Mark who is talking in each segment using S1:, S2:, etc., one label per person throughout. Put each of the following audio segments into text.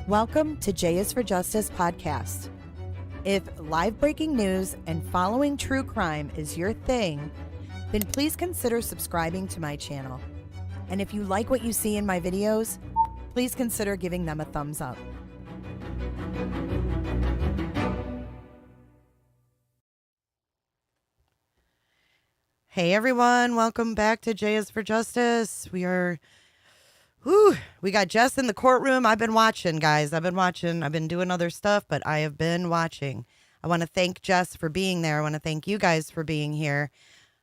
S1: Welcome to J is for Justice podcast. If live breaking news and following true crime is your thing, then please consider subscribing to my channel. And if you like what you see in my videos, please consider giving them a thumbs up. Hey everyone, welcome back to J is for Justice. We got Jess in the courtroom. I've been watching, guys. I've been doing other stuff, but I have been watching. I want to thank Jess for being there. I want to thank you guys for being here.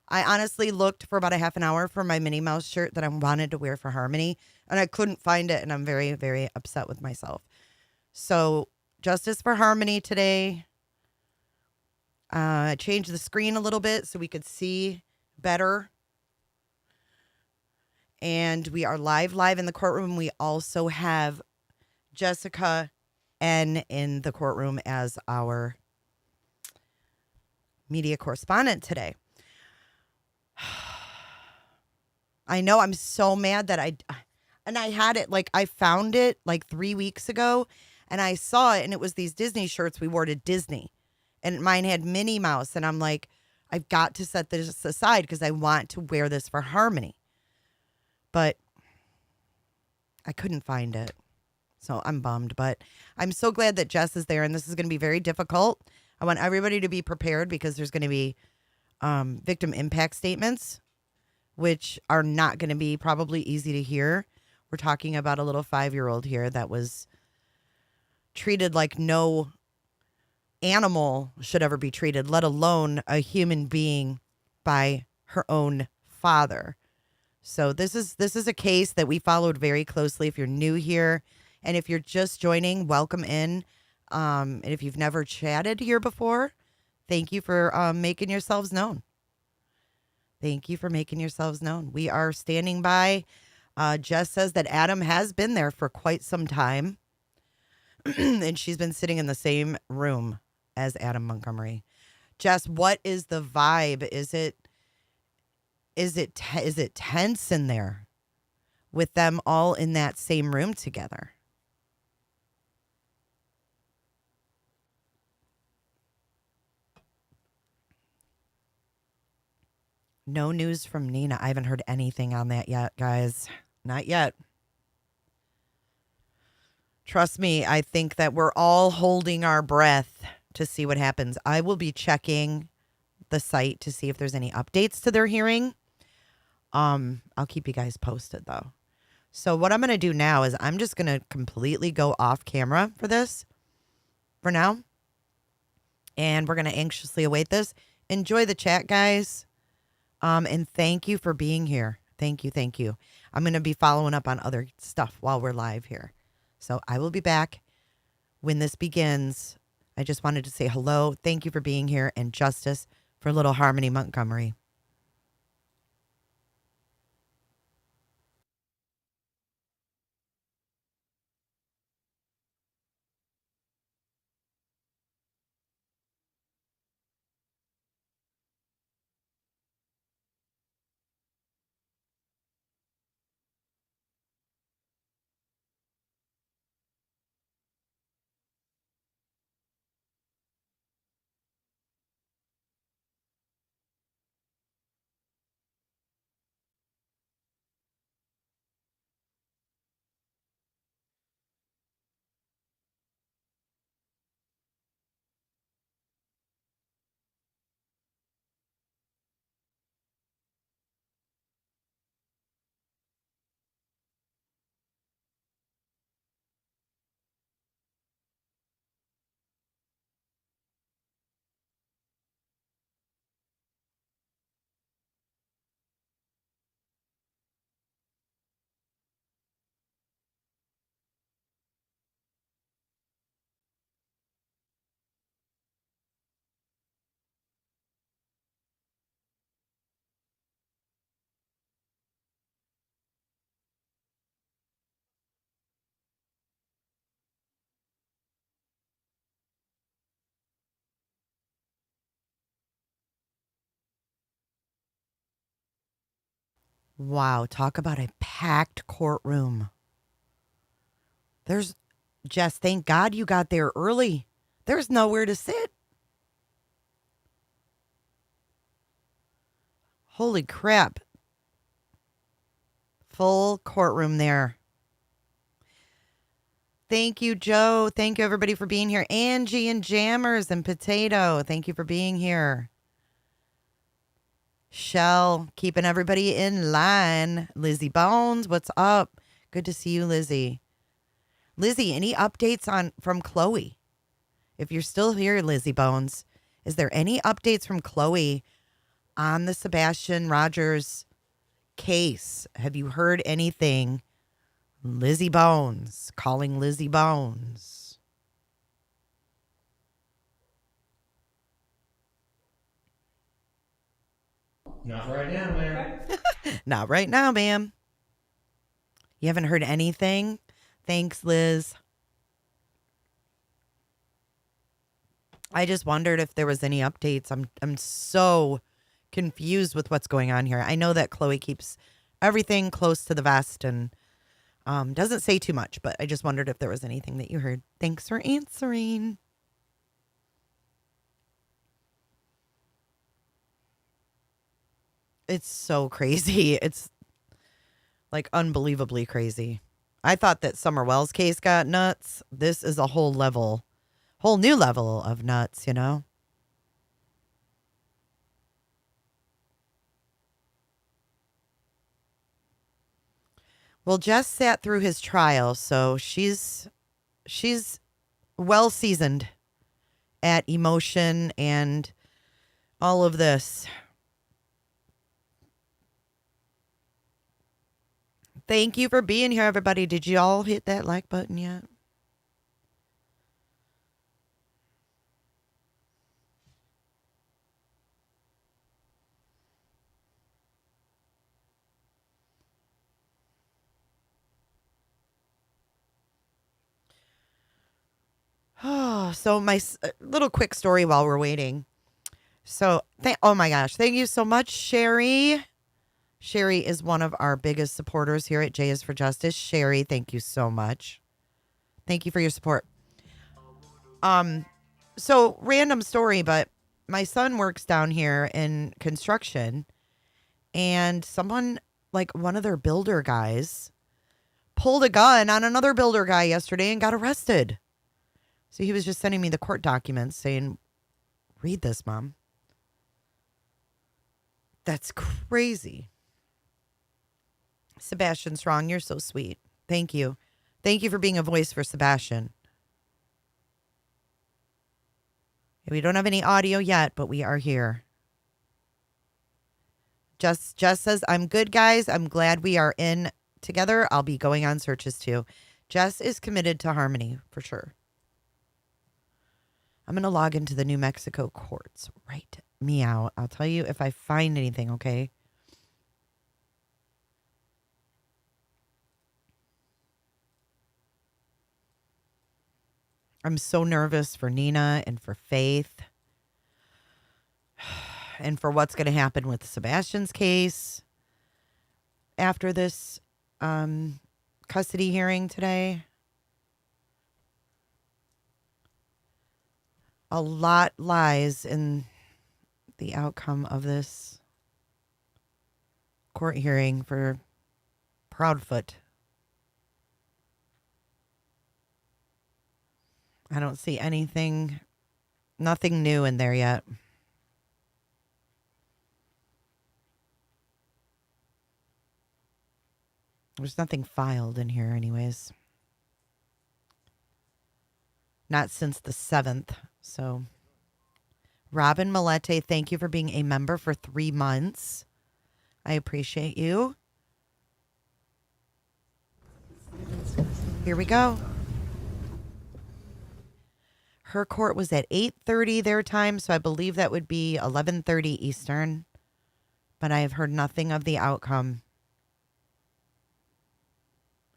S1: I honestly looked for about a half an hour for my Minnie Mouse shirt that I wanted to wear for Harmony, and I couldn't find it, and I'm very, very upset with myself. So, Justice for Harmony today. I changed the screen a little bit so we could see better. And we are live in the courtroom. We also have Jessica N in the courtroom as our media correspondent today. I know I'm so mad that I had it, like I found it like 3 weeks ago and I saw it and it was these Disney shirts we wore to Disney and mine had Minnie Mouse and I'm like, I've got to set this aside because I want to wear this for Harmony. But I couldn't find it. So I'm bummed. But I'm so glad that Jess is there. And this is going to be very difficult. I want everybody to be prepared because there's going to be victim impact statements, which are not going to be probably easy to hear. We're talking about a little 5-year-old here that was treated like no animal should ever be treated, let alone a human being by her own father. So this is a case that we followed very closely. If you're new here and if you're just joining, welcome in. And if you've never chatted here before, thank you for making yourselves known. Thank you for making yourselves known. We are standing by. Jess says that Adam has been there for quite some time. And she's been sitting in the same room as Adam Montgomery. Jess, what is the vibe? Is it tense in there with them all in that same room together? No news from Nina. I haven't heard anything on that yet, guys. Not yet. Trust me, I think that we're all holding our breath to see what happens. I will be checking the site to see if there's any updates to their hearing. I'll keep you guys posted though. So what I'm going to do now is I'm just going to completely go off camera for this for now. And we're going to anxiously await this. Enjoy the chat, guys. And thank you for being here. Thank you. Thank you. I'm going to be following up on other stuff while we're live here. So I will be back when this begins. I just wanted to say hello. Thank you for being here and justice for little Harmony Montgomery. Wow, talk about a packed courtroom. There's Jess, thank God you got there early. There's nowhere to sit. Holy crap. Full courtroom there. Thank you, Joe. Thank you, everybody, for being here. Angie and Jammers and Potato, thank you for being here. Shell, keeping everybody in line. Lizzie Bones, what's up? Good to see you, Lizzie. Lizzie, any updates from Chloe? If you're still here, Lizzie Bones, is there any updates from Chloe on the Sebastian Rogers case? Have you heard anything? Lizzie Bones, calling Lizzie Bones.
S2: Not right now, ma'am.
S1: Not right now, ma'am. You haven't heard anything? Thanks, Liz. I just wondered if there was any updates. I'm so confused with what's going on here. I know that Chloe keeps everything close to the vest and doesn't say too much, but I just wondered if there was anything that you heard. Thanks for answering. It's so crazy. It's like unbelievably crazy. I thought that Summer Wells case got nuts. This is a whole new level of nuts, you know? Well, Jess sat through his trial, so she's well seasoned at emotion and all of this. Thank you for being here, everybody. Did you all hit that like button yet? Oh, so my little quick story while we're waiting. So, oh my gosh, thank you so much, Sherry. Sherry is one of our biggest supporters here at J is for Justice. Sherry, thank you so much. Thank you for your support. So random story, but my son works down here in construction, and someone, like one of their builder guys, pulled a gun on another builder guy yesterday and got arrested. So he was just sending me the court documents saying, read this, Mom. That's crazy. Sebastian Strong, you're so sweet. Thank you. Thank you for being a voice for Sebastian. We don't have any audio yet, but we are here. Jess says, I'm good, guys. I'm glad we are in together. I'll be going on searches too. Jess is committed to harmony for sure. I'm going to log into the New Mexico courts right meow. I'll tell you if I find anything, okay? I'm so nervous for Nina and for Faith and for what's going to happen with Sebastian's case after this custody hearing today. A lot lies in the outcome of this court hearing for Proudfoot. I don't see nothing new in there yet. There's nothing filed in here anyways. Not since the 7th. So, Robin Malete, thank you for being a member for 3 months. I appreciate you. Here we go. Her court was at 8:30 their time, so I believe that would be 11:30 Eastern. But I have heard nothing of the outcome.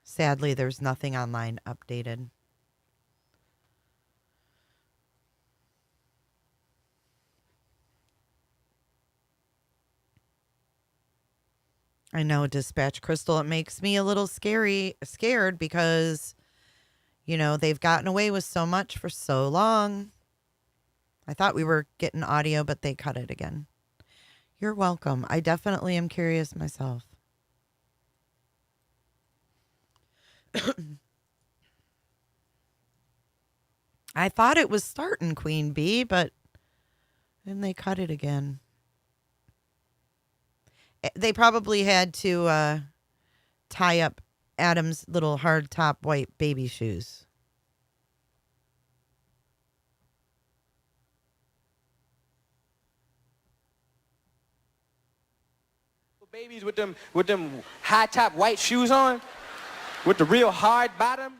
S1: Sadly, there's nothing online updated. I know, Dispatch Crystal, it makes me a little scared because, They've gotten away with so much for so long. I thought we were getting audio, but they cut it again. You're welcome. I definitely am curious myself. I thought it was starting, Queen Bee, but then they cut it again. They probably had to tie up Adam's little hard top white baby shoes.
S3: Babies with them high top white shoes on, with the real hard bottom.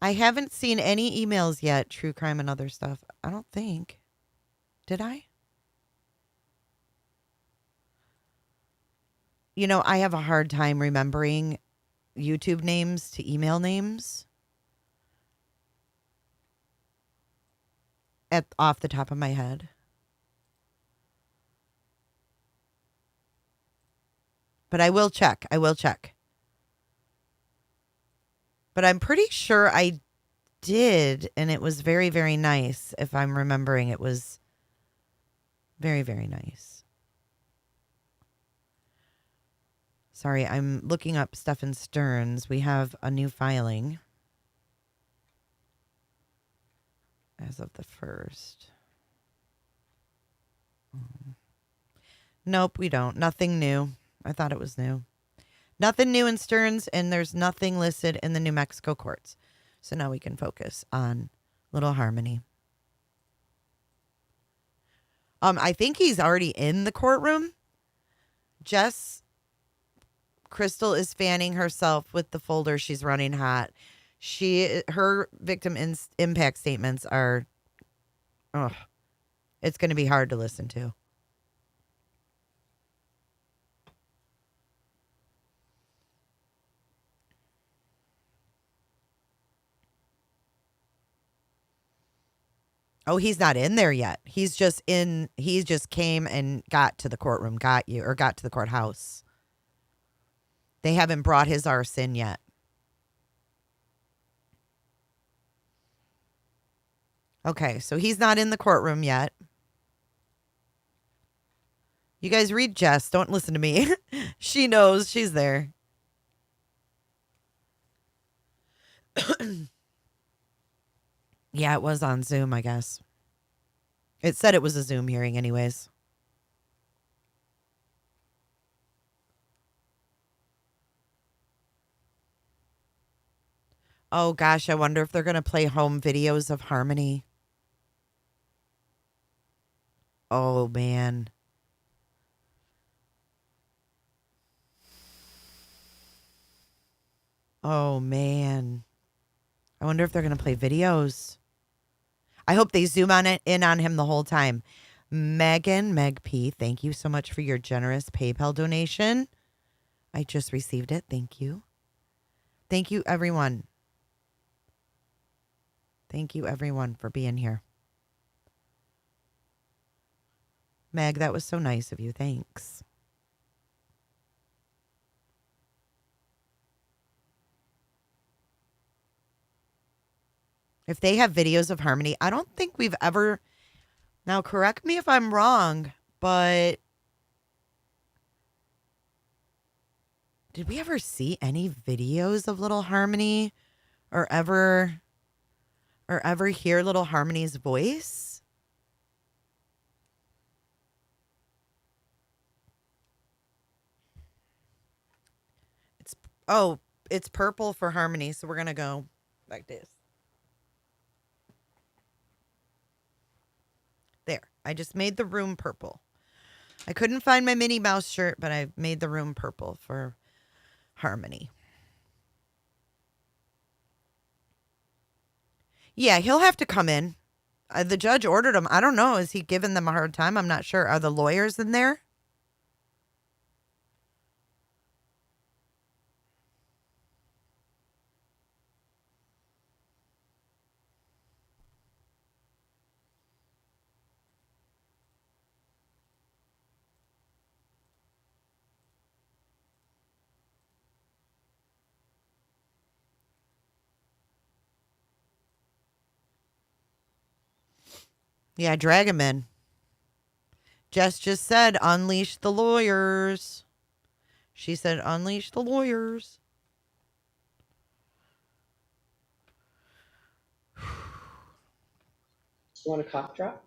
S1: I haven't seen any emails yet, true crime and other stuff. I don't think. Did I? I have a hard time remembering YouTube names to email names off the top of my head. But I will check. But I'm pretty sure I did, and it was very, very nice. If I'm remembering, it was very, very nice. Sorry, I'm looking up stuff in Stearns. We have a new filing as of the 1st. Nope, we don't. Nothing new. I thought it was new. Nothing new in Stearns, and there's nothing listed in the New Mexico courts. So now we can focus on Little Harmony. I think he's already in the courtroom. Jess Crystal is fanning herself with the folder. She's running hot. Her victim impact statements are, it's going to be hard to listen to. Oh, he's not in there yet. He just came and got to the courtroom, got to the courthouse. They haven't brought his arse in yet. Okay, so he's not in the courtroom yet. You guys read Jess. Don't listen to me. She knows she's there. Yeah, it was on Zoom, I guess. It said it was a Zoom hearing anyways. Oh, gosh, I wonder if they're going to play home videos of Harmony. Oh, man. Oh, man. I wonder if they're going to play videos. I hope they zoom in on him the whole time. Meg P, thank you so much for your generous PayPal donation. I just received it. Thank you. Thank you, everyone. Thank you, everyone, for being here. Meg, that was so nice of you. Thanks. If they have videos of Harmony, I don't think we've ever... Now, correct me if I'm wrong, but... Did we ever see any videos of Little Harmony? Or ever hear Little Harmony's voice? It's purple for Harmony, so we're going to go like this. There. I just made the room purple. I couldn't find my Minnie Mouse shirt, but I made the room purple for Harmony. Yeah, he'll have to come in. The judge ordered him. I don't know. Is he giving them a hard time? I'm not sure. Are the lawyers in there? Yeah, drag him in. Jess just said, unleash the lawyers. She said, unleash the lawyers.
S4: You want a cough drop?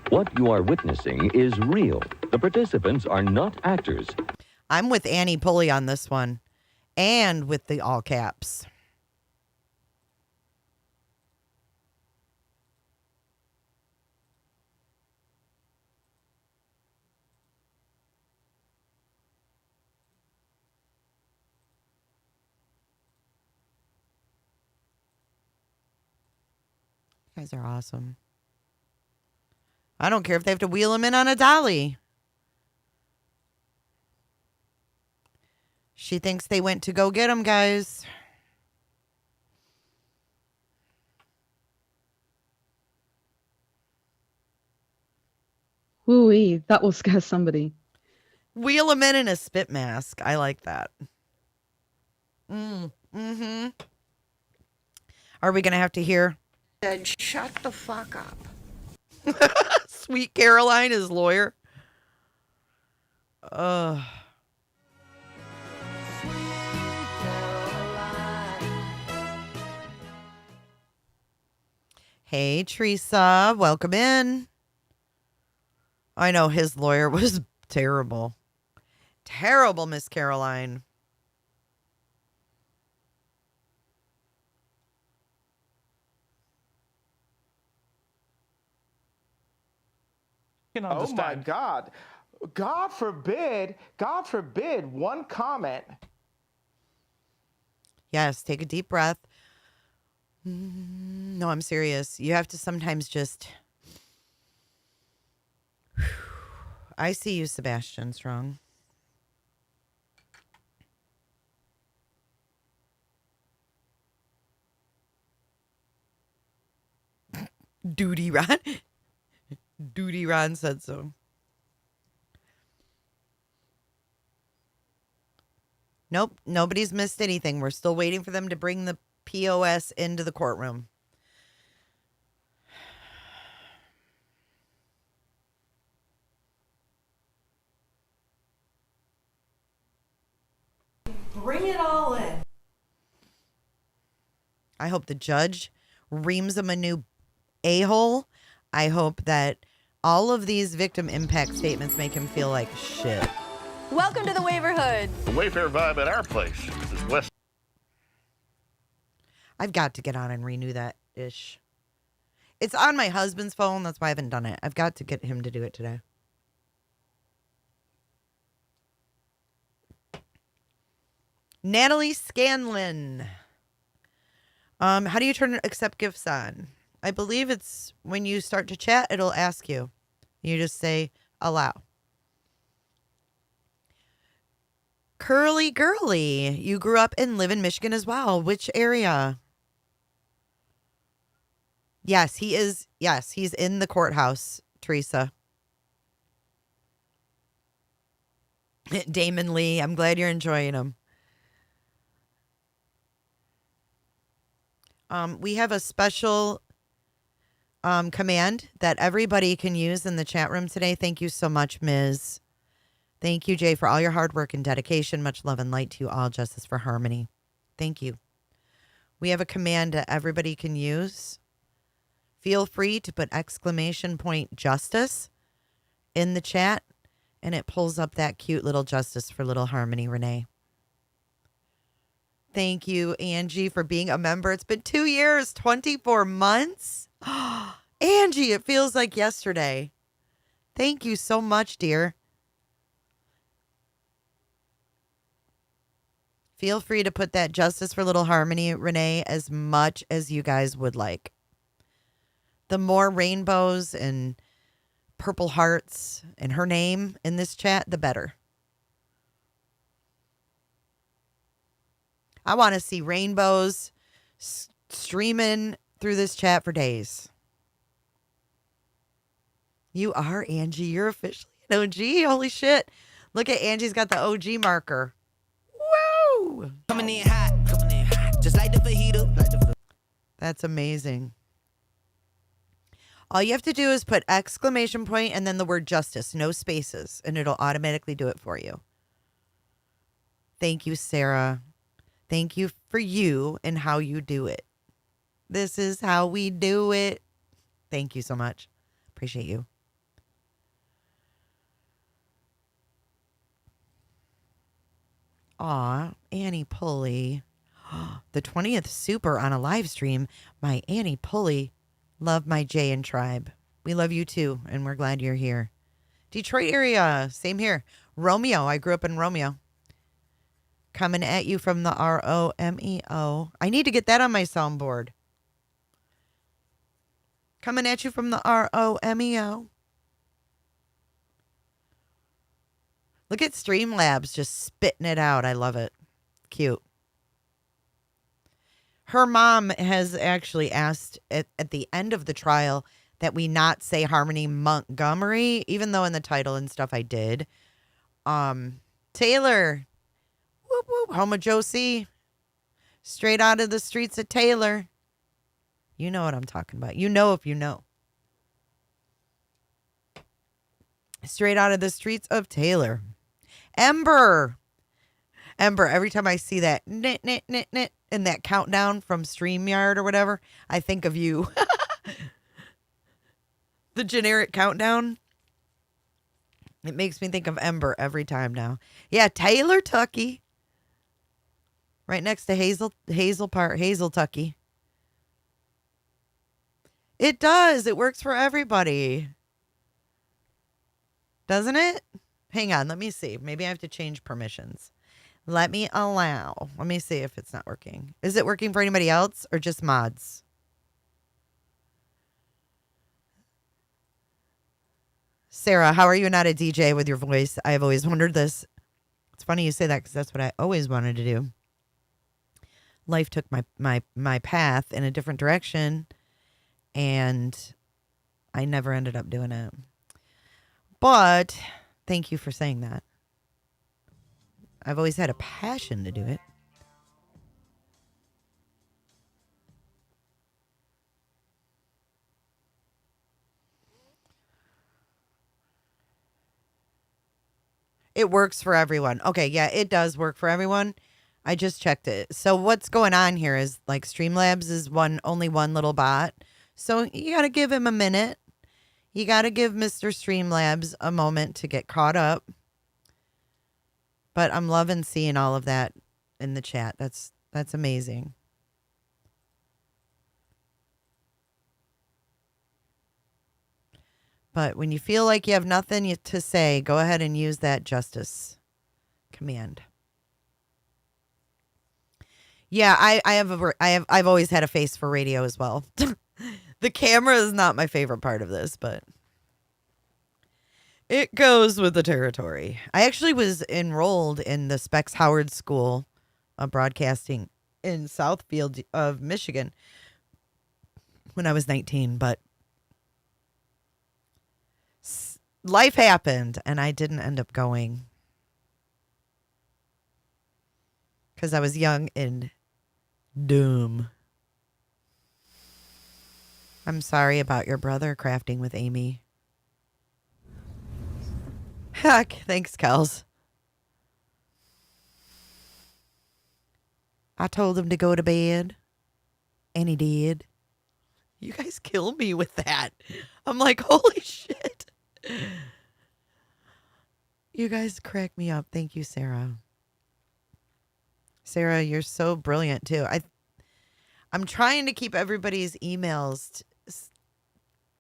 S5: What you are witnessing is real. The participants are not actors.
S1: I'm with Annie Pulley on this one. And with the all caps. You guys are awesome. I don't care if they have to wheel him in on a dolly. She thinks they went to go get him, guys.
S6: Ooh-wee, that will scare somebody.
S1: Wheel him in a spit mask. I like that. Mm-hmm. Are we going to have to hear?
S7: Said, shut the fuck up.
S1: Sweet Caroline, his lawyer. Hey, Teresa. Welcome in. I know his lawyer was terrible. Terrible, Miss Caroline.
S8: Oh my God. God forbid, one comment.
S1: Yes, take a deep breath. No, I'm serious. You have to sometimes just... I see you, Sebastian Strong. Duty Ron. Duty Ron said so. Nope, nobody's missed anything. We're still waiting for them to bring the POS into the courtroom.
S7: Bring it all in.
S1: I hope the judge reams him a new a-hole. I hope that all of these victim impact statements make him feel like shit.
S9: Welcome to the Waverhood.
S10: The Wayfair vibe at our place is West.
S1: I've got to get on and renew that ish. It's on my husband's phone. That's why I haven't done it. I've got to get him to do it today. Natalie Scanlon. How do you turn accept gifts on? I believe it's when you start to chat, it'll ask you. You just say allow. Curly Girly, you grew up and live in Michigan as well. Which area? Yes, he is. Yes, he's in the courthouse, Teresa. Damon Lee, I'm glad you're enjoying him. We have a special command that everybody can use in the chat room today. Thank you so much, Ms. Thank you, Jay, for all your hard work and dedication. Much love and light to you all. Justice for harmony. Thank you. We have a command that everybody can use. Feel free to put exclamation point justice in the chat, and it pulls up that cute little justice for little harmony, Renee. Thank you, Angie, for being a member. It's been 2 years, 24 months. Angie, it feels like yesterday. Thank you so much, dear. Feel free to put that justice for little harmony, Renee, as much as you guys would like. The more rainbows and purple hearts and her name in this chat, the better. I want to see rainbows streaming through this chat for days. You are, Angie. You're officially an OG. Holy shit. Look at Angie's got the OG marker. Woo!
S11: Coming in hot, just like the fajita.
S1: That's amazing. All you have to do is put exclamation point and then the word justice, no spaces, and it'll automatically do it for you. Thank you, Sarah. Thank you for you and how you do it. This is how we do it. Thank you so much. Appreciate you. Aw, Annie Pulley. The 20th super on a live stream. My Annie Pulley. Love my Jay and tribe. We love you too, and we're glad you're here. Detroit area. Same here. Romeo. I grew up in Romeo. Coming at you from the ROMEO. I need to get that on my soundboard. Coming at you from the ROMEO. Look at Streamlabs just spitting it out. I love it. Cute. Her mom has actually asked at the end of the trial that we not say Harmony Montgomery, even though in the title and stuff I did. Taylor. Whoop, whoop. Home of Josie. Straight out of the streets of Taylor. You know what I'm talking about. You know if you know. Straight out of the streets of Taylor. Ember. Ember, every time I see that knit, knit, knit, knit, in that countdown from StreamYard or whatever, I think of you. The generic countdown. It makes me think of Ember every time now. Yeah, Taylor Tucky. Right next to Hazel Tucky. It does. It works for everybody. Doesn't it? Hang on. Let me see. Maybe I have to change permissions. Let me allow. Let me see if it's not working. Is it working for anybody else or just mods? Sarah, how are you not a DJ with your voice? I've always wondered this. It's funny you say that because that's what I always wanted to do. Life took my path in a different direction, and I never ended up doing it. But thank you for saying that. I've always had a passion to do it. It works for everyone. Okay, yeah, it does work for everyone. I just checked it. So what's going on here is like Streamlabs is only one little bot. So you got to give him a minute. You got to give Mr. Streamlabs a moment to get caught up. But I'm loving seeing all of that in the chat. That's amazing. But when you feel like you have nothing to say, go ahead and use that justice command. Yeah, I've always had a face for radio as well. The camera is not my favorite part of this, but it goes with the territory. I actually was enrolled in the Specs Howard School of Broadcasting in Southfield of Michigan when I was 19, but life happened and I didn't end up going because I was young and dumb. I'm sorry about your brother crafting with Amy. Heck, thanks, Kels. I told him to go to bed, and he did. You guys kill me with that. I'm like, holy shit. You guys crack me up. Thank you, Sarah. Sarah, you're so brilliant, too. I'm trying to keep everybody's emails.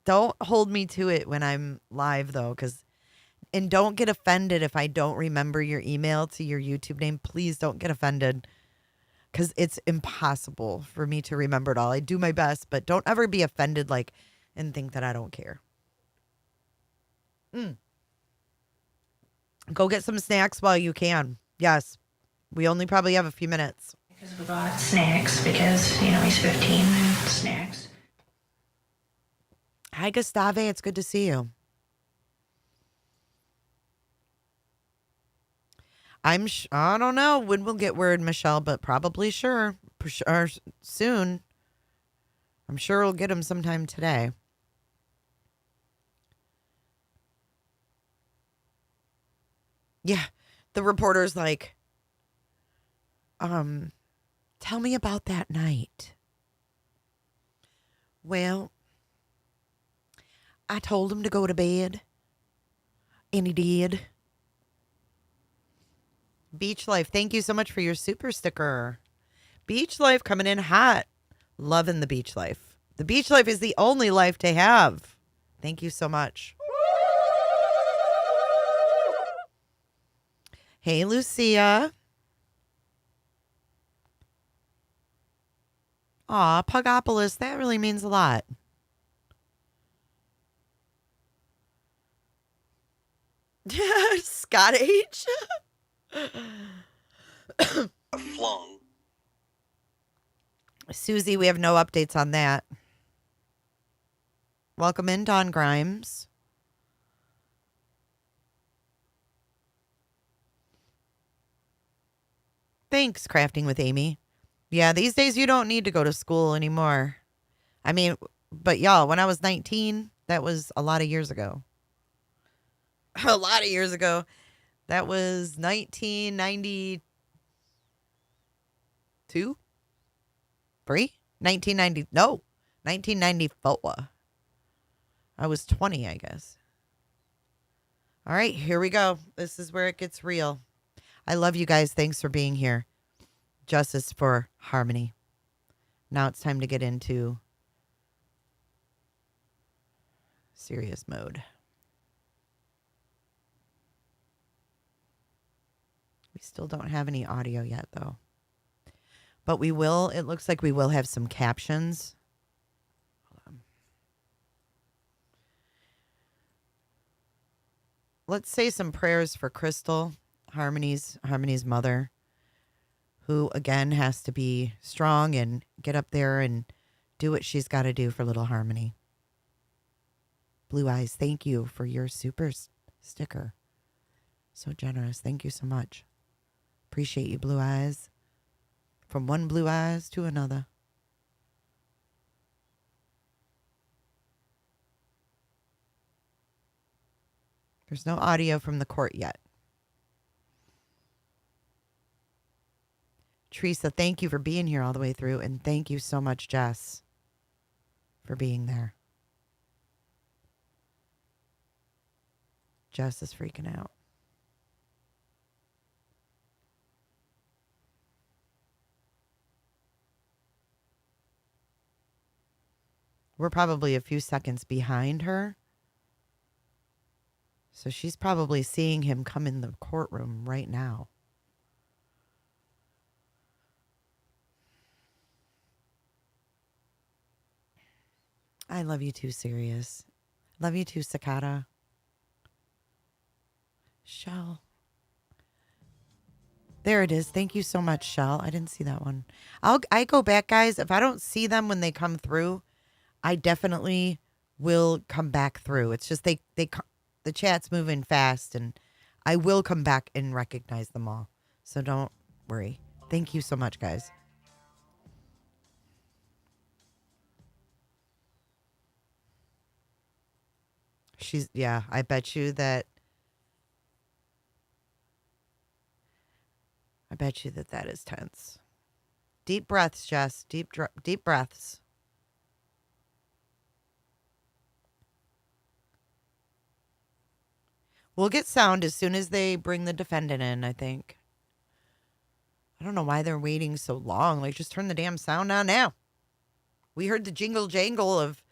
S1: Don't hold me to it when I'm live, though, and don't get offended if I don't remember your email to your YouTube name. Please don't get offended because it's impossible for me to remember it all. I do my best, but don't ever be offended and think that I don't care. Go get some snacks while you can. Yes. We only probably have a few minutes.
S7: Because we bought snacks because, he's 15 and snacks.
S1: Hi, Gustave. It's good to see you. I don't know when we'll get word, Michelle, but probably sure soon. I'm sure we'll get him sometime today. Yeah. The reporter's like, tell me about that night. Well, I told him to go to bed, and he did. Beach Life, thank you so much for your super sticker. Beach Life coming in hot. Loving the Beach Life. The Beach Life is the only life to have. Thank you so much. Hey, Lucia. Aw, Pugopolis, that really means a lot. Scott H.
S4: Flung.
S1: Susie, we have no updates on that. Welcome in, Don Grimes. Thanks, Crafting with Amy. Yeah, these days you don't need to go to school anymore. I mean, but y'all, when I was 19, that was a lot of years ago. A lot of years ago. That was 1992? 1994. I was 20, I guess. All right, here we go. This is where it gets real. I love you guys. Thanks for being here. Justice for Harmony. Now it's time to get into serious mode. We still don't have any audio yet, though. But we will. It looks like we will have some captions. Hold on. Let's say some prayers for Crystal, Harmony's mother, who, again, has to be strong and get up there and do what she's got to do for little Harmony. Blue Eyes, thank you for your super sticker. So generous. Thank you so much. Appreciate you, Blue Eyes. From one Blue Eyes to another. There's no audio from the court yet. Teresa, thank you for being here all the way through. And thank you so much, Jess, for being there. Jess is freaking out. We're probably a few seconds behind her. So she's probably seeing him come in the courtroom right now. I love you too, Sirius. Love you too, Cicada. Shell. There it is. Thank you so much, Shell. I didn't see that one. I go back, guys. If I don't see them when they come through, I definitely will come back through. It's just the chat's moving fast, and I will come back and recognize them all. So don't worry. Thank you so much, guys. I bet you that that is tense. Deep breaths, Jess. Deep breaths. We'll get sound as soon as they bring the defendant in, I think. I don't know why they're waiting so long. Like, just turn the damn sound on now. We heard the jingle jangle of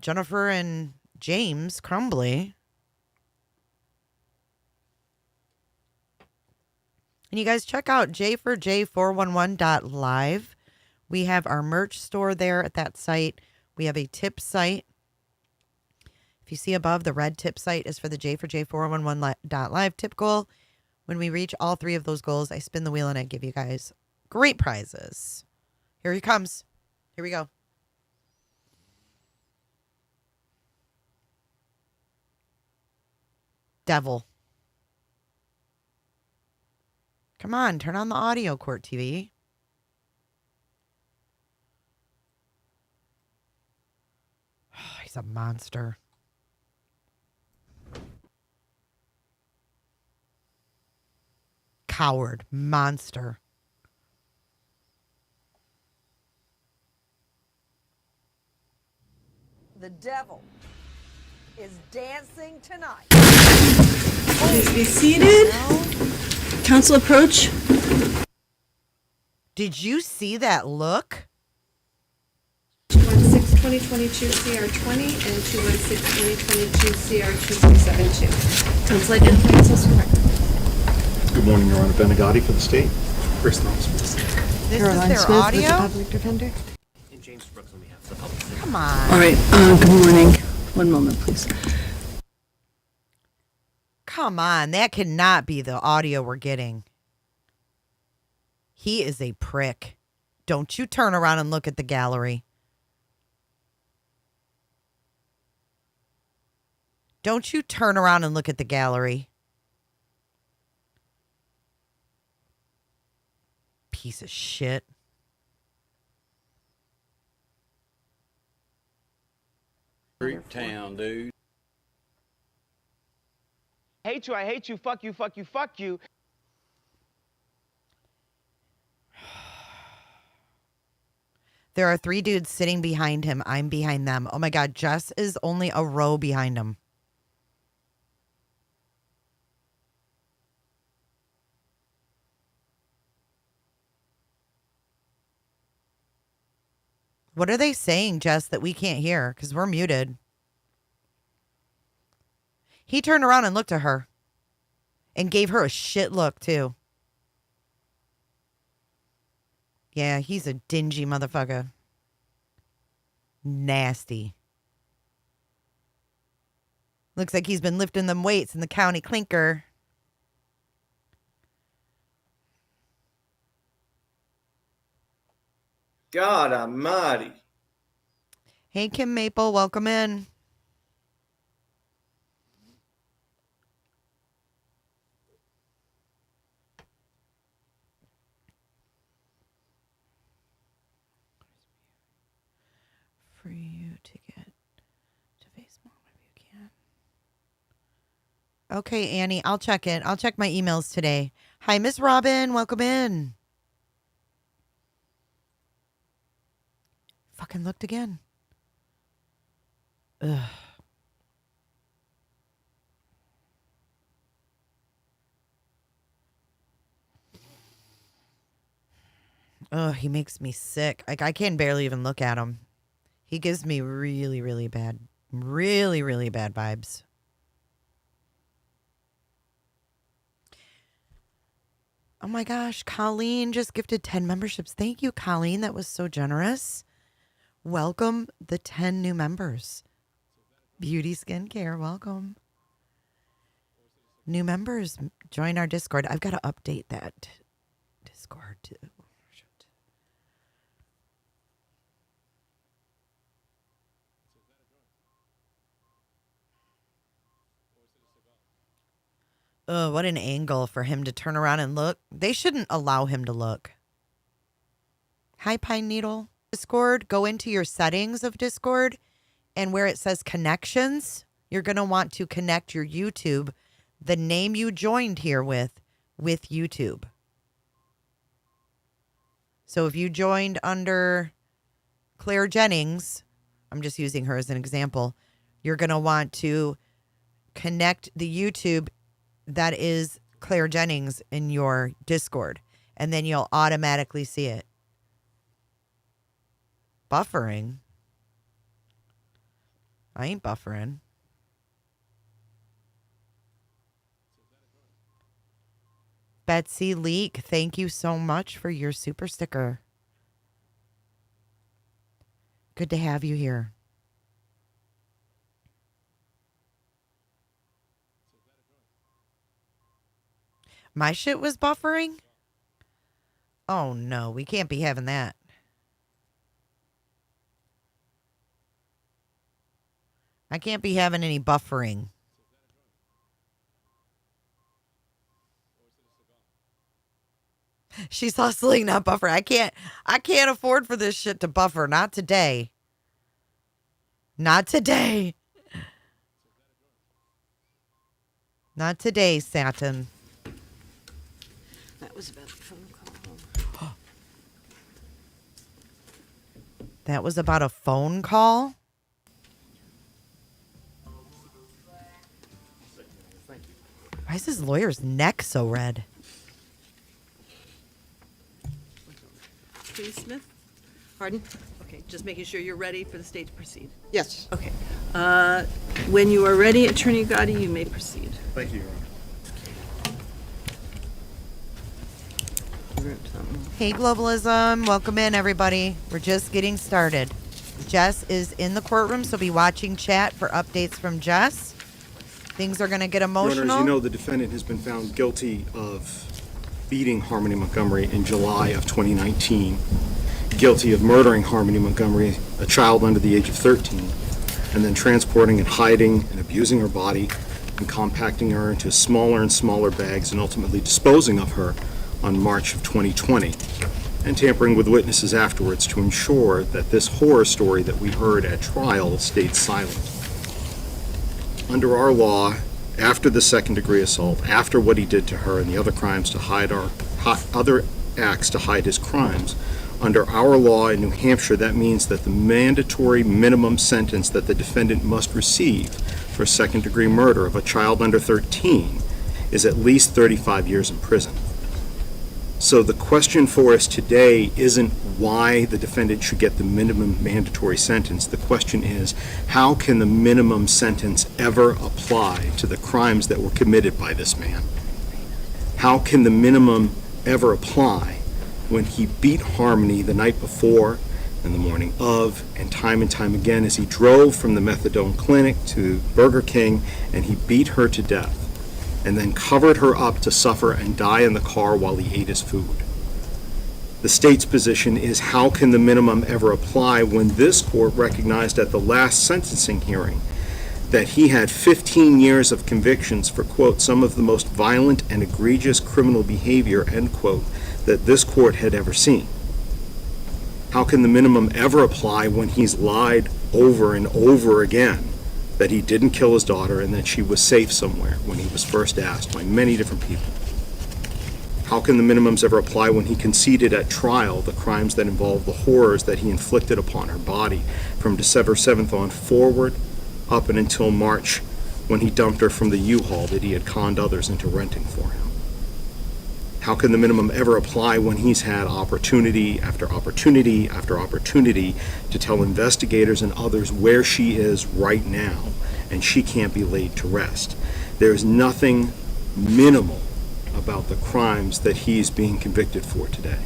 S1: Jennifer and James Crumbly. And you guys check out j4j411.live. We have our merch store there at that site. We have a tip site. If you see above, the red tip site is for the j4j411.live tip goal. When we reach all three of those goals, I spin the wheel and I give you guys great prizes. Here he comes. Here we go. Devil. Come on, turn on the audio, Court TV. He's a monster. Coward. Monster.
S9: The devil is dancing tonight.
S11: Please be seated. Council approach.
S1: Did you see that look?
S11: 216-2022 CR20 and 216-2022 CR2372. Council identifying yourselves for the record.
S12: Good morning, Your Honor. Ben Agati for the state. First officer.
S1: This
S6: Caroline
S1: is their
S6: Smith
S1: audio?
S6: with the public defender.
S12: And James Brooks on behalf of the public.
S1: Come on.
S11: All right. Good morning. One moment, please.
S1: Come on. That cannot be the audio we're getting. He is a prick. Don't you turn around and look at the gallery. Don't you turn around and look at the gallery. Piece of shit.
S10: Great town, dude.
S8: Hate you, I hate you, fuck you, fuck you, fuck you.
S1: There are 3 dudes sitting behind him. I'm behind them. Oh my God, Jess is only a row behind him. What are they saying, Jess, that we can't hear? Because we're muted. He turned around and looked at her. And gave her a shit look, too. Yeah, he's a dingy motherfucker. Nasty. Looks like he's been lifting them weights in the county clinker.
S2: God almighty.
S1: Hey, Kim Maple, welcome in. For you to get to Facebook if you can. Okay, Annie, I'll check it. I'll check my emails today. Hi, Miss Robin, welcome in. Fucking looked again. Ugh. Ugh, he makes me sick. Like, I can barely even look at him. He gives me really, really bad vibes. Oh my gosh, Colleen just gifted 10 memberships. Thank you, Colleen. That was so generous. Welcome the 10 new members. Beauty Skincare, welcome. New members, join our Discord. I've got to update that Discord too. Oh, what an angle for him to turn around and look. They shouldn't allow him to look. Hi, Pine Needle. Discord, go into your settings of Discord, and where it says connections, you're going to want to connect your YouTube, the name you joined here with YouTube. So if you joined under Claire Jennings, I'm just using her as an example, you're going to want to connect the YouTube that is Claire Jennings in your Discord, and then you'll automatically see it. Buffering? I ain't buffering. Betsy Leak, thank you so much for your super sticker. Good to have you here. My shit was buffering? Oh no, we can't be having that. I can't be having any buffering. She's hustling, not buffer. I can't afford for this shit to buffer. Not today. Not today. Not today, Satin.
S9: That was about the phone call.
S1: That was about a phone call? Why is his lawyer's neck so red?
S11: Please, Smith? Pardon? Okay, just making sure you're ready for the state to proceed.
S9: Yes.
S11: Okay. When you are ready, Attorney Gotti, you may proceed.
S12: Thank you, Your Honor.
S1: Hey, Globalism. Welcome in, everybody. We're just getting started. Jess is in the courtroom, so be watching chat for updates from Jess. Things are going to get
S12: Your Honor,
S1: emotional.
S12: as you know, the defendant has been found guilty of beating Harmony Montgomery in July of 2019, guilty of murdering Harmony Montgomery, a child under the age of 13, and then transporting and hiding and abusing her body and compacting her into smaller and smaller bags and ultimately disposing of her on March of 2020, and tampering with witnesses afterwards to ensure that this horror story that we heard at trial stayed silent. Under our law, after the second-degree assault, after what he did to her and the other crimes to hide other acts to hide his crimes, under our law in New Hampshire, that means that the mandatory minimum sentence that the defendant must receive for second-degree murder of a child under 13 is at least 35 years in prison. So the question for us today isn't why the defendant should get the minimum mandatory sentence. The question is, how can the minimum sentence ever apply to the crimes that were committed by this man? How can the minimum ever apply when he beat Harmony the night before and the morning of, and time again as he drove from the methadone clinic to Burger King and he beat her to death, and then covered her up to suffer and die in the car while he ate his food? The state's position is, how can the minimum ever apply when this court recognized at the last sentencing hearing that he had 15 years of convictions for, quote, some of the most violent and egregious criminal behavior, end quote, that this court had ever seen? How can the minimum ever apply when he's lied over and over again that he didn't kill his daughter and that she was safe somewhere when he was first asked by many different people? How can the minimums ever apply when he conceded at trial the crimes that involve the horrors that he inflicted upon her body from December 7th on forward up and until March, when he dumped her from the U-Haul that he had conned others into renting for him? How can the minimum ever apply when he's had opportunity after opportunity after opportunity to tell investigators and others where she is right now, and she can't be laid to rest? There's nothing minimal about the crimes that he's being convicted for today.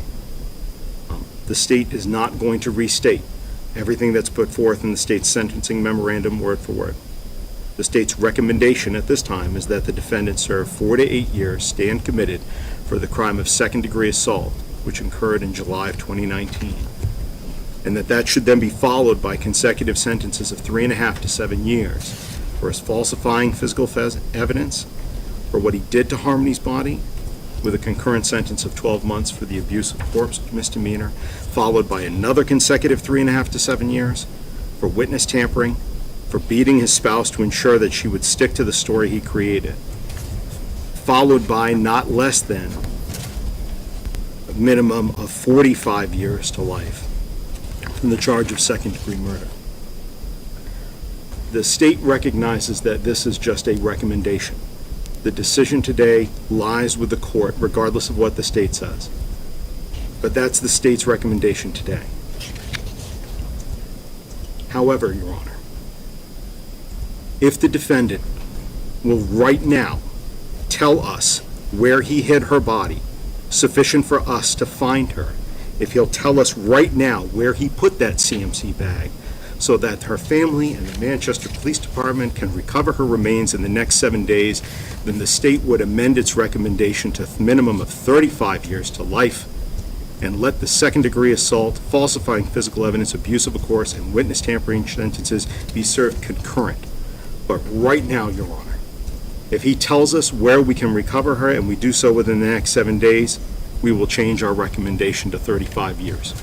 S12: The state is not going to restate everything that's put forth in the state's sentencing memorandum word for word. The state's recommendation at this time is that the defendant serve 4 to 8 years, stand committed, for the crime of second-degree assault, which occurred in July of 2019, and that should then be followed by consecutive sentences of 3.5 to 7 years for his falsifying physical evidence, for what he did to Harmony's body, with a concurrent sentence of 12 months for the abuse of corpse misdemeanor, followed by another consecutive 3.5 to 7 years for witness tampering, for beating his spouse to ensure that she would stick to the story he created, followed by not less than a minimum of 45 years to life in the charge of second-degree murder. The state recognizes that this is just a recommendation. The decision today lies with the court, regardless of what the state says. But that's the state's recommendation today. However, Your Honor, if the defendant will right now tell us where he hid her body, sufficient for us to find her, if he'll tell us right now where he put that CMC bag, so that her family and the Manchester Police Department can recover her remains in the next 7 days, then the state would amend its recommendation to a minimum of 35 years to life and let the second-degree assault, falsifying physical evidence, abuse of a course, and witness tampering sentences be served concurrent. But right now, Your Honor, if he tells us where we can recover her and we do so within the next 7 days, we will change our recommendation to 35 years.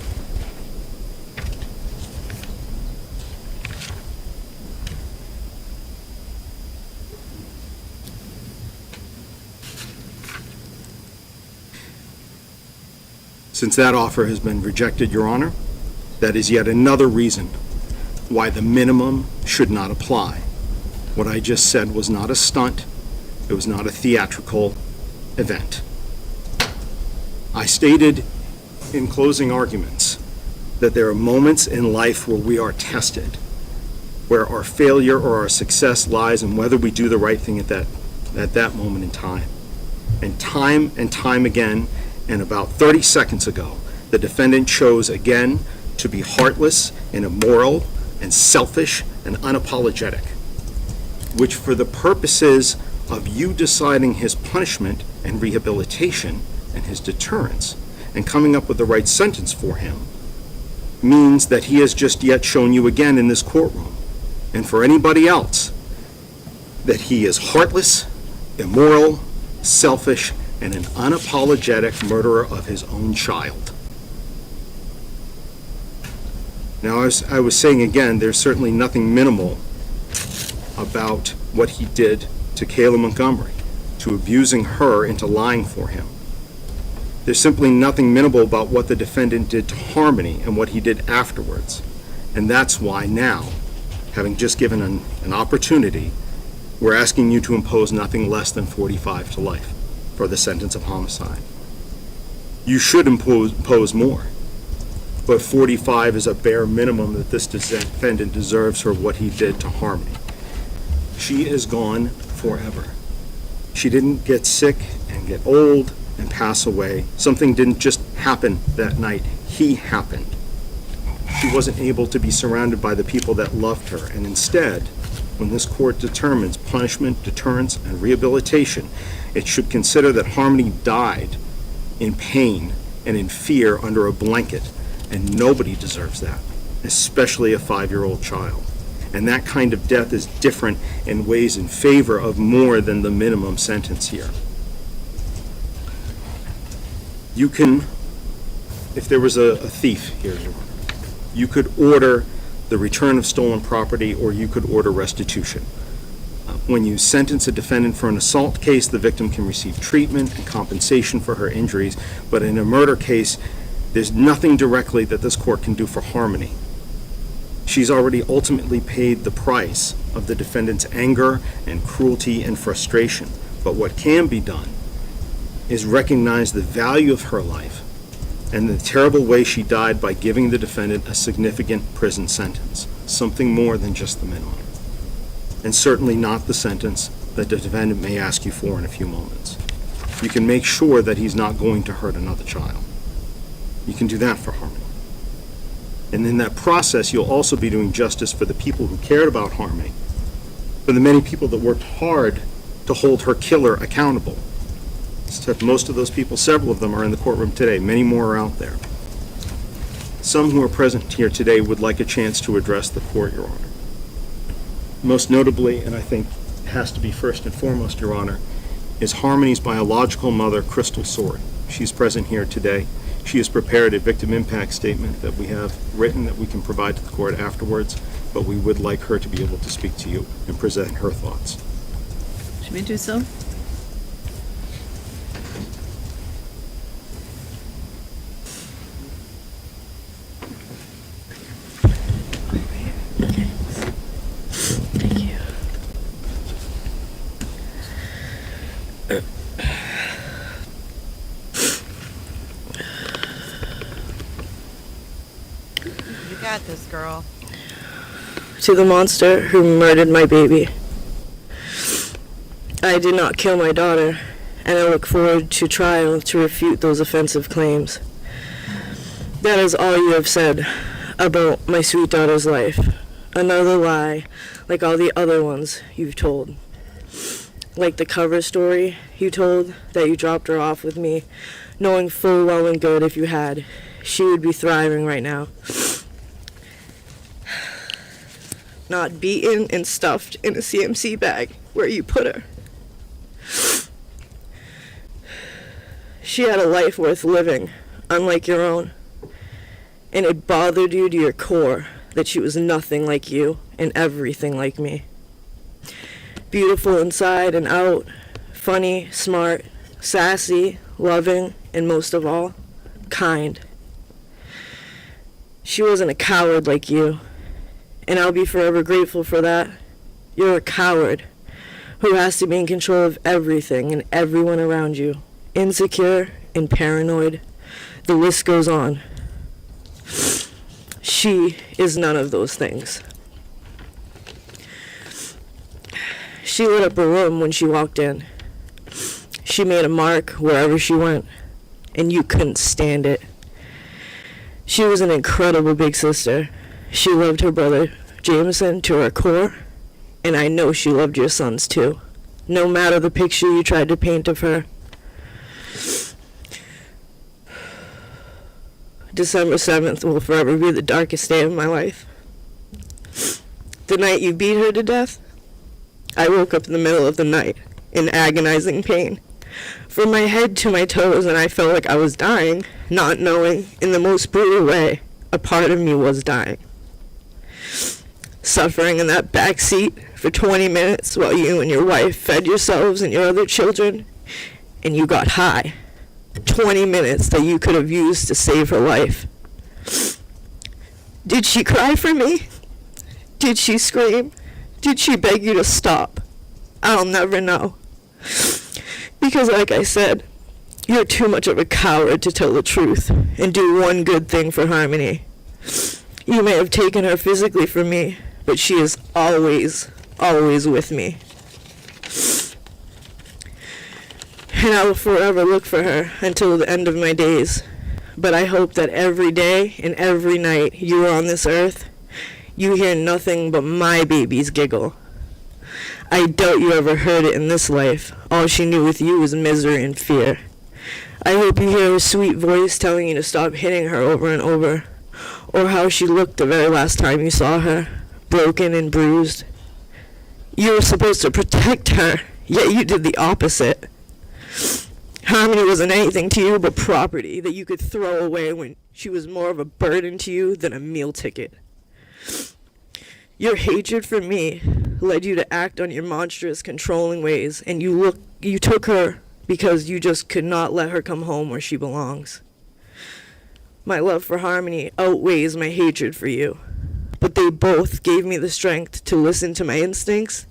S12: Since that offer has been rejected, Your Honor, that is yet another reason why the minimum should not apply. What I just said was not a stunt. It was not a theatrical event. I stated in closing arguments that there are moments in life where we are tested, where our failure or our success lies in whether we do the right thing at that moment in time. And time again, and about 30 seconds ago, the defendant chose again to be heartless and immoral and selfish and unapologetic, which for the purposes of you deciding his punishment and rehabilitation and his deterrence and coming up with the right sentence for him means that he has just yet shown you again in this courtroom, and for anybody else, that he is heartless, immoral, selfish, and an unapologetic murderer of his own child. Now, as I was saying again, there's certainly nothing minimal about what he did to Kayla Montgomery, to abusing her into lying for him. There's simply nothing minimal about what the defendant did to Harmony and what he did afterwards. And that's why now, having just given an opportunity, we're asking you to impose nothing less than 45 to life for the sentence of homicide. You should impose more, but 45 is a bare minimum that this defendant deserves for what he did to Harmony. She is gone forever. She didn't get sick and get old and pass away. Something didn't just happen that night. He happened. She wasn't able to be surrounded by the people that loved her, and instead, when this court determines punishment, deterrence, and rehabilitation, it should consider that Harmony died in pain and in fear under a blanket, and nobody deserves that, especially a 5-year-old child. And that kind of death is different and weighs in favor of more than the minimum sentence here. You can, if there was a thief here, you could order the return of stolen property, or you could order restitution. When you sentence a defendant for an assault case, the victim can receive treatment and compensation for her injuries, but in a murder case, there's nothing directly that this court can do for Harmony. She's already ultimately paid the price of the defendant's anger and cruelty and frustration, but what can be done is recognize the value of her life and the terrible way she died by giving the defendant a significant prison sentence, something more than just the minimum, and certainly not the sentence that the defendant may ask you for in a few moments. You can make sure that he's not going to hurt another child. You can do that for Harmony. And in that process, you'll also be doing justice for the people who cared about Harmony, for the many people that worked hard to hold her killer accountable. Most of those people, several of them, are in the courtroom today. Many more are out there. Some who are present here today would like a chance to address the court, Your Honor. Most notably, and I think has to be first and foremost, Your Honor, is Harmony's biological mother, Crystal Sword. She's present here today. She has prepared a victim impact statement that we have written that we can provide to the court afterwards, but we would like her to be able to speak to you and present her thoughts.
S11: Should we do so?
S7: Thank you.
S1: You got this, girl.
S13: To the monster who murdered my baby. I did not kill my daughter, and I look forward to trial to refute those offensive claims. That is all you have said about my sweet daughter's life. Another lie, like all the other ones you've told. Like the cover story you told, that you dropped her off with me, knowing full well and good if you had, she would be thriving right now. Not beaten and stuffed in a CMC bag where you put her. She had a life worth living, unlike your own. And it bothered you to your core that she was nothing like you and everything like me. Beautiful inside and out, funny, smart, sassy, loving, and most of all, kind. She wasn't a coward like you, and I'll be forever grateful for that. You're a coward who has to be in control of everything and everyone around you, insecure and paranoid. The list goes on. She is none of those things. She lit up a room when she walked in. She made a mark wherever she went, and you couldn't stand it. She was an incredible big sister. She loved her brother, Jameson, to her core, and I know she loved your sons too, no matter the picture you tried to paint of her. December 7th will forever be the darkest day of my life. The night you beat her to death, I woke up in the middle of the night in agonizing pain, from my head to my toes, and I felt like I was dying, not knowing, in the most brutal way, a part of me was dying. Suffering in that back seat for 20 minutes while you and your wife fed yourselves and your other children, and you got high. 20 minutes that you could have used to save her life. Did she cry for me? Did she scream? Did she beg you to stop? I'll never know. Because like I said, you're too much of a coward to tell the truth and do one good thing for Harmony. You may have taken her physically from me, but she is always, always with me. And I will forever look for her until the end of my days. But I hope that every day and every night you are on this earth, you hear nothing but my baby's giggle. I doubt you ever heard it in this life. All she knew with you was misery and fear. I hope you hear her sweet voice telling you to stop hitting her over and over, or how she looked the very last time you saw her, broken and bruised. You were supposed to protect her, yet you did the opposite. Harmony wasn't anything to you but property that you could throw away when she was more of a burden to you than a meal ticket. Your hatred for me led you to act on your monstrous, controlling ways, and you took her because you just could not let her come home where she belongs. My love for Harmony outweighs my hatred for you, but they both gave me the strength to listen to my instincts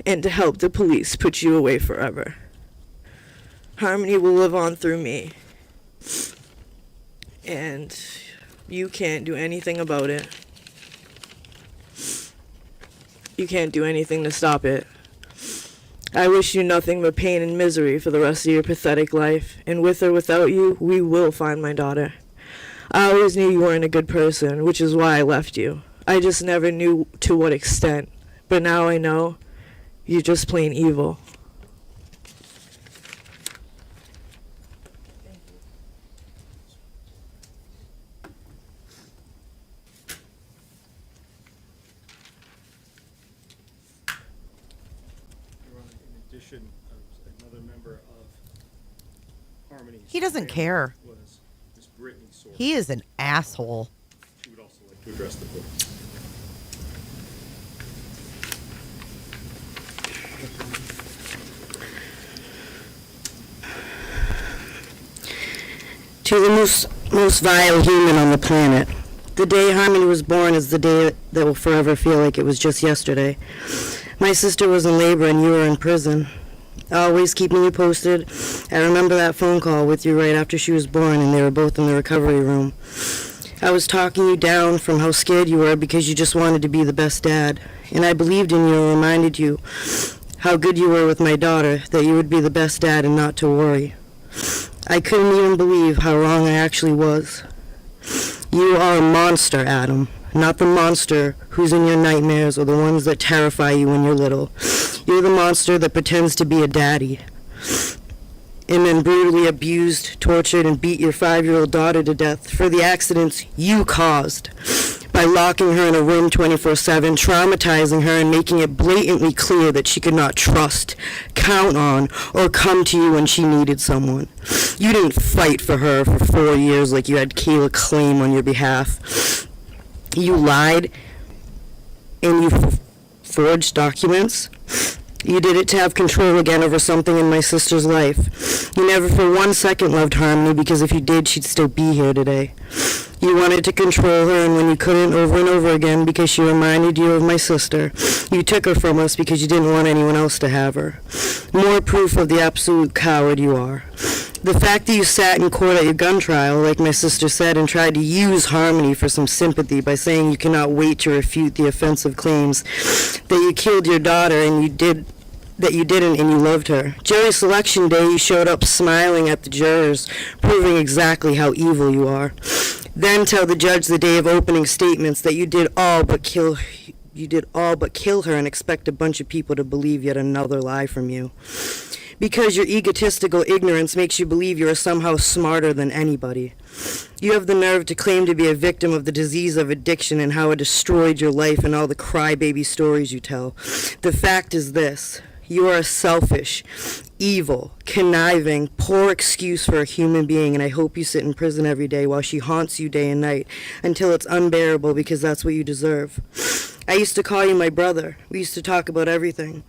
S13: and to help the police put you away forever. Harmony will live on through me, and you can't do anything about it. You can't do anything to stop it. I wish you nothing but pain and misery for the rest of your pathetic life, and with or without you, we will find my daughter. I always knew you weren't a good person, which is why I left you. I just never knew to what extent, but now I know you're just plain evil.
S1: He doesn't care. He is an asshole.
S12: She would also like to address the board.
S9: To the most vile human on the planet. The day Harmony was born is the day that will forever feel like it was just yesterday. My sister was in labor and you were in prison. Always keeping you posted. I remember that phone call with you right after she was born, and they were both in the recovery room. I was talking you down from how scared you were because you just wanted to be the best dad. And I believed in you and reminded you how good you were with my daughter, that you would be the best dad and not to worry. I couldn't even believe how wrong I actually was. You are a monster, Adam. Not the monster who's in your nightmares or the ones that terrify you when you're little. You're the monster that pretends to be a daddy and then brutally abused, tortured, and beat your 5-year-old daughter to death for the accidents you caused by locking her in a room 24/7, traumatizing her and making it blatantly clear that she could not trust, count on, or come to you when she needed someone. You didn't fight for her for 4 years like you had Kayla claim on your behalf. You lied and you forged documents You did it to have control again over something in my sister's life. You never for 1 second loved Harmony, because if you did, she'd still be here today. You wanted to control her, and when you couldn't, over and over again, because she reminded you of my sister, you took her from us because you didn't want anyone else to have her. More proof of the absolute coward you are. The fact that you sat in court at your gun trial, like my sister said, and tried to use Harmony for some sympathy by saying you cannot wait to refute the offensive claims that you killed your daughter and you didn't and you loved her. Jury selection day, you showed up smiling at the jurors, proving exactly how evil you are. Then tell the judge the day of opening statements that you did all but kill her and expect a bunch of people to believe yet another lie from you. Because your egotistical ignorance makes you believe you are somehow smarter than anybody. You have the nerve to claim to be a victim of the disease of addiction and how it destroyed your life and all the crybaby stories you tell. The fact is this: you are a selfish, evil, conniving, poor excuse for a human being, and I hope you sit in prison every day while she haunts you day and night until it's unbearable, because that's what you deserve. I used to call you my brother. We used to talk about everything.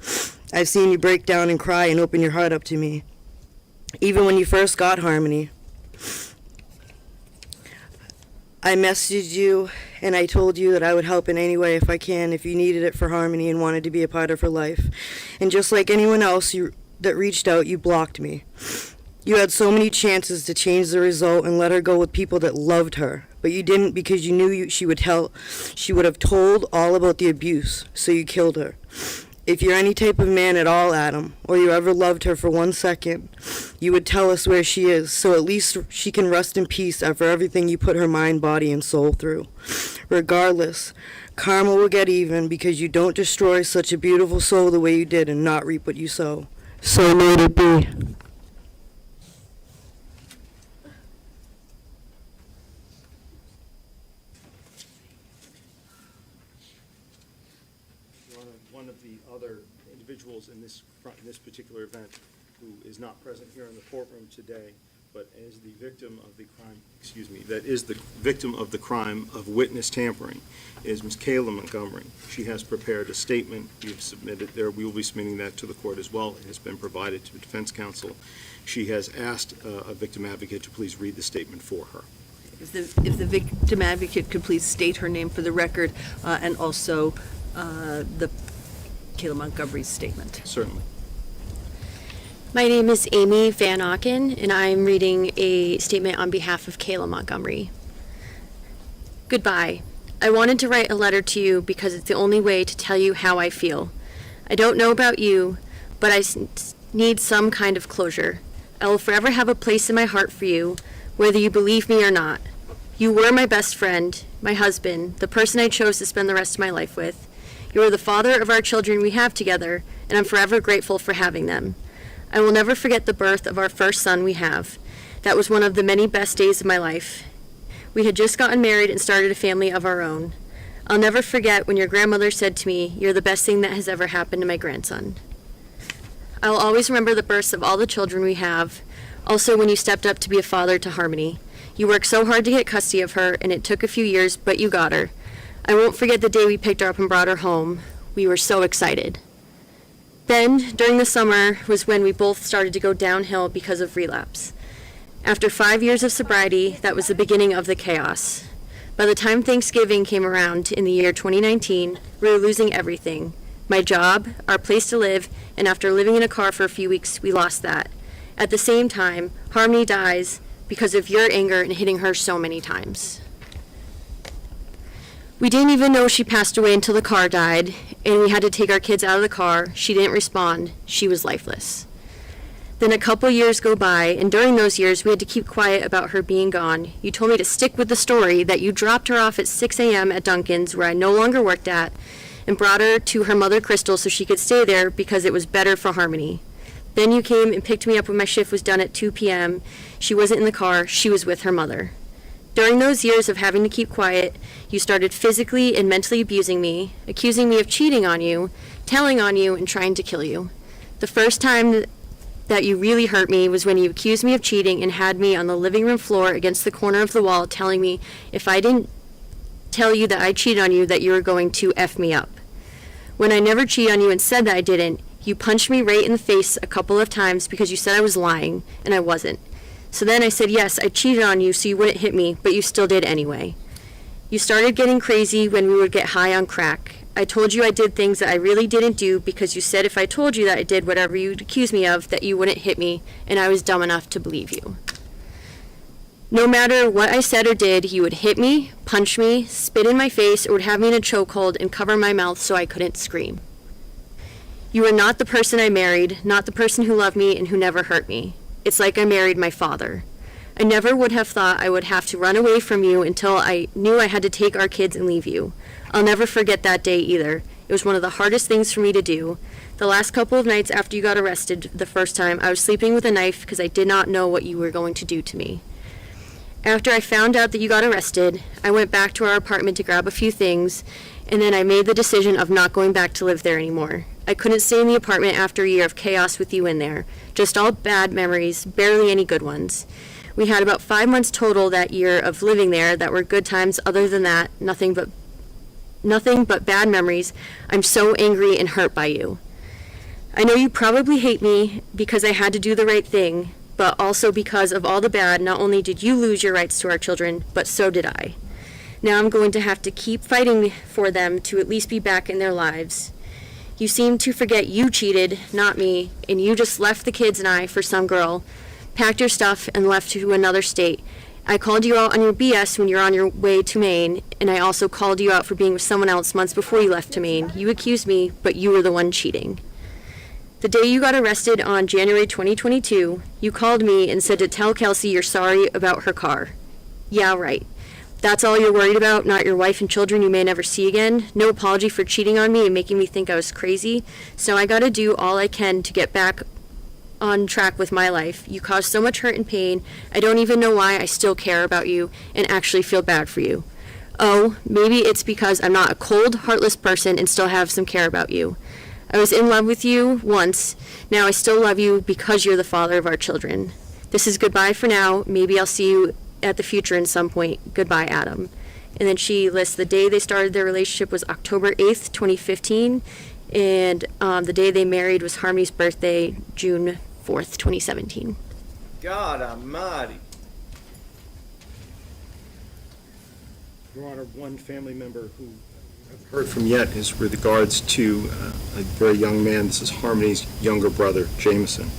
S9: I've seen you break down and cry and open your heart up to me. Even when you first got Harmony, I messaged you and I told you that I would help in any way if I can, if you needed it for Harmony and wanted to be a part of her life. And just like anyone else that reached out, you blocked me. You had so many chances to change the result and let her go with people that loved her, but you didn't, because you knew she would have told all about the abuse, so you killed her. If you're any type of man at all, Adam, or you ever loved her for 1 second, you would tell us where she is, so at least she can rest in peace after everything you put her mind, body, and soul through. Regardless, karma will get even, because you don't destroy such a beautiful soul the way you did and not reap what you sow. So may it be.
S12: One of the other individuals in this particular event who is not present here in the courtroom today, but is the victim of the crime, that is the victim of the crime of witness tampering, is Ms. Kayla Montgomery. She has prepared a statement. We've submitted there. We will be submitting that to the court as well. It has been provided to the defense counsel. She has asked a victim advocate to please read the statement for her.
S11: If the victim advocate could please state her name for the record, and also the Kayla Montgomery's statement.
S12: Certainly.
S14: My name is Amy Van Auken, and I'm reading a statement on behalf of Kayla Montgomery. Goodbye. I wanted to write a letter to you because it's the only way to tell you how I feel. I don't know about you, but I need some kind of closure. I will forever have a place in my heart for you, whether you believe me or not. You were my best friend, my husband, the person I chose to spend the rest of my life with. You are the father of our children we have together, and I'm forever grateful for having them. I will never forget the birth of our first son we have. That was one of the many best days of my life. We had just gotten married and started a family of our own. I'll never forget when your grandmother said to me, "You're the best thing that has ever happened to my grandson." I will always remember the births of all the children we have, also when you stepped up to be a father to Harmony. You worked so hard to get custody of her, and it took a few years, but you got her. I won't forget the day we picked her up and brought her home. We were so excited. Then, during the summer, was when we both started to go downhill because of relapse. After 5 years of sobriety, that was the beginning of the chaos. By the time Thanksgiving came around in the year 2019, we were losing everything. My job, our place to live, and after living in a car for a few weeks, we lost that. At the same time, Harmony dies because of your anger and hitting her so many times. We didn't even know she passed away until the car died, and we had to take our kids out of the car. She didn't respond. She was lifeless. Then a couple years go by, and during those years, we had to keep quiet about her being gone. You told me to stick with the story that you dropped her off at 6 a.m. at Dunkin's, where I no longer worked at, and brought her to her mother, Crystal, so she could stay there because it was better for Harmony. Then you came and picked me up when my shift was done at 2 p.m. She wasn't in the car. She was with her mother. During those years of having to keep quiet, you started physically and mentally abusing me, accusing me of cheating on you, telling on you, and trying to kill you. The first time that you really hurt me was when you accused me of cheating and had me on the living room floor against the corner of the wall telling me if I didn't tell you that I cheated on you, that you were going to F me up. When I never cheated on you and said that I didn't, You punched me right in the face a couple of times because you said I was lying, and I wasn't. So then I said, yes, I cheated on you so you wouldn't hit me, but you still did anyway. You started getting crazy when we would get high on crack. I told you I did things that I really didn't do because you said if I told you that I did whatever you'd accuse me of, that you wouldn't hit me, and I was dumb enough to believe you. No matter what I said or did, you would hit me, punch me, spit in my face, or would have me in a chokehold and cover my mouth so I couldn't scream. You were not the person I married, not the person who loved me and who never hurt me. It's like I married my father. I never would have thought I would have to run away from you until I knew I had to take our kids and leave you. I'll never forget that day either. It was one of the hardest things for me to do. The last couple of nights after you got arrested the first time, I was sleeping with a knife because I did not know what you were going to do to me. After I found out that you got arrested, I went back to our apartment to grab a few things, and then I made the decision of not going back to live there anymore. I couldn't stay in the apartment after a year of chaos with you in there. Just all bad memories, barely any good ones. We had about 5 months total that year of living there that were good times. Other than that, nothing but bad memories. I'm so angry and hurt by you. I know you probably hate me because I had to do the right thing, but also because of all the bad. Not only did you lose your rights to our children, but so did I. Now I'm going to have to keep fighting for them to at least be back in their lives. You seem to forget you cheated, not me, and you just left the kids and I for some girl, packed your stuff, and left to another state. I called you out on your BS when you're on your way to Maine, and I also called you out for being with someone else months before you left to Maine. You accused me, but you were the one cheating. The day you got arrested on January 2022, you called me and said to tell Kelsey you're sorry about her car. Yeah, right. That's all you're worried about, not your wife and children you may never see again. No apology for cheating on me and making me think I was crazy. So I gotta do all I can to get back on track with my life. You caused so much hurt and pain. I don't even know why I still care about you and actually feel bad for you. Oh, maybe it's because I'm not a cold, heartless person and still have some care about you. I was in love with you once. Now I still love you because you're the father of our children. This is goodbye for now. Maybe I'll see you at the future in some point. Goodbye, Adam. And then she lists the day they started their relationship was October 8th, 2015. And the day they married was Harmony's birthday, June 4th, 2017.
S2: God almighty.
S12: Your Honor, one family member who I've heard from yet is with regards to a very young man. This is Harmony's younger brother, Jameson.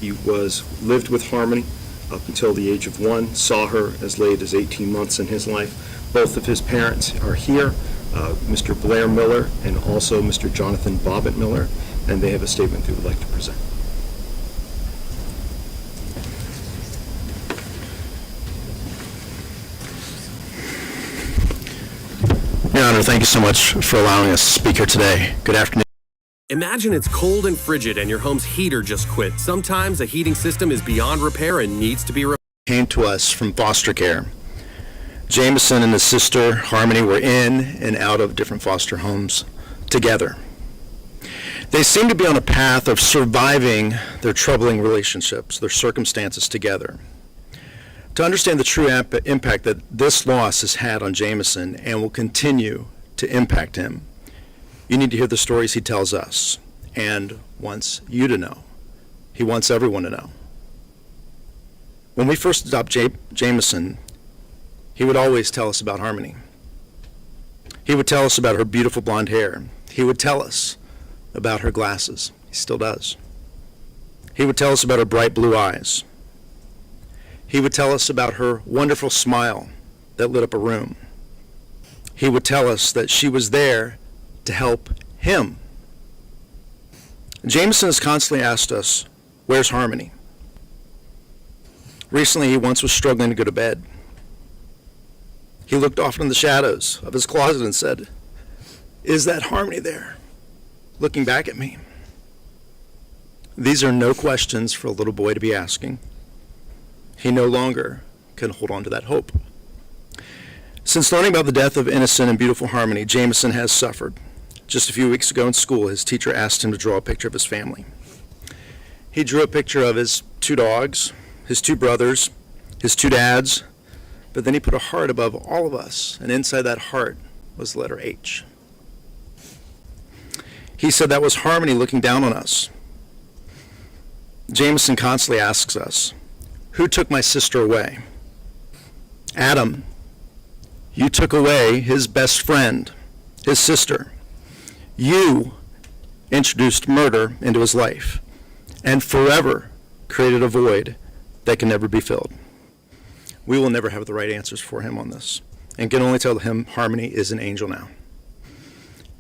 S12: He lived with Harmony up until the age of 1, saw her as late as 18 months in his life. Both of his parents are here, Mr. Blair Miller and also Mr. Jonathan Bobbitt Miller, and they have a statement they would like to present.
S15: Your Honor, thank you so much for allowing us to speak here today. Good afternoon.
S16: Imagine it's cold and frigid and your home's heater just quit. Sometimes a heating system is beyond repair and needs to be repaired.
S15: Came to us from foster care. Jameson and his sister, Harmony, were in and out of different foster homes together. They seem to be on a path of surviving their troubling relationships, their circumstances together. To understand the true impact that this loss has had on Jameson and will continue to impact him, you need to hear the stories he tells us and wants you to know. He wants everyone to know. When we first adopted Jameson, he would always tell us about Harmony. He would tell us about her beautiful blonde hair. He would tell us about her glasses. He still does. He would tell us about her bright blue eyes. He would tell us about her wonderful smile that lit up a room. He would tell us that she was there to help him. Jameson has constantly asked us, where's Harmony? Recently, he once was struggling to go to bed. He looked off in the shadows of his closet and said, is that Harmony there, looking back at me? These are no questions for a little boy to be asking. He no longer can hold on to that hope. Since learning about the death of innocent and beautiful Harmony, Jameson has suffered. Just a few weeks ago in school, his teacher asked him to draw a picture of his family. He drew a picture of his 2 dogs, his 2 brothers, his 2 dads, but then he put a heart above all of us, and inside that heart was the letter H. He said that was Harmony looking down on us. Jameson constantly asks us, who took my sister away? Adam, you took away his best friend, his sister. You introduced murder into his life and forever created a void that can never be filled. We will never have the right answers for him on this and can only tell him Harmony is an angel now.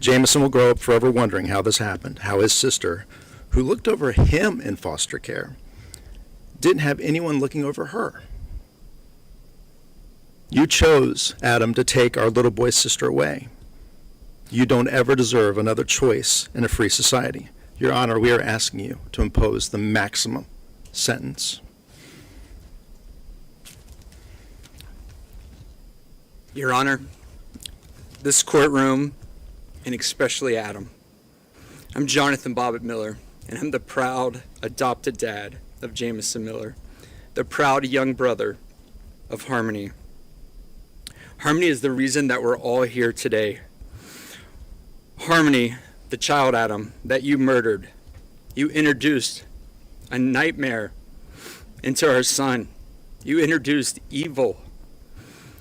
S15: Jameson will grow up forever wondering how this happened, how his sister, who looked over him in foster care, didn't have anyone looking over her. You chose, Adam, to take our little boy's sister away. You don't ever deserve another choice in a free society. Your Honor, we are asking you to impose the maximum sentence.
S17: Your Honor, this courtroom, and especially Adam, I'm Jonathan Bobbitt Miller, and I'm the proud adopted dad of Jameson Miller, the proud young brother of Harmony. Harmony is the reason that we're all here today. Harmony, the child Adam that you murdered, you introduced a nightmare into our son. You introduced evil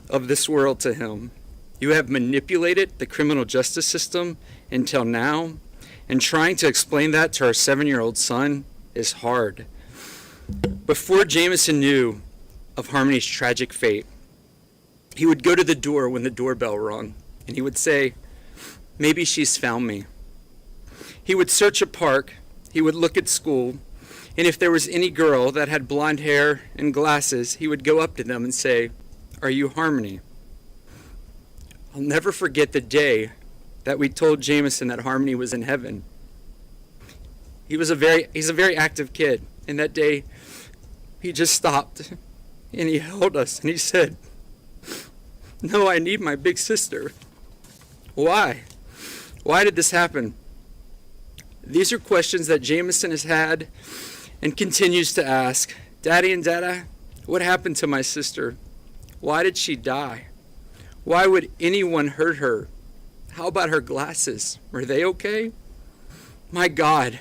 S17: of this world to him. You have manipulated the criminal justice system until now, and trying to explain that to our 7-year-old son is hard. Before Jameson knew of Harmony's tragic fate, he would go to the door when the doorbell rung, and he would say, maybe she's found me. He would search a park, he would look at school, and if there was any girl that had blonde hair and glasses, he would go up to them and say, are you Harmony? I'll never forget the day that we told Jameson that Harmony was in heaven. He's a very active kid, and that day he just stopped and he held us and he said, no, I need my big sister. Why? Why did this happen? These are questions that Jameson has had and continues to ask. Daddy and Dada, what happened to my sister? Why did she die? Why would anyone hurt her? How about her glasses? Were they okay? My God,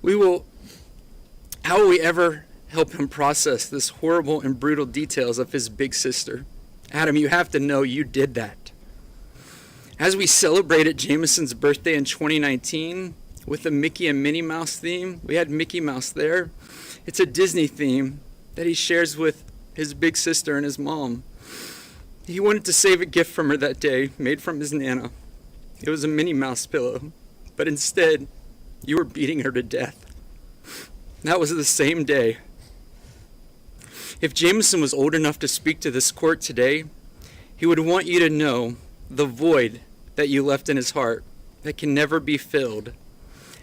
S17: how will we ever help him process this horrible and brutal details of his big sister? Adam, you have to know you did that. As we celebrated Jameson's birthday in 2019 with the Mickey and Minnie Mouse theme, we had Mickey Mouse there. It's a Disney theme that he shares with his big sister and his mom. He wanted to save a gift from her that day, made from his Nana. It was a Minnie Mouse pillow, but instead, you were beating her to death. That was the same day. If Jameson was old enough to speak to this court today, he would want you to know the void that you left in his heart that can never be filled.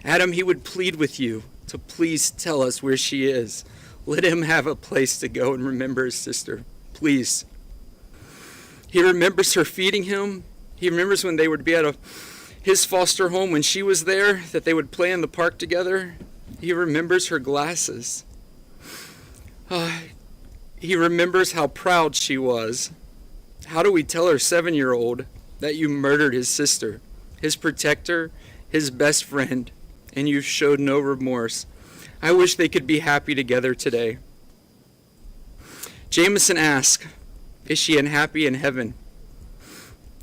S17: Adam, he would plead with you to please tell us where she is. Let him have a place to go and remember his sister, please. He remembers her feeding him. He remembers when they would be at his foster home when she was there, that they would play in the park together. He remembers her glasses. He remembers how proud she was. How do we tell our 7-year-old that you murdered his sister, his protector, his best friend, and you showed no remorse? I wish they could be happy together today. Jameson asked, is she unhappy in heaven?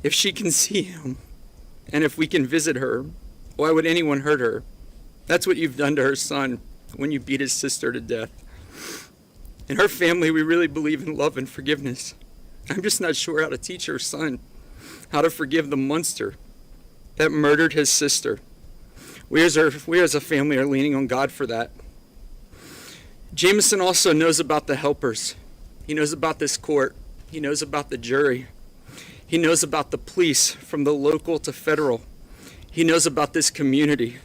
S17: If she can see him, and if we can visit her, why would anyone hurt her? That's what you've done to her son when you beat his sister to death. In her family, we really believe in love and forgiveness. I'm just not sure how to teach her son how to forgive the monster that murdered his sister. We as a family are leaning on God for that. Jameson also knows about the helpers. He knows about this court. He knows about the jury. He knows about the police from the local to federal. He knows about this community.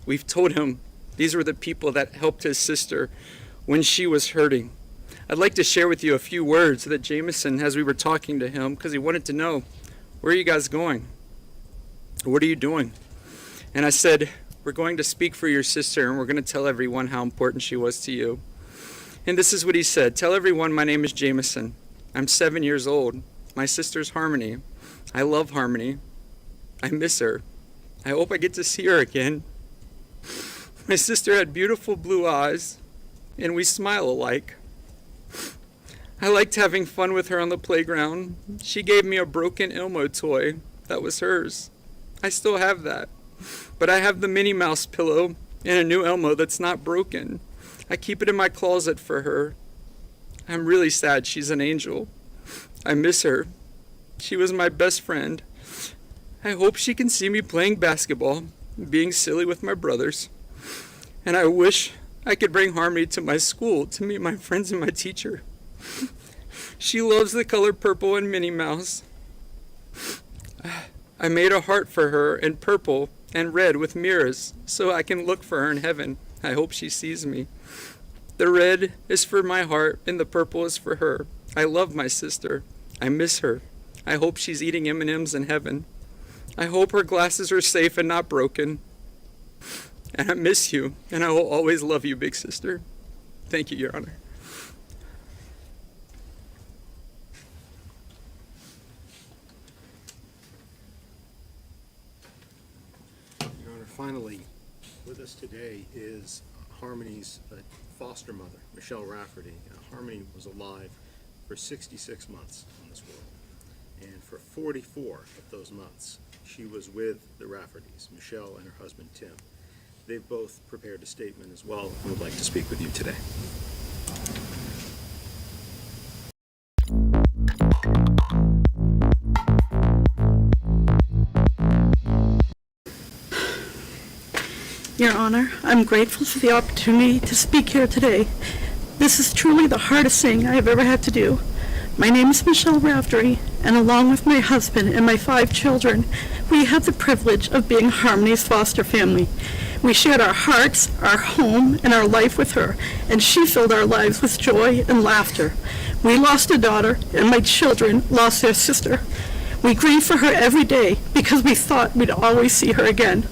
S17: We've told him these were the people that helped his sister when she was hurting. I'd like to share with you a few words that Jameson, as we were talking to him, because he wanted to know, where are you guys going? What are you doing? And I said, we're going to speak for your sister, and we're going to tell everyone how important she was to you. And this is what he said. Tell everyone my name is Jameson. I'm 7 years old. My sister's Harmony. I love Harmony. I miss her. I hope I get to see her again. My sister had beautiful blue eyes, and we smile alike. I liked having fun with her on the playground. She gave me a broken Elmo toy that was hers. I still have that, but I have the Minnie Mouse pillow and a new Elmo that's not broken. I keep it in my closet for her. I'm really sad she's an angel. I miss her. She was my best friend. I hope she can see me playing basketball, being silly with my brothers. And I wish I could bring Harmony to my school to meet my friends and my teacher. She loves the color purple and Minnie Mouse. I made a heart for her in purple and red with mirrors so I can look for her in heaven. I hope she sees me. The red is for my heart and the purple is for her. I love my sister. I miss her. I hope she's eating M&Ms in heaven. I hope her glasses are safe and not broken. And I miss you, and I will always love you, big sister. Thank you, Your Honor.
S12: Your Honor, finally, with us today is Harmony's foster mother, Michelle Rafferty. Harmony was alive for 66 months on this world, and for 44 of those months, she was with the Raffertys, Michelle and her husband, Tim. They've both prepared a statement as well and would like to speak with you today.
S18: Your Honor, I'm grateful for the opportunity to speak here today. This is truly the hardest thing I have ever had to do. My name is Michelle Rafferty, and along with my husband and my 5 children, we have the privilege of being Harmony's foster family. We shared our hearts, our home, and our life with her, and she filled our lives with joy and laughter. We lost a daughter, and my children lost their sister. We grieve for her every day because we thought we'd always see her again.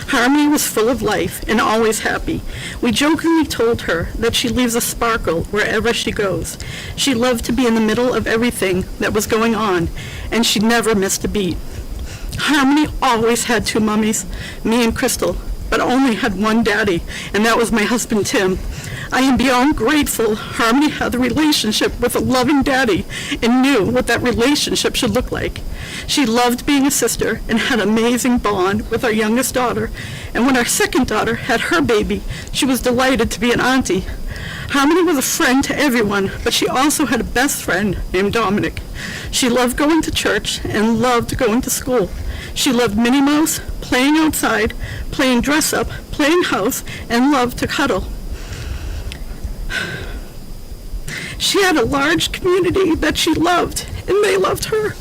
S18: Harmony was full of life and always happy. We jokingly told her that she leaves a sparkle wherever she goes. She loved to be in the middle of everything that was going on, and she never missed a beat. Harmony always had 2 mummies, me and Crystal, but only had one daddy, and that was my husband, Tim. I am beyond grateful Harmony had the relationship with a loving daddy and knew what that relationship should look like. She loved being a sister and had an amazing bond with our youngest daughter, and when our second daughter had her baby, she was delighted to be an auntie. Harmony was a friend to everyone, but she also had a best friend named Dominic. She loved going to church and loved going to school. She loved Minnie Mouse, playing outside, playing dress up, playing house, and loved to cuddle. She had a large community that she loved, and they loved her.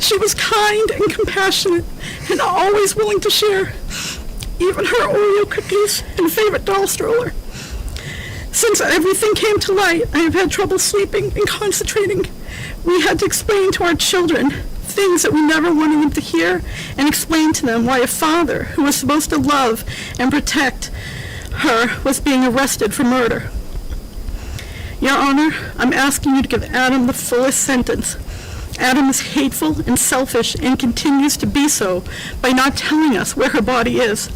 S18: She was kind and compassionate and always willing to share, even her Oreo cookies and favorite doll stroller. Since everything came to light, I have had trouble sleeping and concentrating. We had to explain to our children things that we never wanted them to hear and explain to them why a father who was supposed to love and protect her was being arrested for murder. Your Honor, I'm asking you to give Adam the fullest sentence. Adam is hateful and selfish and continues to be so by not telling us where her body is.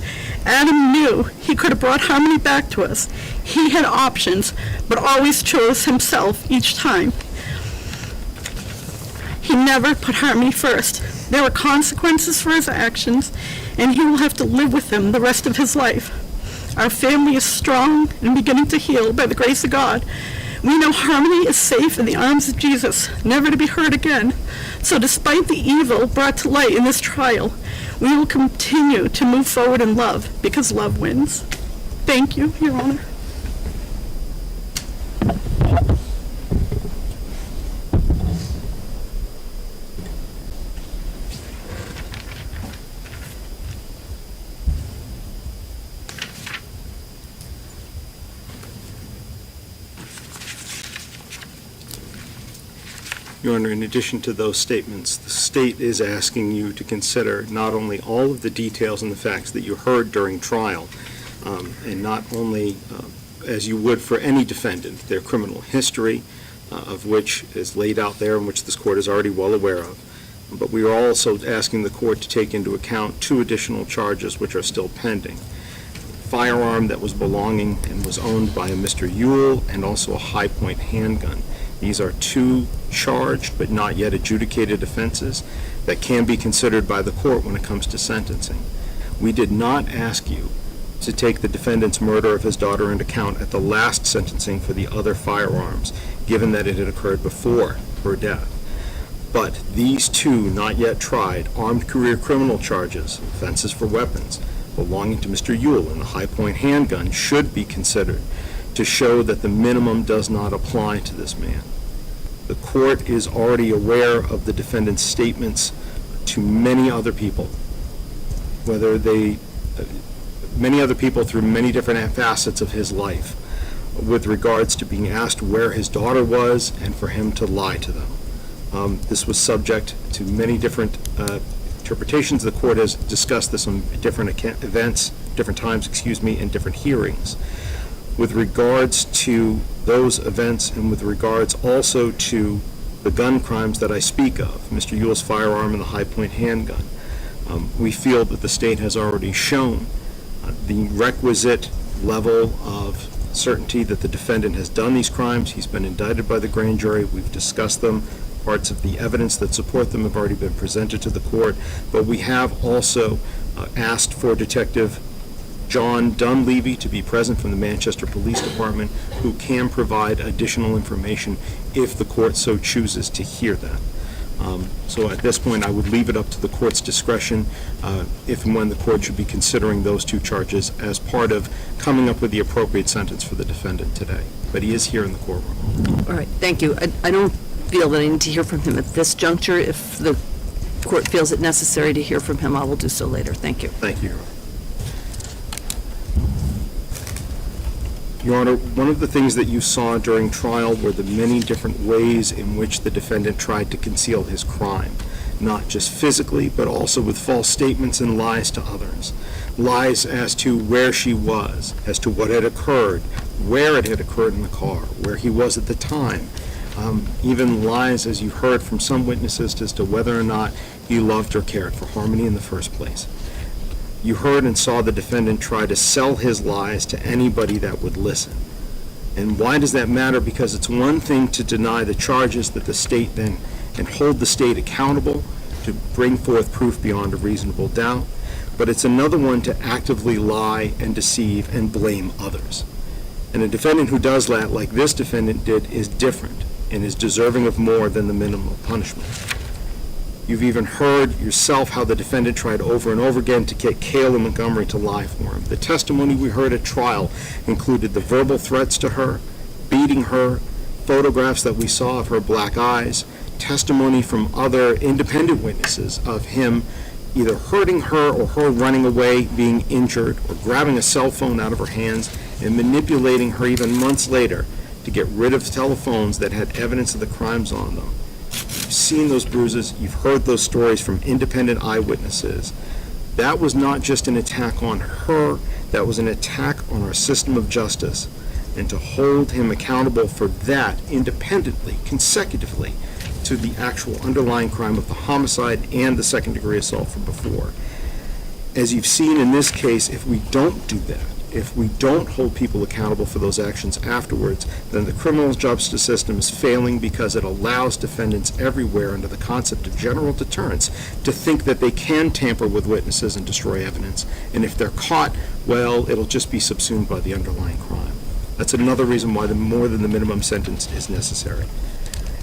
S18: Adam knew he could have brought Harmony back to us. He had options, but always chose himself each time. He never put Harmony first. There were consequences for his actions, and he will have to live with them the rest of his life. Our family is strong and beginning to heal by the grace of God. We know Harmony is safe in the arms of Jesus, never to be hurt again. So despite the evil brought to light in this trial, we will continue to move forward in love because love wins. Thank you, Your Honor.
S12: Your Honor, in addition to those statements, the state is asking you to consider not only all of the details and the facts that you heard during trial, and not only, as you would for any defendant, their criminal history, of which is laid out there and which this court is already well aware of, But we are also asking the court to take into account 2 additional charges which are still pending. Firearm that was belonging and was owned by a Mr. Ewell, and also a high-point handgun. These are 2 charged but not yet adjudicated offenses that can be considered by the court when it comes to sentencing. We did not ask you to take the defendant's murder of his daughter into account at the last sentencing for the other firearms, given that it had occurred before her death. But these 2 not yet tried armed career criminal charges, offenses for weapons, belonging to Mr. Ewell and the high-point handgun should be considered to show that the minimum does not apply to this man. The court is already aware of the defendant's statements to many other people, many other people through many different facets of his life, with regards to being asked where his daughter was and for him to lie to them. This was subject to many different interpretations. The court has discussed this on different times, in different hearings. With regards to those events and with regards also to the gun crimes that I speak of, Mr. Ewell's firearm and the high-point handgun, we feel that the state has already shown the requisite level of certainty that the defendant has done these crimes. He's been indicted by the grand jury. We've discussed them. Parts of the evidence that support them have already been presented to the court. But we have also asked for Detective John Dunleavy to be present from the Manchester Police Department, who can provide additional information if the court so chooses to hear that. So at this point, I would leave it up to the court's discretion if and when the court should be considering those 2 charges as part of coming up with the appropriate sentence for the defendant today. But he is here in the courtroom.
S11: All right, thank you. I don't feel that I need to hear from him at this juncture. If the court feels it necessary to hear from him, I will do so later. Thank you.
S12: Thank you, Your Honor. Your Honor, one of the things that you saw during trial were the many different ways in which the defendant tried to conceal his crime, not just physically, but also with false statements and lies to others. Lies as to where she was, as to what had occurred, where it had occurred in the car, where he was at the time. Even lies, as you heard from some witnesses, as to whether or not he loved or cared for Harmony in the first place. You heard and saw the defendant try to sell his lies to anybody that would listen. And why does that matter? Because it's one thing to deny the charges that the state then, and hold the state accountable to bring forth proof beyond a reasonable doubt, but it's another one to actively lie and deceive and blame others. And a defendant who does that, like this defendant did, is different and is deserving of more than the minimum punishment. You've even heard yourself how the defendant tried over and over again to get Kayla Montgomery to lie for him. The testimony we heard at trial included the verbal threats to her, beating her, photographs that we saw of her black eyes, testimony from other independent witnesses of him either hurting her or her running away, being injured, or grabbing a cell phone out of her hands and manipulating her even months later to get rid of telephones that had evidence of the crimes on them. You've seen those bruises, you've heard those stories from independent eyewitnesses. That was not just an attack on her, that was an attack on our system of justice. And to hold him accountable for that independently, consecutively, to the actual underlying crime of the homicide and the second-degree assault from before. As you've seen in this case, if we don't do that, if we don't hold people accountable for those actions afterwards, then the criminal justice system is failing because it allows defendants everywhere under the concept of general deterrence to think that they can tamper with witnesses and destroy evidence. And if they're caught, well, it'll just be subsumed by the underlying crime. That's another reason why the more than the minimum sentence is necessary.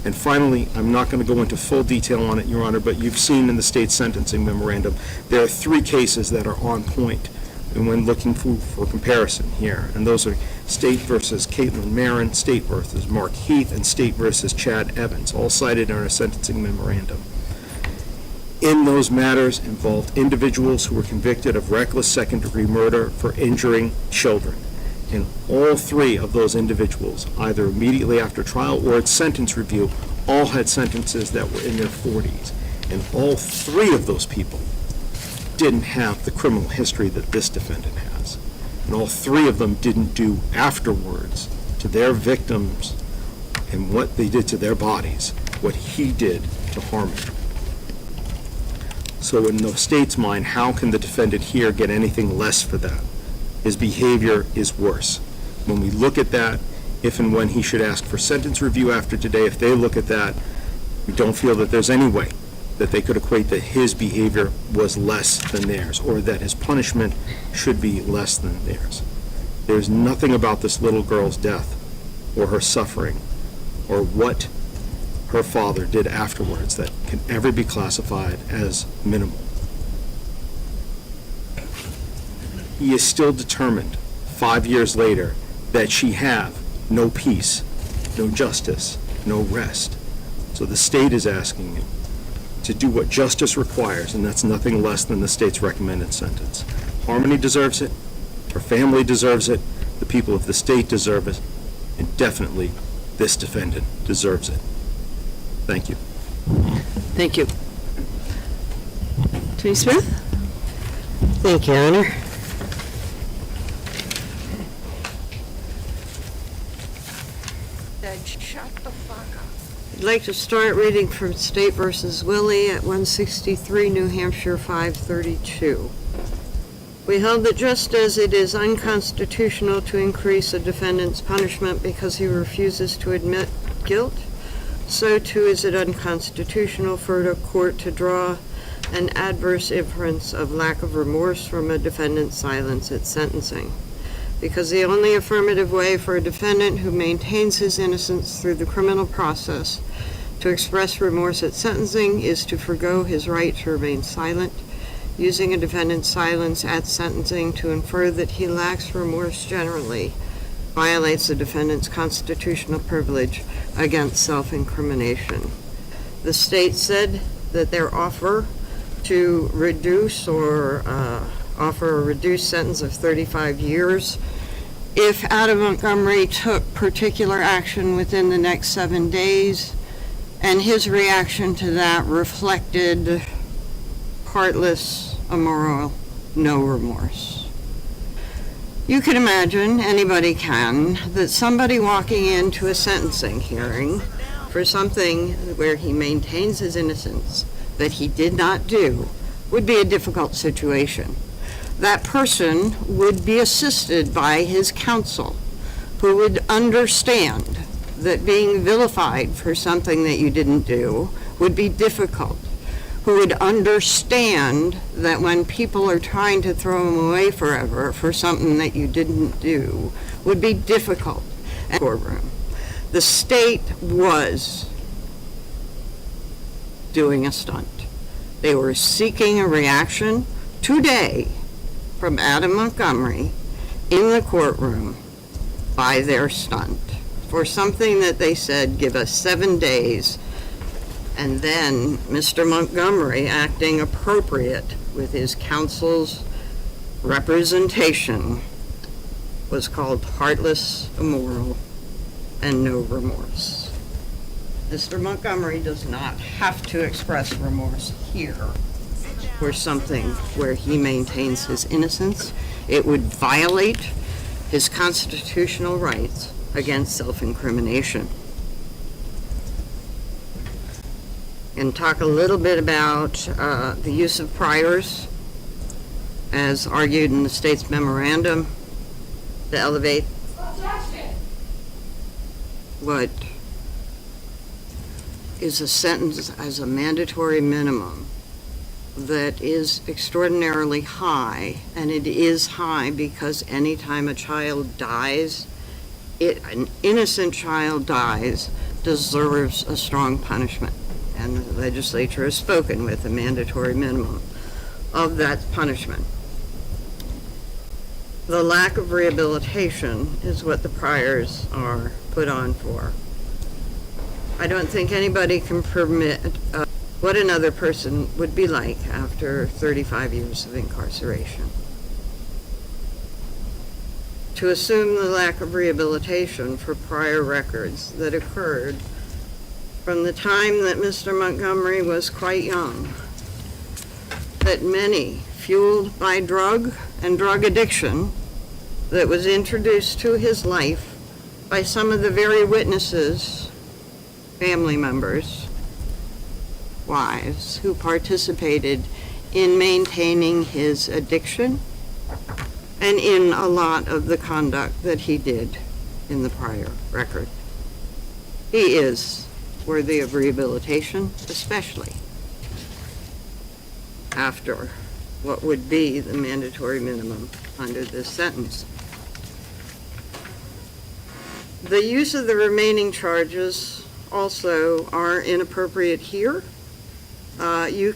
S12: And finally, I'm not going to go into full detail on it, Your Honor, but you've seen in the state sentencing memorandum, there are 3 cases that are on point and when looking for comparison here. And those are State versus Caitlin Marin, State versus Mark Heath, and State versus Chad Evans, all cited in our sentencing memorandum. In those matters involved individuals who were convicted of reckless second-degree murder for injuring children. And all 3 of those individuals, either immediately after trial or at sentence review, all had sentences that were in their 40s. And all 3 of those people didn't have the criminal history that this defendant has. And all 3 of them didn't do afterwards to their victims and what they did to their bodies, what he did to Harmony. So in the state's mind, how can the defendant here get anything less for that? His behavior is worse. When we look at that, if and when he should ask for sentence review after today, if they look at that, we don't feel that there's any way that they could equate that his behavior was less than theirs, or that his punishment should be less than theirs. There's nothing about this little girl's death, or her suffering, or what her father did afterwards that can ever be classified as minimal. He is still determined, 5 years later, that she have no peace, no justice, no rest. So the state is asking him to do what justice requires, and that's nothing less than the state's recommended sentence. Harmony deserves it, her family deserves it, the people of the state deserve it, and definitely this defendant deserves it. Thank you.
S11: Thank you. Attorney Smith?
S9: Thank you, Honor.
S11: Shut the fuck up. I'd like to start reading from State versus Willie at 163 New Hampshire 532. We held that just as it is unconstitutional to increase a defendant's punishment because he refuses to admit guilt, so too is it unconstitutional for a court to draw an adverse inference of lack of remorse from a defendant's silence at sentencing. Because the only affirmative way for a defendant who maintains his innocence through the criminal process to express remorse at sentencing is to forgo his right to remain silent, using a defendant's silence at sentencing to infer that he lacks remorse generally violates the defendant's constitutional privilege against self-incrimination. The state said that their offer to reduce or offer a reduced sentence of 35 years if Adam Montgomery took particular action within the next 7 days, and his reaction to that reflected heartless, immoral, no remorse. You can imagine, anybody can, that somebody walking into a sentencing hearing for something where he maintains his innocence that he did not do would be a difficult situation. That person would be assisted by his counsel, who would understand that being vilified for something that you didn't do would be difficult, who would understand that when people are trying to throw him away forever for something that you didn't do would be difficult in the courtroom. The state was doing a stunt. They were seeking a reaction today from Adam Montgomery in the courtroom by their stunt for something that they said, give us 7 days, and then Mr. Montgomery, acting appropriate with his counsel's representation, was called heartless, immoral, and no remorse. Mr. Montgomery does not have to express remorse here for something where he maintains his innocence. It would violate his constitutional rights against self-incrimination. And talk a little bit about the use of priors, as argued in the state's memorandum, to elevate what is a sentence as a mandatory minimum that is extraordinarily high, and it is high because anytime a child dies, an innocent child dies, deserves a strong punishment. And the legislature has spoken with a mandatory minimum of that punishment. The lack of rehabilitation is what the priors are put on for. I don't think anybody can permit what another person would be like after 35 years of incarceration. To assume the lack of rehabilitation for prior records that occurred from the time that Mr. Montgomery was quite young, that many, fueled by drug and drug addiction that was introduced to his life by some of the very witnesses, family members, wives, who participated in maintaining his addiction and in a lot of the conduct that he did in the prior record. He is worthy of rehabilitation, especially after what would be the mandatory minimum under this sentence. The use of the remaining charges also are inappropriate here. You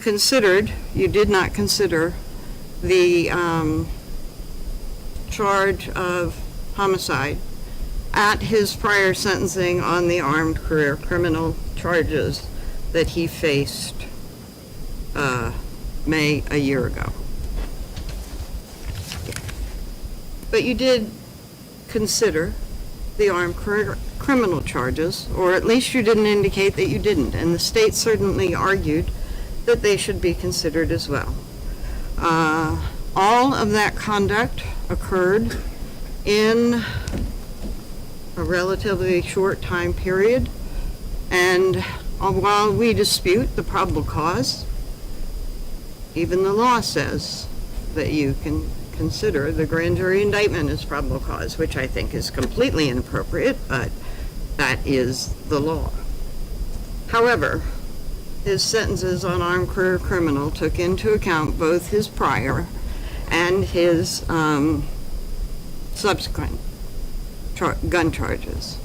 S11: did not consider the charge of homicide at his prior sentencing on the armed career criminal charges that he faced May a year ago. But you did consider the armed career criminal charges, or at least you didn't indicate that you didn't, and the state certainly argued that they should be considered as well. All of that conduct occurred in a relatively short time period, and while we dispute the probable cause, even the law says that you can consider the grand jury indictment as probable cause, which I think is completely inappropriate, but that is the law. However, his sentences on armed career criminal took into account both his prior and his subsequent gun charges.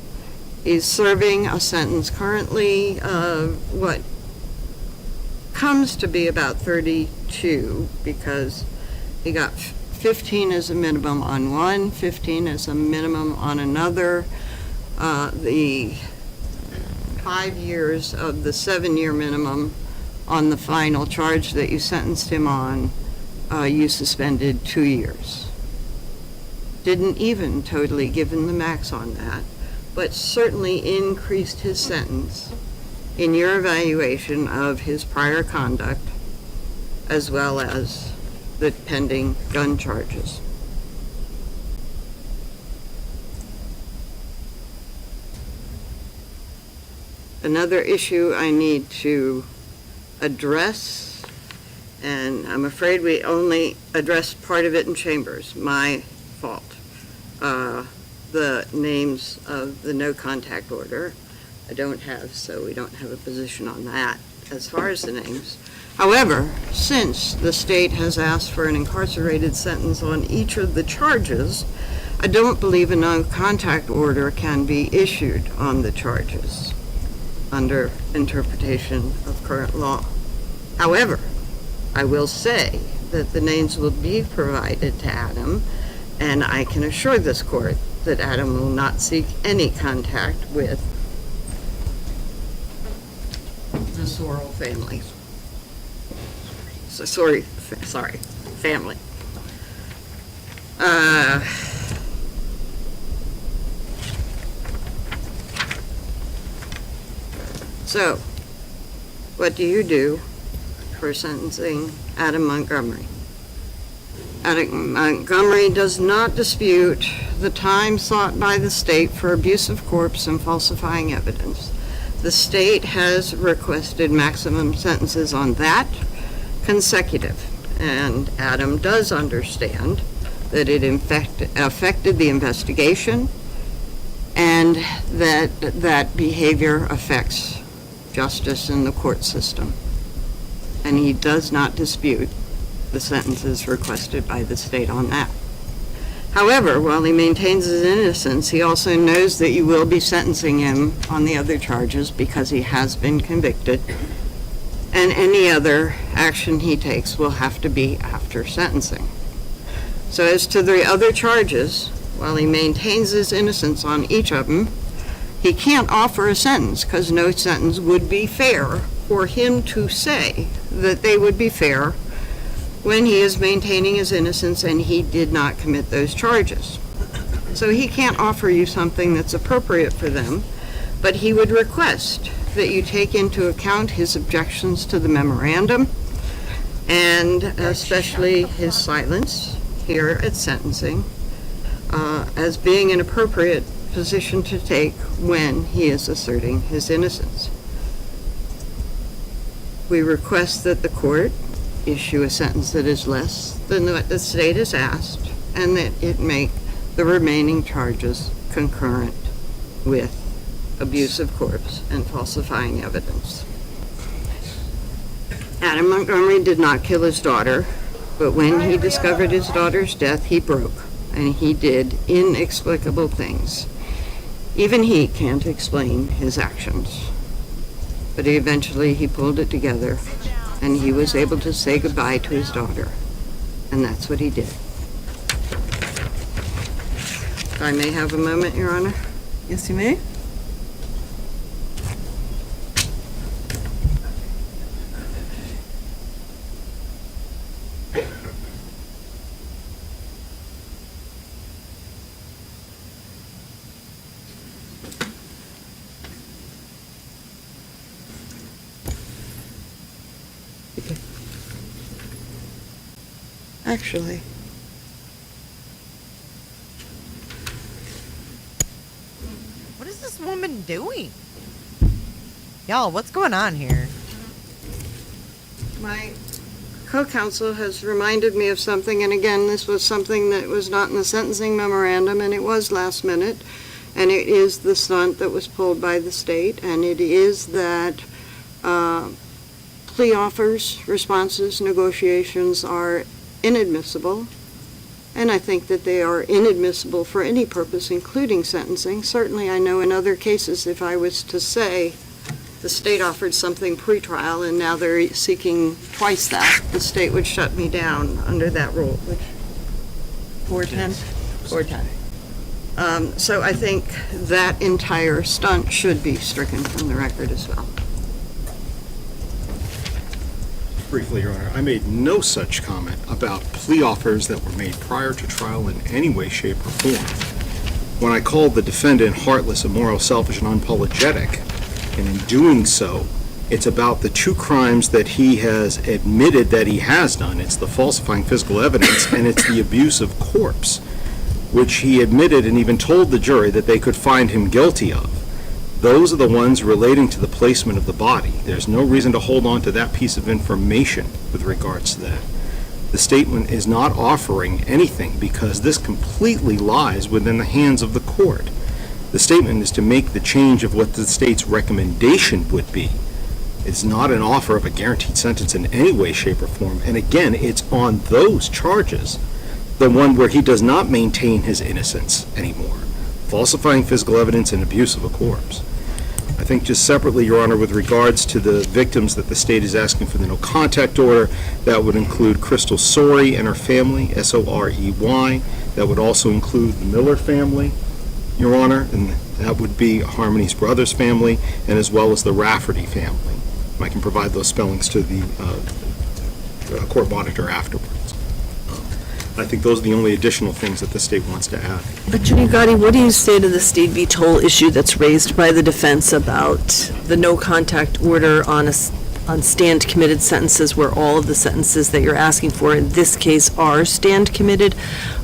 S11: He's serving a sentence currently of what comes to be about 32, because he got 15 as a minimum on one, 15 as a minimum on another. The 5 years of the 7-year minimum on the final charge that you sentenced him on, you suspended 2 years. Didn't even totally give him the max on that, but certainly increased his sentence in your evaluation of his prior conduct as well as the pending gun charges. Another issue I need to address, and I'm afraid we only addressed part of it in chambers, my fault. The names of the no contact order I don't have, so we don't have a position on that as far as the names. However, since the state has asked for an incarcerated sentence on each of the charges, I don't believe a no-contact order can be issued on the charges under interpretation of current law. However, I will say that the names will be provided to Adam, and I can assure this court that Adam will not seek any contact with the Sorrell family. Sorry, family. So, what do you do for sentencing Adam Montgomery? Adam Montgomery does not dispute the time sought by the state for abuse of corpse and falsifying evidence. The state has requested maximum sentences on that consecutive, and Adam does understand that it affected the investigation and that behavior affects justice in the court system. And he does not dispute the sentences requested by the state on that. However, while he maintains his innocence, he also knows that you will be sentencing him on the other charges because he has been convicted, and any other action he takes will have to be after sentencing. So as to the other charges, while he maintains his innocence on each of them, he can't offer a sentence because no sentence would be fair for him to say that they would be fair when he is maintaining his innocence and he did not commit those charges. So he can't offer you something that's appropriate for them, but he would request that you take into account his objections to the memorandum, and especially his silence here at sentencing, as being an appropriate position to take when he is asserting his innocence. We request that the court issue a sentence that is less than what the state has asked, and that it make the remaining charges concurrent with abuse of corpse and falsifying evidence. Adam Montgomery did not kill his daughter, but when he discovered his daughter's death, he broke, and he did inexplicable things. Even he can't explain his actions. But eventually he pulled it together, and he was able to say goodbye to his daughter. And that's what he did. If I may have a moment, Your Honor?
S18: Yes, you may.
S11: Actually,
S1: What is this woman doing? Y'all, what's going on here?
S11: my co-counsel has reminded me of something, and again, this was something that was not in the sentencing memorandum, and it was last minute, and it is the stunt that was pulled by the state, and it is that plea offers, responses, negotiations are inadmissible, and I think that they are inadmissible for any purpose, including sentencing. Certainly, I know in other cases, if I was to say the state offered something pretrial and now they're seeking twice that, the state would shut me down under that rule, which, 410? 410. So I think that entire stunt should be stricken from the record as well.
S12: Briefly, Your Honor, I made no such comment about plea offers that were made prior to trial in any way, shape, or form. When I called the defendant heartless, immoral, selfish, and unapologetic, and in doing so, it's about the two crimes that he has admitted that he has done. It's the falsifying physical evidence, and it's the abuse of corpse, which he admitted and even told the jury that they could find him guilty of. Those are the ones relating to the placement of the body. There's no reason to hold on to that piece of information with regards to that. The statement is not offering anything because this completely lies within the hands of the court. The statement is to make the change of what the state's recommendation would be. It's not an offer of a guaranteed sentence in any way, shape, or form. And again, it's on those charges, the one where he does not maintain his innocence anymore. Falsifying physical evidence and abuse of a corpse. I think just separately, Your Honor, with regards to the victims that the state is asking for the no contact order, that would include Crystal Sorey and her family, S-O-R-E-Y. That would also include the Miller family, Your Honor, and that would be Harmony's brother's family, and as well as the Rafferty family. I can provide those spellings to the court monitor afterwards. I think those are the only additional things that the state wants to add.
S13: Attorney Gotti, what do you say to the state v. Toll issue that's raised by the defense about the no contact order on stand committed sentences, where all of the sentences that you're asking for in this case are stand committed,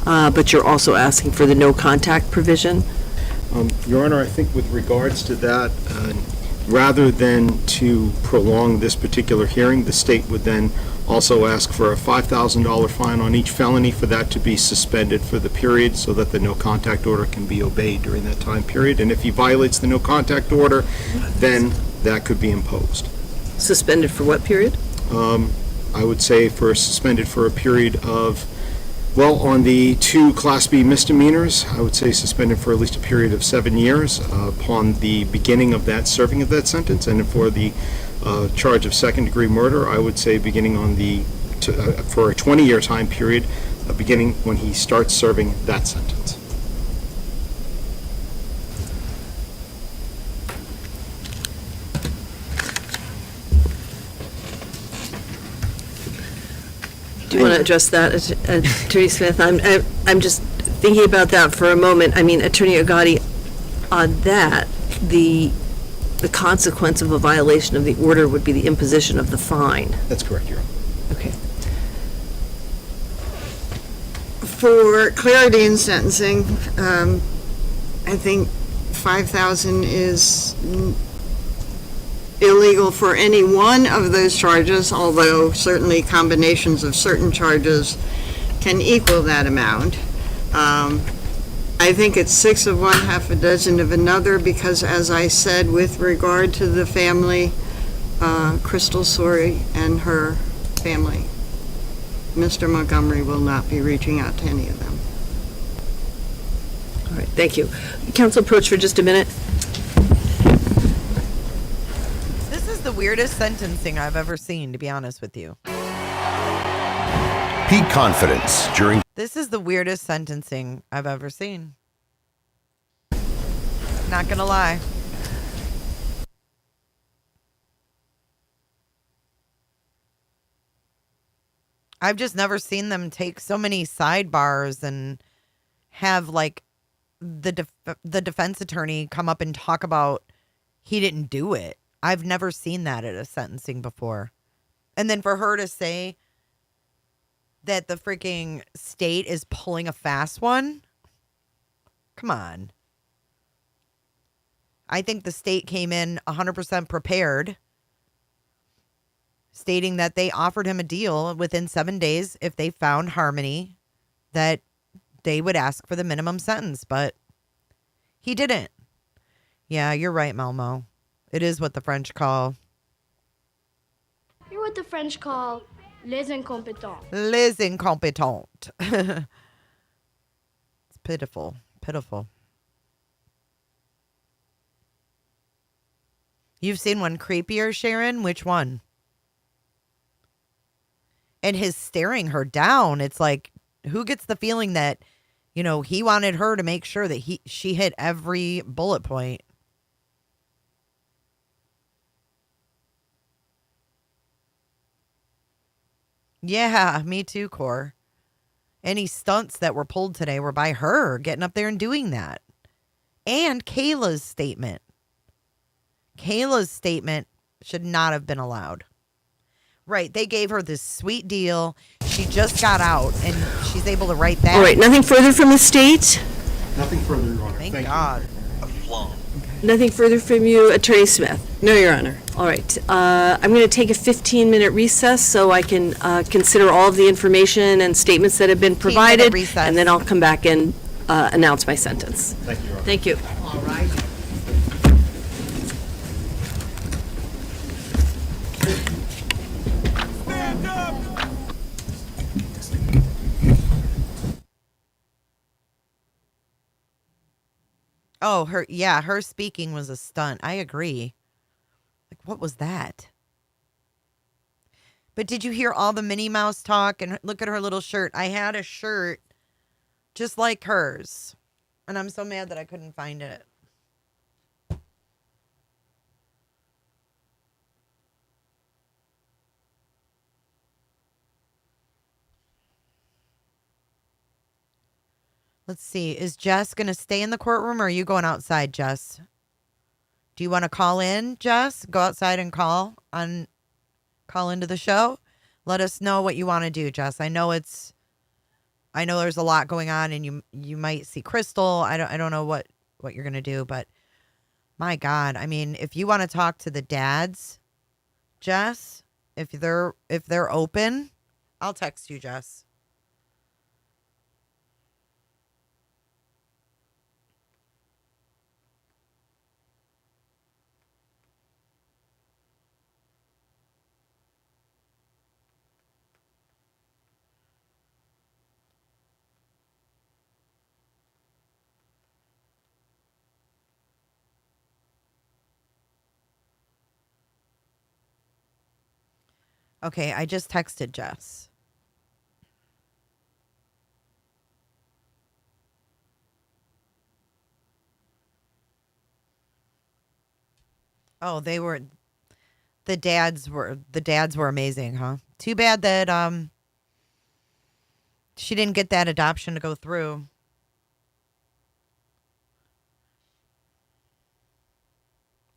S13: but you're also asking for the no contact provision?
S12: Your Honor, I think with regards to that, rather than to prolong this particular hearing, the state would then also ask for a $5,000 fine on each felony for that to be suspended for the period so that the no contact order can be obeyed during that time period. And if he violates the no contact order, then that could be imposed.
S13: Suspended for what period?
S12: I would say suspended for a period of, well, on the two Class B misdemeanors, I would say suspended for at least a period of 7 years upon the beginning of that serving of that sentence. And for the charge of second-degree murder, I would say beginning on for a 20-year time period, beginning when he starts serving that sentence.
S13: Do you want to address that, Attorney Smith? I'm just thinking about that for a moment. I mean, Attorney Agati, on that, the consequence of a violation of the order would be the imposition of the fine.
S12: That's correct, Your Honor.
S13: Okay.
S11: For clarity in sentencing, I think 5,000 is illegal for any one of those charges, although certainly combinations of certain charges can equal that amount. I think it's 6 of one, half a dozen of another, because as I said, with regard to the family, Crystal Sorey and her family, Mr. Montgomery will not be reaching out to any of them.
S19: All right, thank you. Council, approach for just a minute.
S1: This is the weirdest sentencing I've ever seen, to be honest with you.
S20: Peak confidence during.
S1: This is the weirdest sentencing I've ever seen. Not gonna lie. I've just never seen them take so many sidebars and have like the defense attorney come up and talk about he didn't do it. I've never seen that at a sentencing before. And then for her to say that the freaking state is pulling a fast one. Come on. I think the state came in 100% prepared, stating that they offered him a deal within 7 days if they found Harmony, that they would ask for the minimum sentence, but he didn't. Yeah, you're right, Malmo. It is what the French call...
S21: You're what the French call les incompetents.
S1: Les incompetents. It's pitiful. Pitiful. You've seen one creepier, Sharon? Which one? And his staring her down. It's like, who gets the feeling that, you know, he wanted her to make sure that she hit every bullet point? Yeah, me too, Cor. Any stunts that were pulled today were by her getting up there and doing that. And Kayla's statement. Kayla's statement should not have been allowed. Right, they gave her this sweet deal. She just got out, and she's able to write that.
S19: All right, nothing further from the state?
S12: Nothing further, Your Honor.
S1: Thank God.
S19: Nothing further from you, Attorney Smith?
S11: No, Your Honor.
S19: All right, I'm going to take a 15-minute recess so I can consider all of the information and statements that have been provided, and then I'll come back and announce my sentence.
S12: Thank you, Your Honor.
S19: Thank you.
S1: All right. Oh, her speaking was a stunt. I agree. Like, what was that? But did you hear all the Minnie Mouse talk? And look at her little shirt. I had a shirt just like hers. And I'm so mad that I couldn't find it. Let's see. Is Jess going to stay in the courtroom, or are you going outside, Jess? Do you want to call in, Jess? Go outside and call into the show. Let us know what you want to do, Jess. I know there's a lot going on, and you might see Crystal. I don't know what you're going to do, but my God. I mean, if you want to talk to the dads, Jess, if they're open, I'll text you, Jess. Okay, I just texted Jess. Oh, the dads were amazing, huh? Too bad that she didn't get that adoption to go through.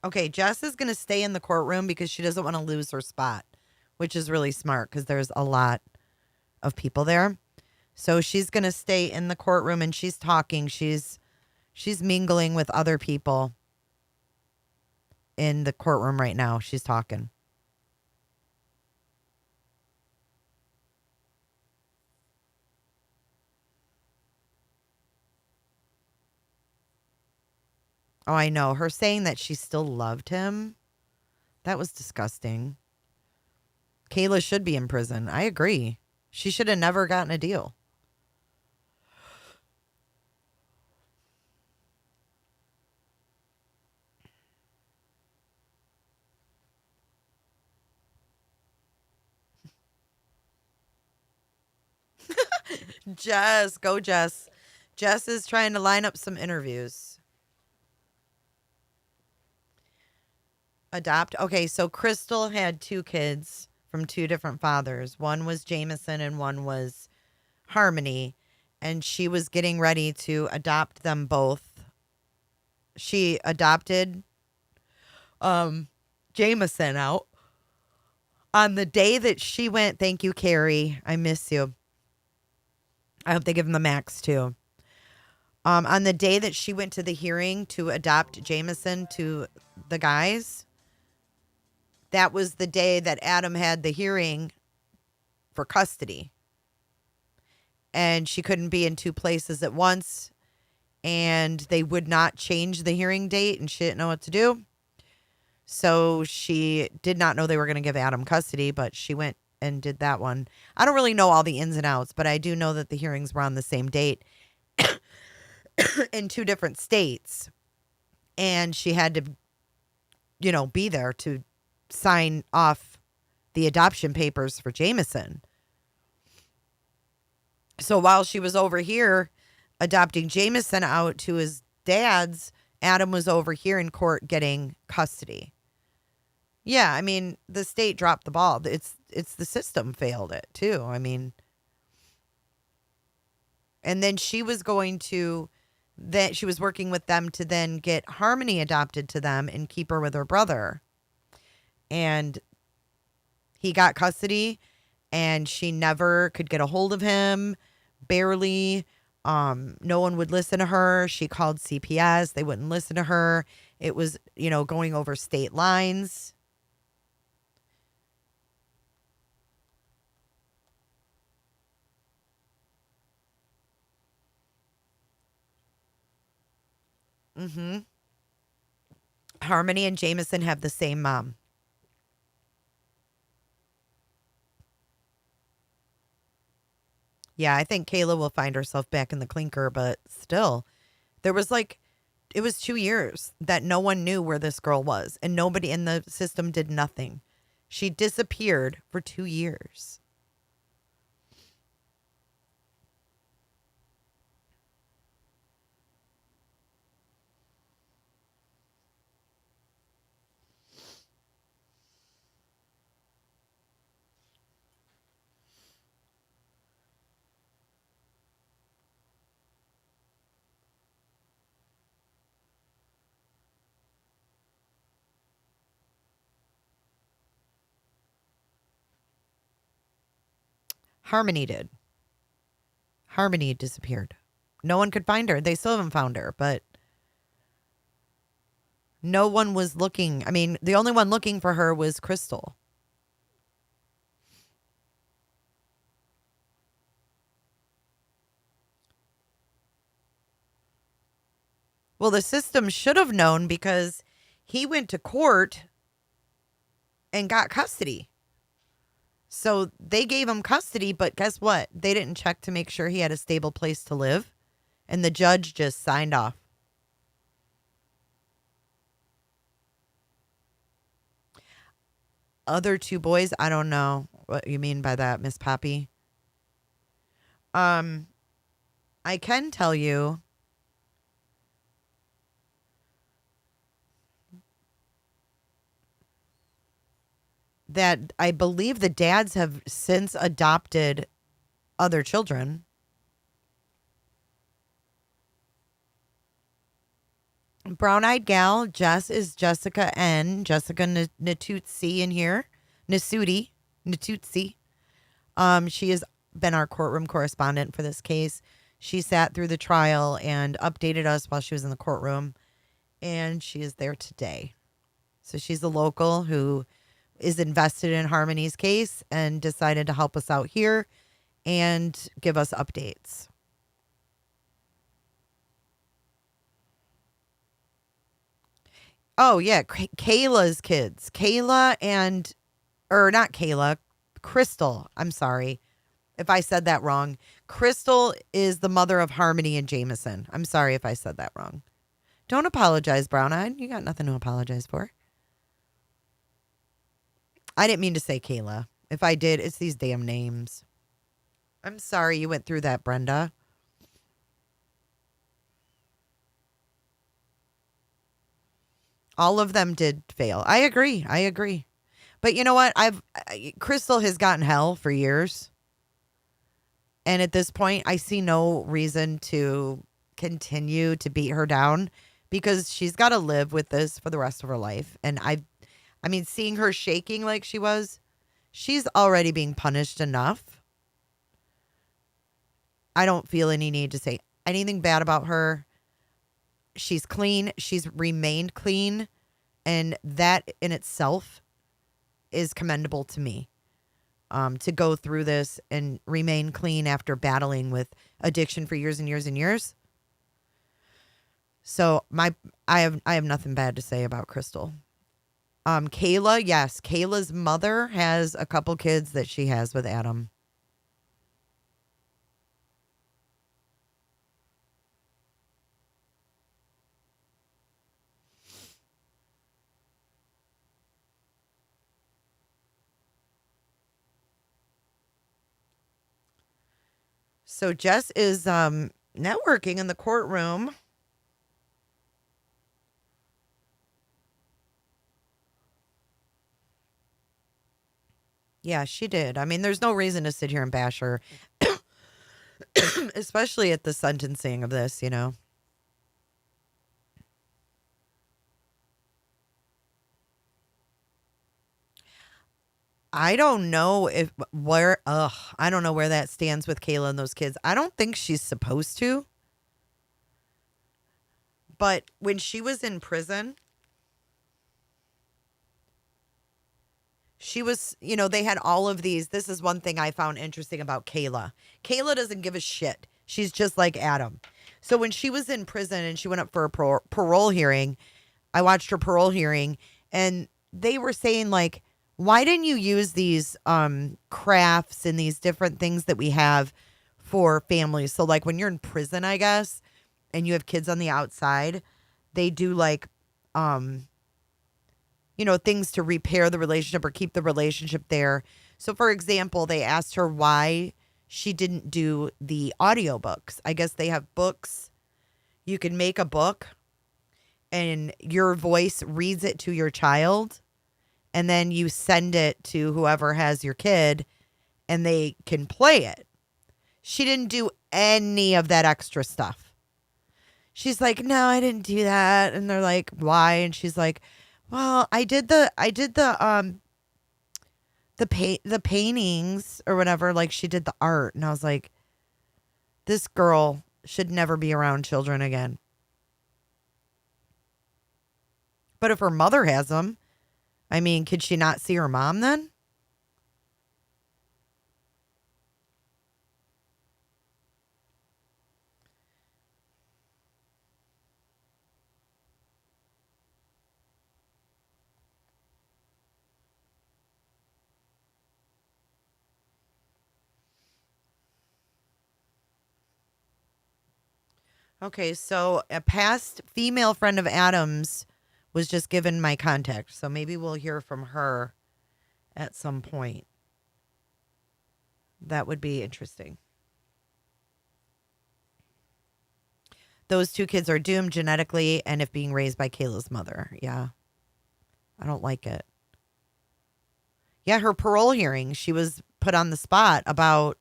S1: Okay, Jess is going to stay in the courtroom because she doesn't want to lose her spot, which is really smart because there's a lot of people there. So she's going to stay in the courtroom and she's talking. She's mingling with other people. in the courtroom right now. She's talking. Oh, I know. Her saying that she still loved him. That was disgusting. Kayla should be in prison. I agree. She should have never gotten a deal. Jess, go Jess. Jess is trying to line up some interviews. Adopt. Okay, so Crystal had 2 kids from 2 different fathers. One was Jameson and one was Harmony. And she was getting ready to adopt them both. She adopted Jameson out. On the day that she went, thank you, Carrie. I miss you. I hope they give him the max too. On the day that she went to the hearing to adopt Jameson to the guys, that was the day that Adam had the hearing for custody. And she couldn't be in 2 places at once. And they would not change the hearing date, and she didn't know what to do. So she did not know they were going to give Adam custody, but she went and did that one. I don't really know all the ins and outs, but I do know that the hearings were on the same date in 2 different states. And she had to, be there to sign off the adoption papers for Jameson. So while she was over here adopting Jameson out to his dad's, Adam was over here in court getting custody. Yeah, I mean, the state dropped the ball. It's the system failed it too. I mean, and then she was working with them to then get Harmony adopted to them and keep her with her brother. And he got custody, and she never could get a hold of him, barely. No one would listen to her. She called CPS. They wouldn't listen to her. It was, going over state lines. Mm-hmm. Harmony and Jameson have the same mom. Yeah, I think Kayla will find herself back in the clinker, but still, it was 2 years that no one knew where this girl was, and nobody in the system did nothing. She disappeared for 2 years. Harmony did. Harmony disappeared. No one could find her. They still haven't found her, but no one was looking. I mean, the only one looking for her was Crystal. Well, the system should have known because he went to court and got custody. So they gave him custody, but guess what? They didn't check to make sure he had a stable place to live. And the judge just signed off. Other 2 boys, I don't know what you mean by that, Miss Poppy. I can tell you that I believe the dads have since adopted other children. Brown-eyed gal, Jess is Jessica N. Jessica Natutsi in here. Natutsi. She has been our courtroom correspondent for this case. She sat through the trial and updated us while she was in the courtroom. And she is there today. So she's a local who is invested in Harmony's case and decided to help us out here and give us updates. Oh, yeah. Kayla's kids. Not Kayla, Crystal. I'm sorry if I said that wrong. Crystal is the mother of Harmony and Jameson. I'm sorry if I said that wrong. Don't apologize, Brown Eyed. You got nothing to apologize for. I didn't mean to say Kayla. If I did, it's these damn names. I'm sorry you went through that, Brenda. All of them did fail. I agree. But you know what? Crystal has gotten hell for years. And at this point, I see no reason to continue to beat her down because she's got to live with this for the rest of her life. And I mean, seeing her shaking like she was, she's already being punished enough. I don't feel any need to say anything bad about her. She's clean. She's remained clean. And that in itself is commendable to me. To go through this and remain clean after battling with addiction for years and years and years. So I have nothing bad to say about Crystal. Kayla, yes. Kayla's mother has a couple kids that she has with Adam. So Jess is networking in the courtroom. Yeah, she did. I mean, there's no reason to sit here and bash her, especially at the sentencing of this, you know. I don't know where that stands with Kayla and those kids. I don't think she's supposed to. But when she was in prison, she was, you know, they had all of these. This is one thing I found interesting about Kayla. Kayla doesn't give a shit. She's just like Adam. So when she was in prison and she went up for a parole hearing, I watched her parole hearing and they were saying like, why didn't you use these crafts and these different things that we have for families? So like when you're in prison, I guess, and you have kids on the outside, they do like, you know, things to repair the relationship or keep the relationship there. So for example, they asked her why she didn't do the audiobooks. I guess they have books. You can make a book and your voice reads it to your child. And then you send it to whoever has your kid and they can play it. She didn't do any of that extra stuff. She's like, no, I didn't do that. And they're like, why? And she's like, well, I did the paintings or whatever. Like she did the art. And I was like, this girl should never be around children again. But if her mother has them, I mean, could she not see her mom then? Okay, so a past female friend of Adam's was just given my contact. So maybe we'll hear from her at some point. That would be interesting. Those two kids are doomed genetically and if being raised by Kayla's mother. Yeah. I don't like it. Yeah, her parole hearing, she was put on the spot about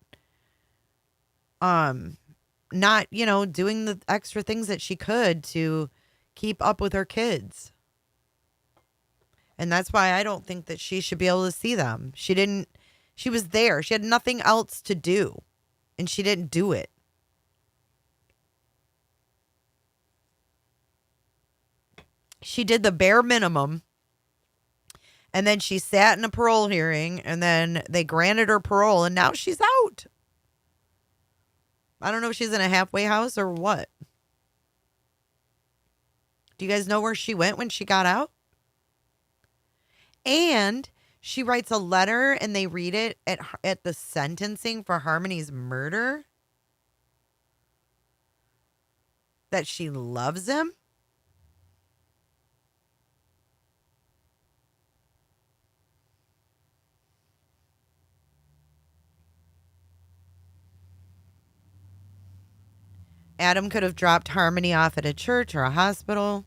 S1: not, you know, doing the extra things that she could to keep up with her kids. And that's why I don't think that she should be able to see them. She was there. She had nothing else to do. And she didn't do it. She did the bare minimum And then she sat in a parole hearing, and then they granted her parole, and now she's out. I don't know if she's in a halfway house or what. Do you guys know where she went when she got out? And she writes a letter, and they read it at the sentencing for Harmony's murder. That she loves him. Adam could have dropped Harmony off at a church or a hospital.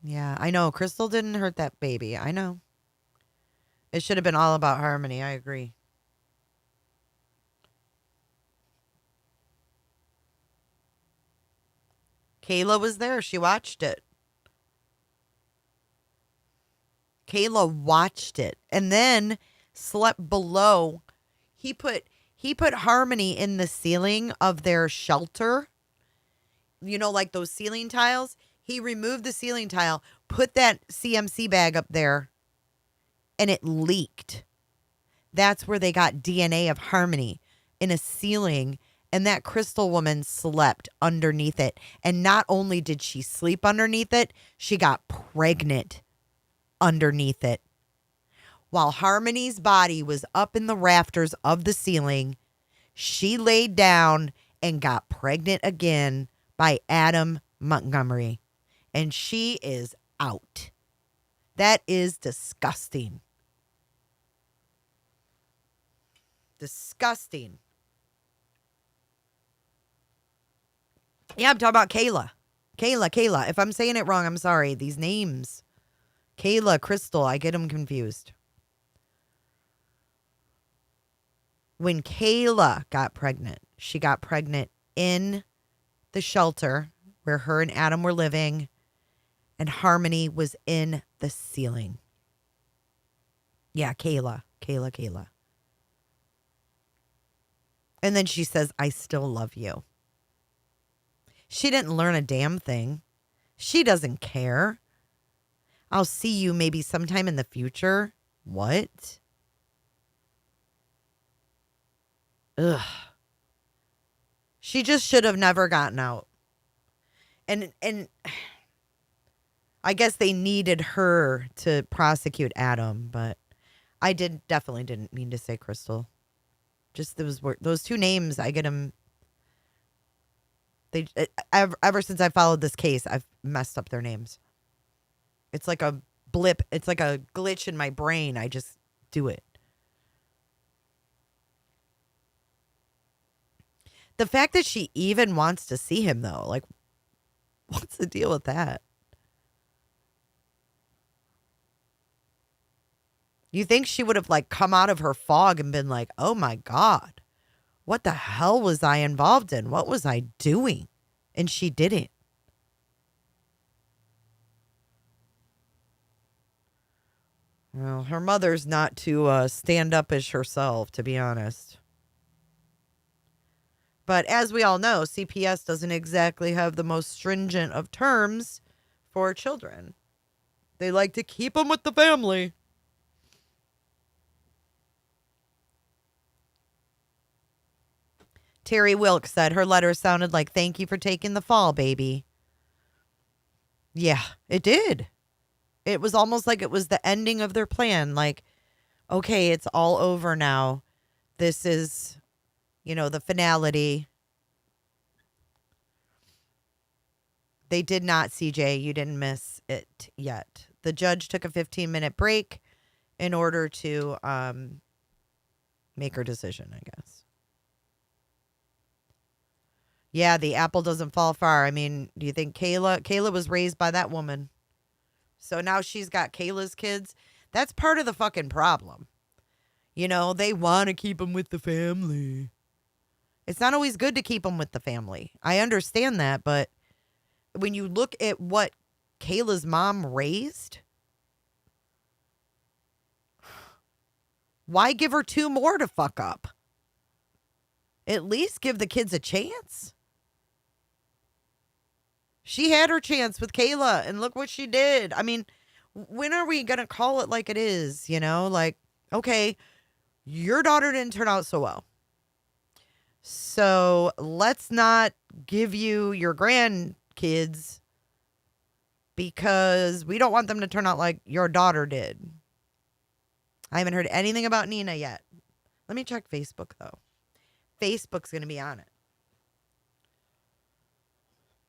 S1: Yeah, I know. Crystal didn't hurt that baby. I know. It should have been all about Harmony. I agree. Kayla was there. She watched it. Kayla watched it and then slept below. He put Harmony in the ceiling of their shelter. You know, like those ceiling tiles. He removed the ceiling tile, put that CMC bag up there, and it leaked. That's where they got DNA of Harmony in a ceiling, and that Crystal woman slept underneath it. And not only did she sleep underneath it, she got pregnant underneath it. While Harmony's body was up in the rafters of the ceiling, she laid down and got pregnant again by Adam Montgomery. And she is out. That is disgusting. Disgusting. Yeah, I'm talking about Kayla. Kayla. If I'm saying it wrong, I'm sorry. These names. Kayla, Crystal, I get them confused. When Kayla got pregnant, she got pregnant in the shelter where her and Adam were living, and Harmony was in the ceiling. Yeah, Kayla. And then she says, I still love you. She didn't learn a damn thing. She doesn't care. I'll see you maybe sometime in the future. What? Ugh. She just should have never gotten out. And I guess they needed her to prosecute Adam, but I definitely didn't mean to say Crystal. Just those two names, I get them. Ever since I followed this case, I've messed up their names. It's like a blip. It's like a glitch in my brain. I just do it. The fact that she even wants to see him, though, like, what's the deal with that? You think she would have, like, come out of her fog and been like, oh, my God, what the hell was I involved in? What was I doing? And she didn't. Well, her mother's not to stand up as herself, to be honest. But as we all know, CPS doesn't exactly have the most stringent of terms for children. They like to keep them with the family. Terry Wilkes said her letter sounded like, thank you for taking the fall, baby. Yeah, it did. It was almost like it was the ending of their plan. Like, okay, it's all over now. This is, the finality. They did not, CJ. You didn't miss it yet. The judge took a 15-minute break in order to make her decision, I guess. Yeah, the apple doesn't fall far. I mean, do you think Kayla was raised by that woman? So now she's got Kayla's kids. That's part of the fucking problem. They want to keep them with the family. It's not always good to keep them with the family. I understand that, but when you look at what Kayla's mom raised, why give her two more to fuck up? At least give the kids a chance. She had her chance with Kayla, and look what she did. I mean, When are we going to call it like it is? You know, like, okay, your daughter didn't turn out so well. So let's not give you your grandkids because we don't want them to turn out like your daughter did. I haven't heard anything about Nina yet. Let me check Facebook, though. Facebook's going to be on it.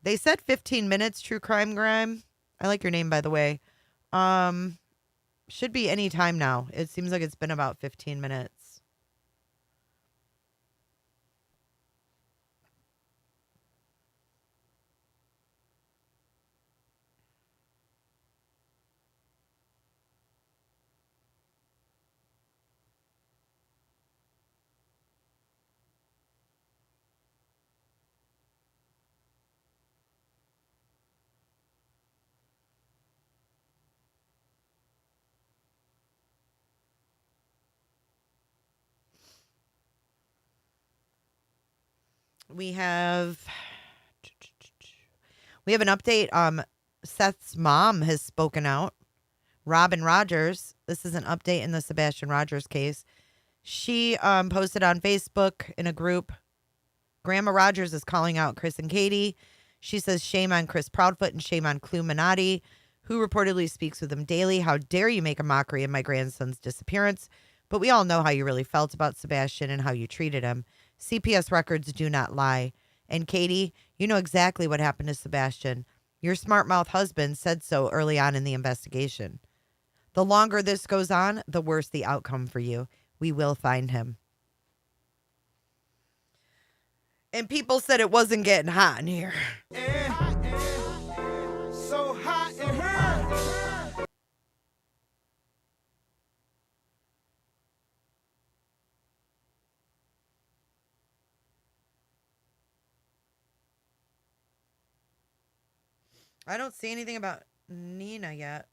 S1: They said 15 minutes, True Crime Grime. I like your name, by the way. Should be any time now. It seems like it's been about 15 minutes. We have an update. Seth's mom has spoken out. Robin Rogers. This is an update in the Sebastian Rogers case. She posted on Facebook in a group. Grandma Rogers is calling out Chris and Katie. She says, shame on Chris Proudfoot and shame on Clue Minotti, who reportedly speaks with him daily. How dare you make a mockery of my grandson's disappearance? But we all know how you really felt about Sebastian and how you treated him. CPS records do not lie. And Katie, you know exactly what happened to Sebastian. Your smart-mouth husband said so early on in the investigation. The longer this goes on, the worse the outcome for you. We will find him. And people said it wasn't getting hot in here.
S2: So hot in her.
S1: I don't see anything about Nina yet.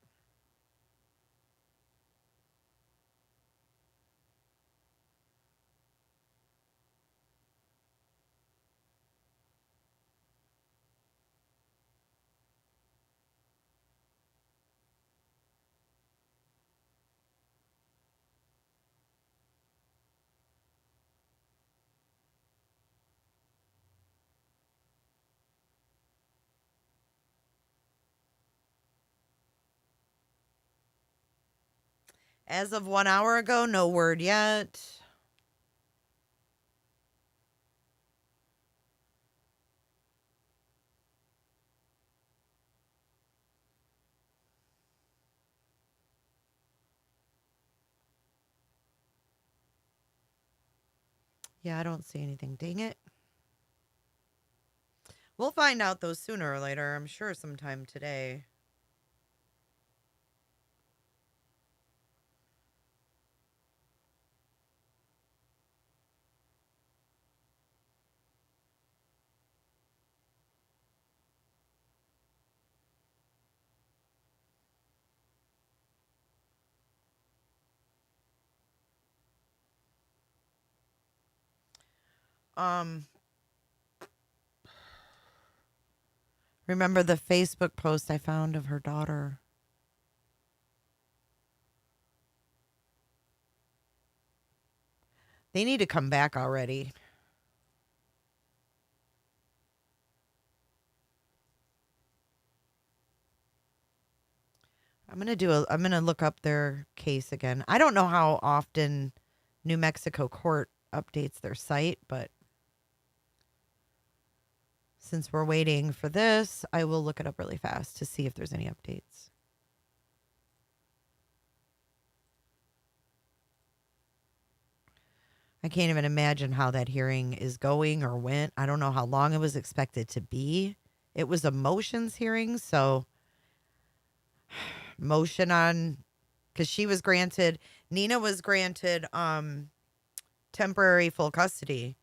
S1: As of 1 hour ago, no word yet. Yeah, I don't see anything. Dang it. We'll find out, though, sooner or later. I'm sure sometime today. Remember the Facebook post I found of her daughter? They need to come back already. I'm gonna look up their case again. I don't know how often New Mexico court updates their site, but since we're waiting for this, I will look it up really fast to see if there's any updates. I can't even imagine how that hearing is going or went. I don't know how long it was expected to be. It was a motions hearing, so motion on, because she was granted, Nina was granted temporary full custody.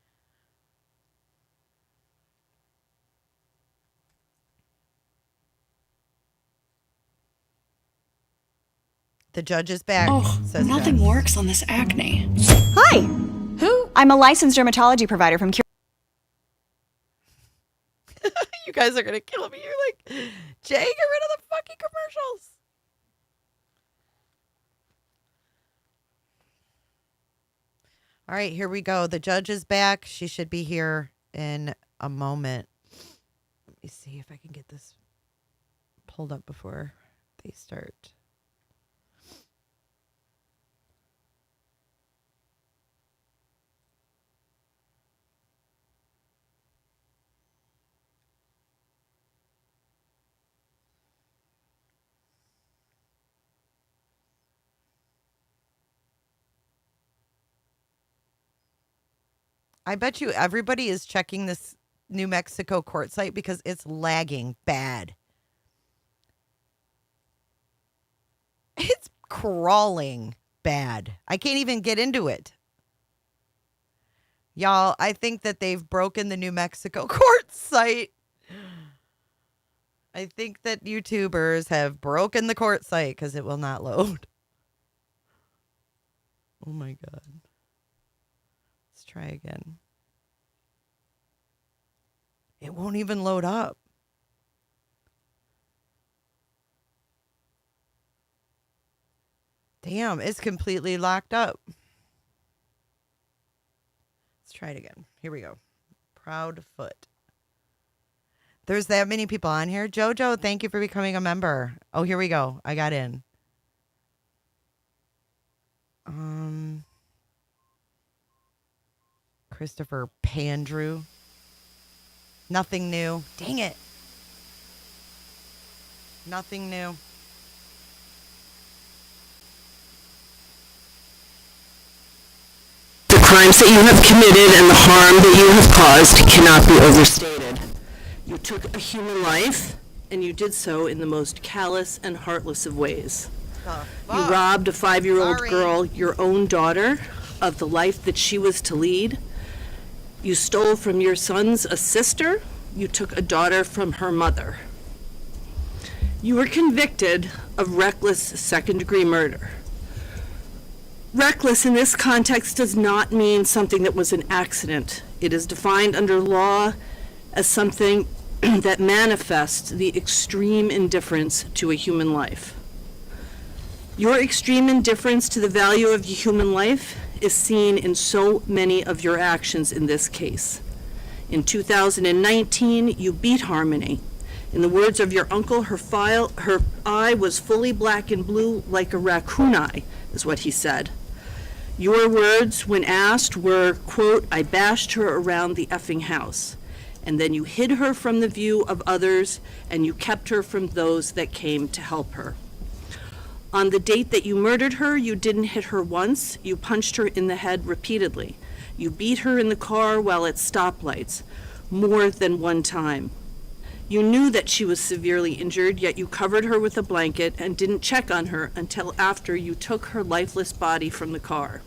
S1: The judge is back. Says
S20: nothing
S1: Jess.
S20: works on this acne. Hi! Who? I'm a licensed dermatology provider from
S1: You guys are going to kill me. You're like, Jay, get rid of the fucking commercials. All right, here we go. The judge is back. She should be here in a moment. Let me see if I can get this pulled up before they start. I bet you everybody is checking this New Mexico court site because it's lagging bad. It's crawling bad. I can't even get into it. Y'all, I think that they've broken the New Mexico court site. I think that YouTubers have broken the court site because it will not load. Oh my God. Try again. It won't even load up. Damn, it's completely locked up. Let's try it again. Here we go. Proudfoot. There's that many people on here. Jojo, thank you for becoming a member. Oh, here we go. I got in. Christopher Pandrew. Nothing new. Dang it. Nothing new.
S13: The crimes that you have committed and the harm that you have caused cannot be overstated.
S19: You took a human life, and you did so in the most callous and heartless of ways. You robbed a 5-year-old girl, your own daughter, of the life that she was to lead. You stole from your sons a sister. You took a daughter from her mother. You were convicted of reckless second-degree murder. Reckless in this context does not mean something that was an accident. It is defined under law as something that manifests the extreme indifference to a human life. Your extreme indifference to the value of human life is seen in so many of your actions in this case. In 2019, you beat Harmony. In the words of your uncle, her eye was fully black and blue like a raccoon eye, is what he said. Your words, when asked, were, quote, "I bashed her around the effing house." And then you hid her from the view of others, and you kept her from those that came to help her. On the date that you murdered her, you didn't hit her once. You punched her in the head repeatedly. You beat her in the car while at stoplights, more than one time. You knew that she was severely injured, yet you covered her with a blanket and didn't check on her until after you took her lifeless body from the car.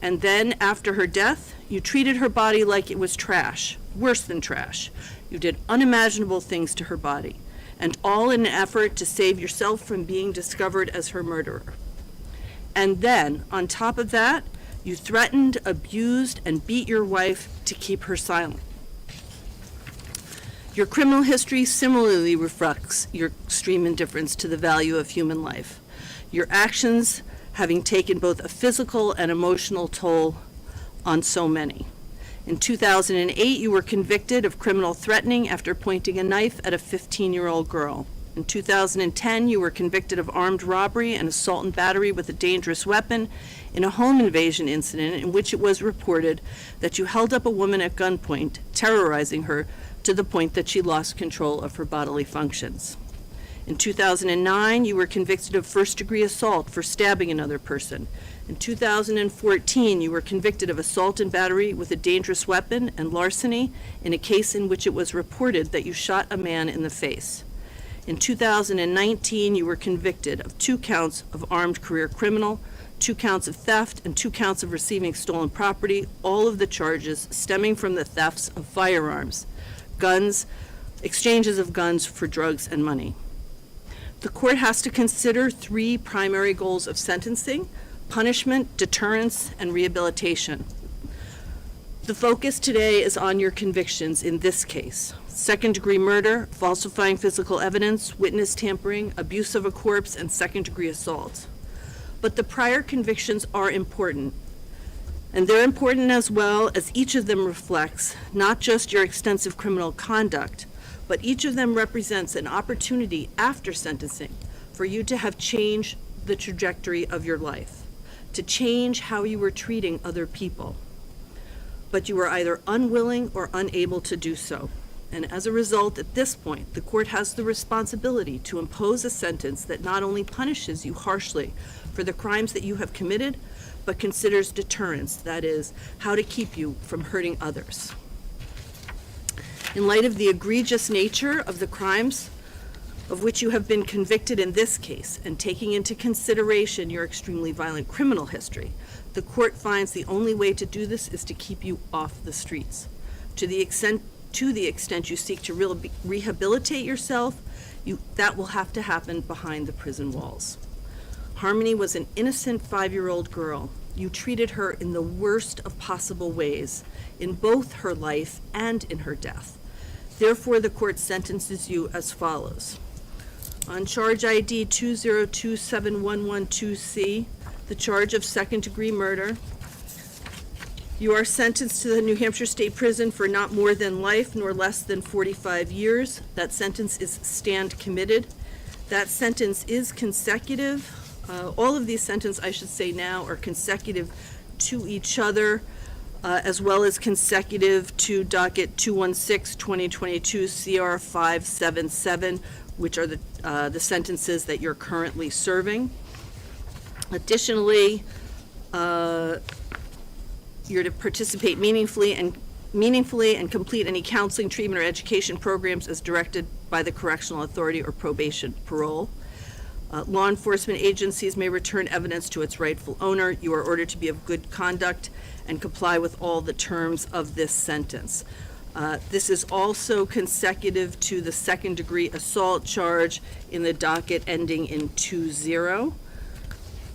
S19: And then, after her death, you treated her body like it was trash, worse than trash. You did unimaginable things to her body, and all in an effort to save yourself from being discovered as her murderer. And then, on top of that, you threatened, abused, and beat your wife to keep her silent. Your criminal history similarly reflects your extreme indifference to the value of human life. Your actions having taken both a physical and emotional toll on so many. In 2008, you were convicted of criminal threatening after pointing a knife at a 15-year-old girl. In 2010, you were convicted of armed robbery and assault and battery with a dangerous weapon in a home invasion incident in which it was reported that you held up a woman at gunpoint, terrorizing her to the point that she lost control of her bodily functions. In 2009, you were convicted of first-degree assault for stabbing another person. In 2014, you were convicted of assault and battery with a dangerous weapon and larceny in a case in which it was reported that you shot a man in the face. In 2019, you were convicted of 2 counts of armed career criminal, 2 counts of theft, and 2 counts of receiving stolen property, all of the charges stemming from the thefts of firearms, guns, exchanges of guns for drugs and money. The court has to consider 3 primary goals of sentencing: punishment, deterrence, and rehabilitation. The focus today is on your convictions in this case: second-degree murder, falsifying physical evidence, witness tampering, abuse of a corpse, and second-degree assault. But the prior convictions are important. And they're important as well, as each of them reflects not just your extensive criminal conduct, but each of them represents an opportunity after sentencing for you to have changed the trajectory of your life, to change how you were treating other people. But you were either unwilling or unable to do so. And as a result, at this point, the court has the responsibility to impose a sentence that not only punishes you harshly for the crimes that you have committed, but considers deterrence, that is, how to keep you from hurting others. In light of the egregious nature of the crimes of which you have been convicted in this case, and taking into consideration your extremely violent criminal history, the court finds the only way to do this is to keep you off the streets. To the extent you seek to rehabilitate yourself, that will have to happen behind the prison walls. Harmony was an innocent 5-year-old girl. You treated her in the worst of possible ways, in both her life and in her death. Therefore, the court sentences you as follows. On charge ID 2027112C, the charge of second-degree murder, you are sentenced to the New Hampshire State Prison for not more than life nor less than 45 years. That sentence is stand committed. That sentence is consecutive. All of these sentences, I should say now, are consecutive to each other, as well as consecutive to docket 216-2022 CR 577, which are the sentences that you're currently serving. Additionally, you're to participate meaningfully and complete any counseling, treatment, or education programs as directed by the correctional authority or probation parole. Law enforcement agencies may return evidence to its rightful owner. You are ordered to be of good conduct and comply with all the terms of this sentence. This is also consecutive to the second-degree assault charge in the docket ending in 20.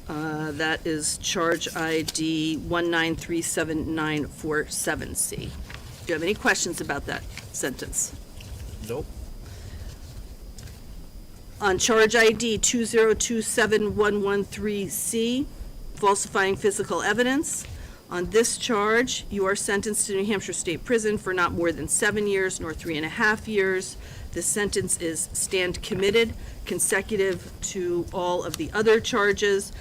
S19: That is charge ID 1937947C. Do you have any questions about that sentence?
S17: Nope.
S19: On charge ID 2027113C, falsifying physical evidence. On this charge, you are sentenced to New Hampshire State Prison for not more than 7 years nor 3.5 years. This sentence is stand committed, consecutive to all of the other charges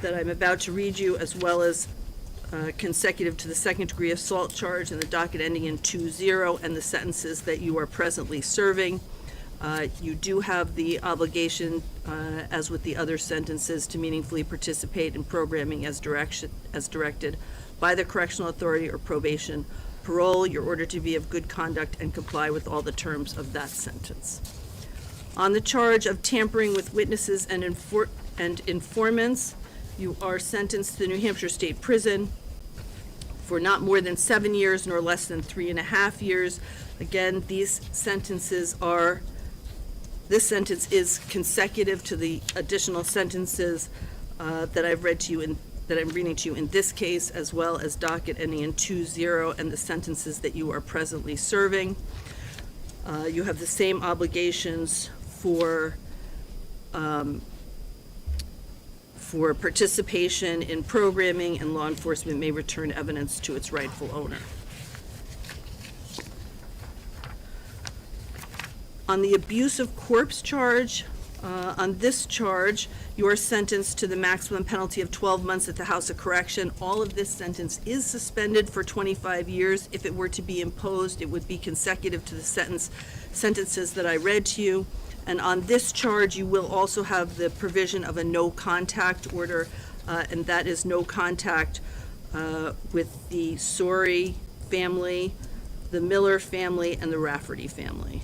S19: that I'm about to read you, as well as consecutive to the second-degree assault charge in the docket ending in 20 and the sentences that you are presently serving. You do have the obligation, as with the other sentences, to meaningfully participate in programming as directed by the correctional authority or probation parole. You're ordered to be of good conduct and comply with all the terms of that sentence. On the charge of tampering with witnesses and informants, you are sentenced to the New Hampshire State Prison for not more than 7 years nor less than 3.5 years. Again, this sentence is consecutive to the additional sentences that I've read to you that I'm reading to you in this case, as well as docket ending in 20 and the sentences that you are presently serving. You have the same obligations for participation in programming, and law enforcement may return evidence to its rightful owner. On the abuse of corpse charge, on this charge, you are sentenced to the maximum penalty of 12 months at the House of Correction. All of this sentence is suspended for 25 years. If it were to be imposed, it would be consecutive to the sentences that I read to you. And on this charge, you will also have the provision of a no contact order, and that is no contact with the Sorey family, the Miller family, and the Rafferty family.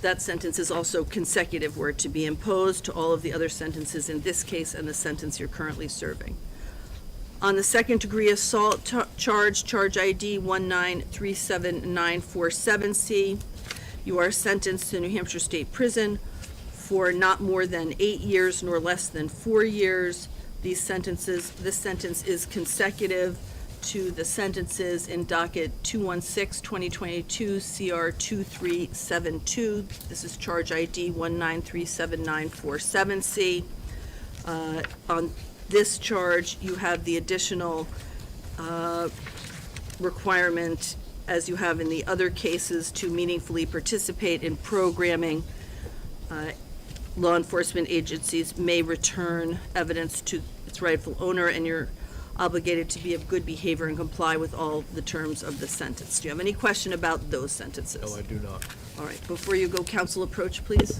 S19: That sentence is also consecutive were it to be imposed to all of the other sentences in this case and the sentence you're currently serving. On the second-degree assault charge ID 1937947C, you are sentenced to New Hampshire State Prison for not more than 8 years nor less than 4 years. This sentence is consecutive to the sentences in docket 216-2022 CR 2372. This is charge ID 1937947C. On this charge, you have the additional requirement, as you have in the other cases, to meaningfully participate in programming. Law enforcement agencies may return evidence to its rightful owner, and you're obligated to be of good behavior and comply with all the terms of the sentence. Do you have any question about those sentences?
S3: No, I do not.
S19: All right, before you go, counsel approach, please.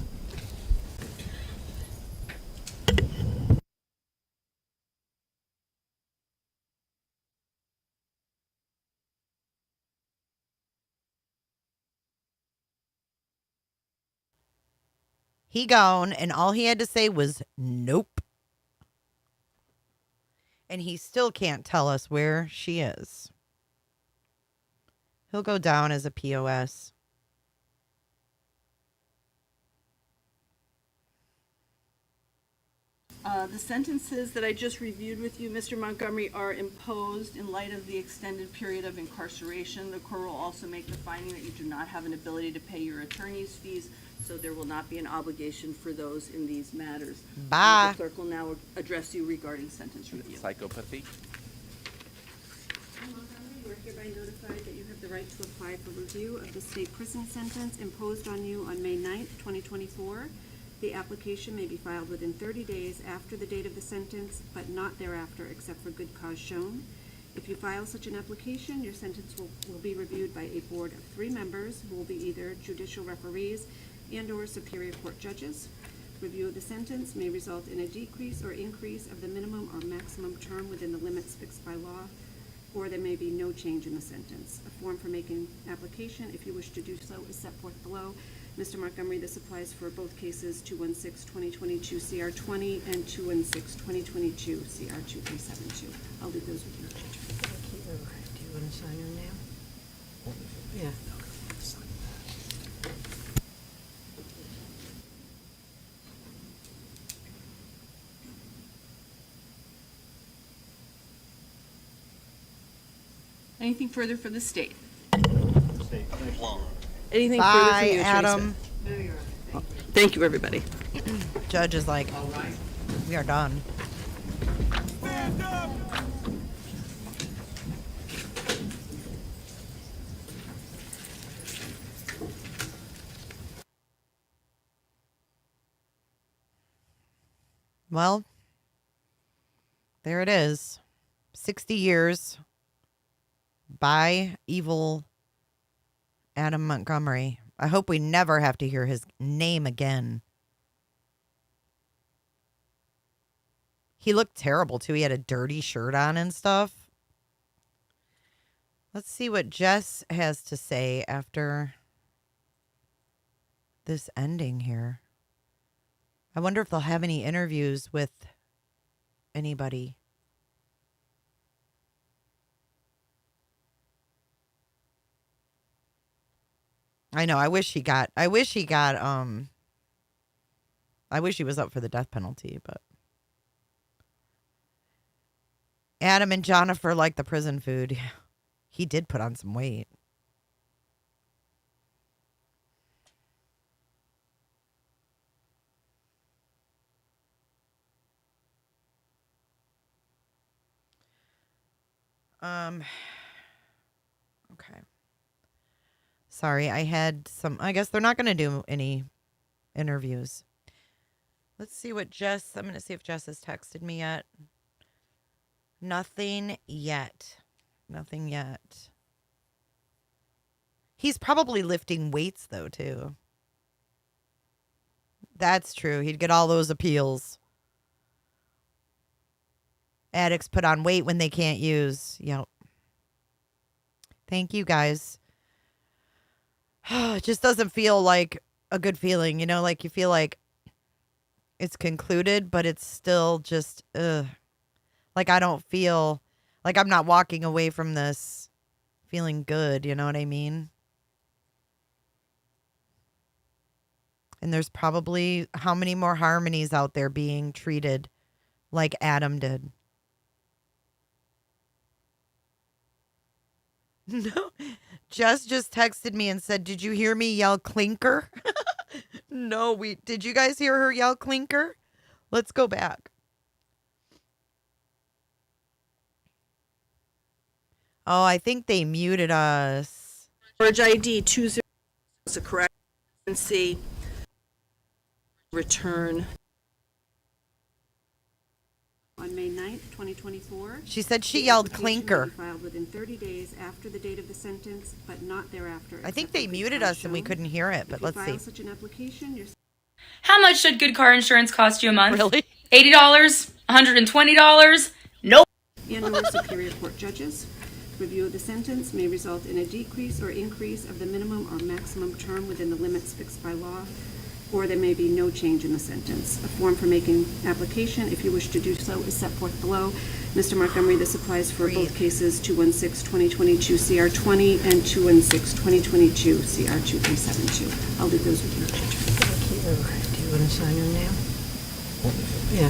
S1: He gone, and all he had to say was nope. And he still can't tell us where she is. He'll go down as a POS.
S19: The sentences that I just reviewed with you, Mr. Montgomery, are imposed in light of the extended period of incarceration. The court will also make the finding that you do not have an ability to pay your attorney's fees, so there will not be an obligation for those in these matters.
S1: Bye.
S19: The clerk will now address you regarding sentence review.
S3: Psychopathy.
S22: You are hereby notified that you have the right to apply for review of the state prison sentence imposed on you on May 9th, 2024. The application may be filed within 30 days after the date of the sentence, but not thereafter except for good cause shown. If you file such an application, your sentence will be reviewed by a board of 3 members who will be either judicial referees and/or superior court judges. Review of the sentence may result in a decrease or increase of the minimum or maximum term within the limits fixed by law, or there may be no change in the sentence. A form for making application, if you wish to do so, is set forth below. Mr. Montgomery, this applies for both cases 216-2022 CR 20 and 216-2022 CR 2372. I'll leave those with you.
S11: Do you want to sign them now? Yeah.
S19: Anything further for the state?
S4: Flung.
S19: Anything further from
S1: Bye,
S19: you,
S1: Adam.
S19: Teresa? Thank you, everybody.
S1: Judge is like, we are done. Well, there it is. 60 years by evil Adam Montgomery. I hope we never have to hear his name again. He looked terrible, too. He had a dirty shirt on and stuff. Let's see what Jess has to say after this ending here. I wonder if they'll have any interviews with anybody. I know. I wish he was up for the death penalty, but Adam and Jennifer like the prison food. He did put on some weight. Okay. Sorry, I guess they're not going to do any interviews. Let's see what I'm going to see if Jess has texted me yet. Nothing yet. Nothing yet. He's probably lifting weights, though, too. That's true. He'd get all those appeals. Addicts put on weight when they can't use. Yep. Thank you, guys. It just doesn't feel like a good feeling, you know, like you feel like it's concluded, but it's still just, like I don't feel like I'm not walking away from this feeling good, you know what I mean? And there's probably how many more harmonies out there being treated like Adam did. No. Jess just texted me and said, "Did you hear me yell clinker?" No, did you guys hear her yell clinker? Let's go back. Oh, I think they muted us.
S19: Storage ID 20 is a correct C. Return.
S22: On May 9th, 2024.
S1: She said she
S22: The
S1: yelled
S22: application may
S1: clinker.
S22: be filed within 30 days after the date of the sentence, but not thereafter.
S1: I think
S22: except
S1: they
S22: for
S1: muted
S22: good
S1: us and we
S22: cause
S1: couldn't hear it,
S22: shown.
S1: but
S22: If you
S1: let's
S22: file
S1: see.
S22: such an application, your
S3: How much should good car insurance cost you a month?
S1: Really?
S3: $80? $120? Nope.
S22: and/or superior court judges. Review of the sentence may result in a decrease or increase of the minimum or maximum term within the limits fixed by law, or there may be no change in the sentence. A form for making application, if you wish to do so, is set forth below. Mr. Montgomery, this applies for both cases 216-2022 CR20 and 216-2022 CR2372. I'll leave those with you.
S11: Thank you. Do you want to sign them now? Yeah.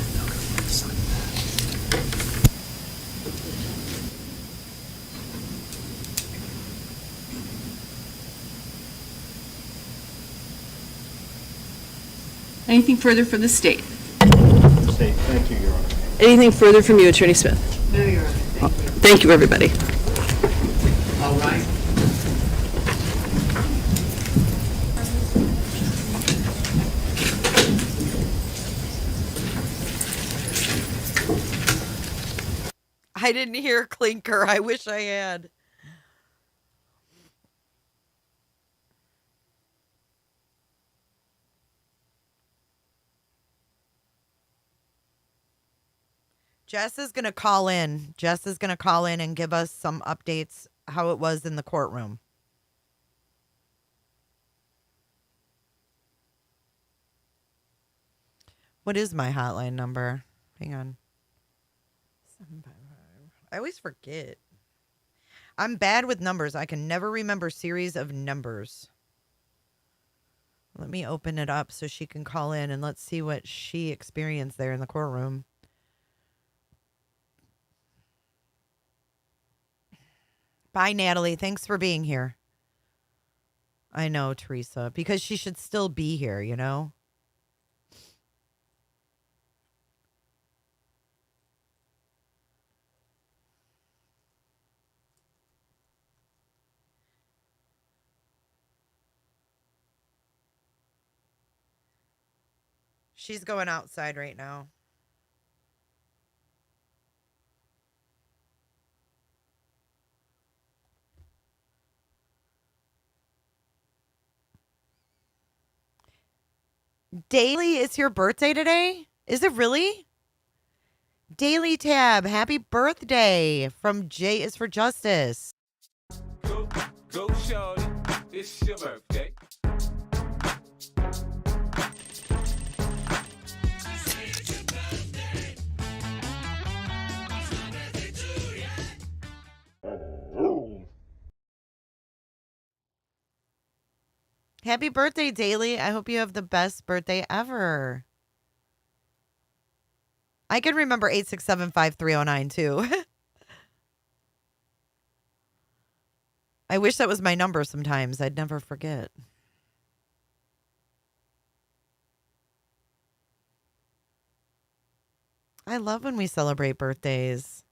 S19: Anything further from the state?
S4: State, thank you, Your Honor.
S19: Anything further from you, Attorney Smith?
S11: No, Your Honor.
S19: Thank you, everybody.
S11: All right.
S1: I didn't hear clinker. I wish I had. Jess is going to call in. Jess is going to call in and give us some updates how it was in the courtroom. What is my hotline number? Hang on. 755. I always forget. I'm bad with numbers. I can never remember series of numbers. Let me open it up so she can call in and let's see what she experienced there in the courtroom. Bye, Natalie. Thanks for being here. I know, Teresa, because she should still be here, you know? She's going outside right now. Daily, it's your birthday today? Is it really? Daily Tab, happy birthday from J is for Justice.
S2: Go, shorty, it's your birthday.
S1: Happy birthday, Daily. I hope you have the best birthday ever. I can remember 8675309 too. I wish that was my number sometimes. I'd never forget. I love when we celebrate birthdays.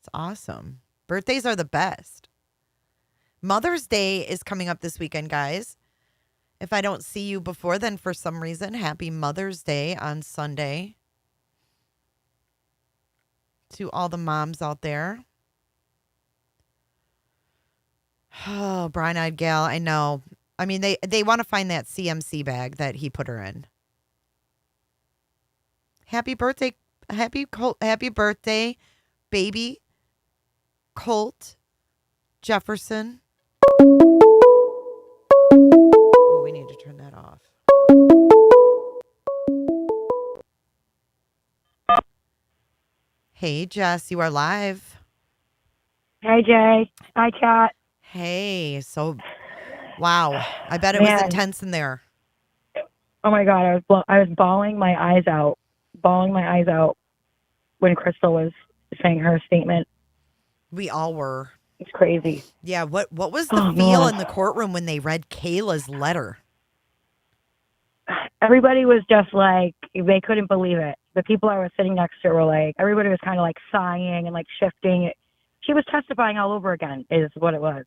S1: It's awesome. Birthdays are the best. Mother's Day is coming up this weekend, guys. If I don't see you before then for some reason, happy Mother's Day on Sunday. To all the moms out there. Oh, Bright-Eyed Gal, I know. I mean, they want to find that CMC bag that he put her in. Happy birthday, happy birthday, baby Colt Jefferson. Oh, we need to turn that off. Hey, Jess, you are live.
S5: Hi, Jay. Hi, Kat.
S1: Hey, wow. I bet it was intense in there.
S5: Oh my God, I was bawling my eyes out when Crystal was saying her statement.
S1: We all were.
S5: It's crazy.
S1: Yeah, what was the feel in the courtroom when they read Kayla's letter?
S5: Everybody was just like, they couldn't believe it. The people I was sitting next to were like, everybody was kind of like sighing and like shifting. She was testifying all over again, is what it was.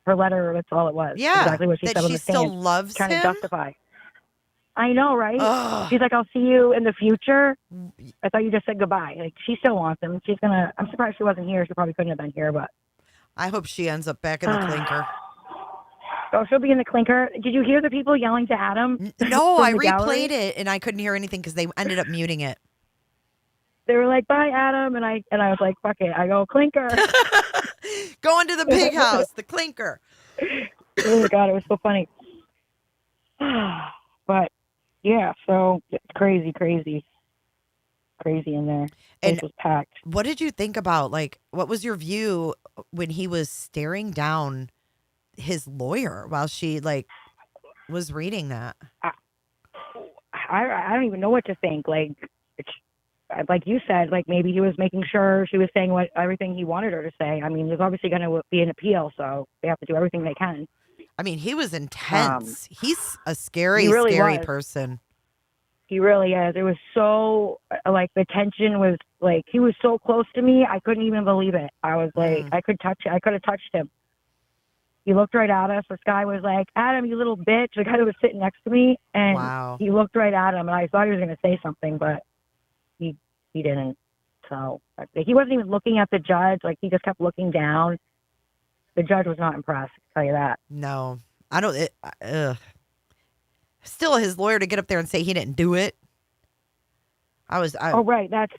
S5: Her letter, that's all it was.
S1: Yeah,
S5: exactly what she
S1: that
S5: said on
S1: she
S5: the stand.
S1: still loves
S5: trying
S1: him?
S5: to justify. I know, right?
S1: Ugh.
S5: She's like, I'll see you in the future. I thought you just said goodbye. Like, she still wants him. I'm surprised she wasn't here. She probably couldn't have been here, but.
S1: I hope she ends up back in the clinker.
S5: Oh, she'll be in the clinker. Did you hear the people yelling to Adam?
S1: No,
S5: from
S1: I
S5: the gallery?
S1: replayed it and I couldn't hear anything because they ended up muting it.
S5: They were like, bye, Adam. And I was like, fuck it. I go, clinker.
S1: Going to the pig house, the clinker.
S5: Oh, my God. It was so funny. But, yeah, so it's crazy in there. It was packed.
S1: What did you think about, like, what was your view when he was staring down his lawyer while she, like, was reading that?
S5: I don't even know what to think. Like you said, like maybe he was making sure she was saying everything he wanted her to say. I mean, there's obviously going to be an appeal, so they have to do everything they can.
S1: I mean, he was intense. He's a scary person.
S5: He really is. It was so, like, the tension was, like, he was so close to me, I couldn't even believe it. I was like, I could have touched him. He looked right at us. This guy was like, Adam, you little bitch. The guy that was sitting next to me, and he looked right at him, and I thought he was going to say something, but he didn't. So he wasn't even looking at the judge. Like, he just kept looking down. The judge was not impressed, I'll tell you that.
S1: No. I don't... Still, his lawyer to get up there and say he didn't do it. Oh,
S5: right. That's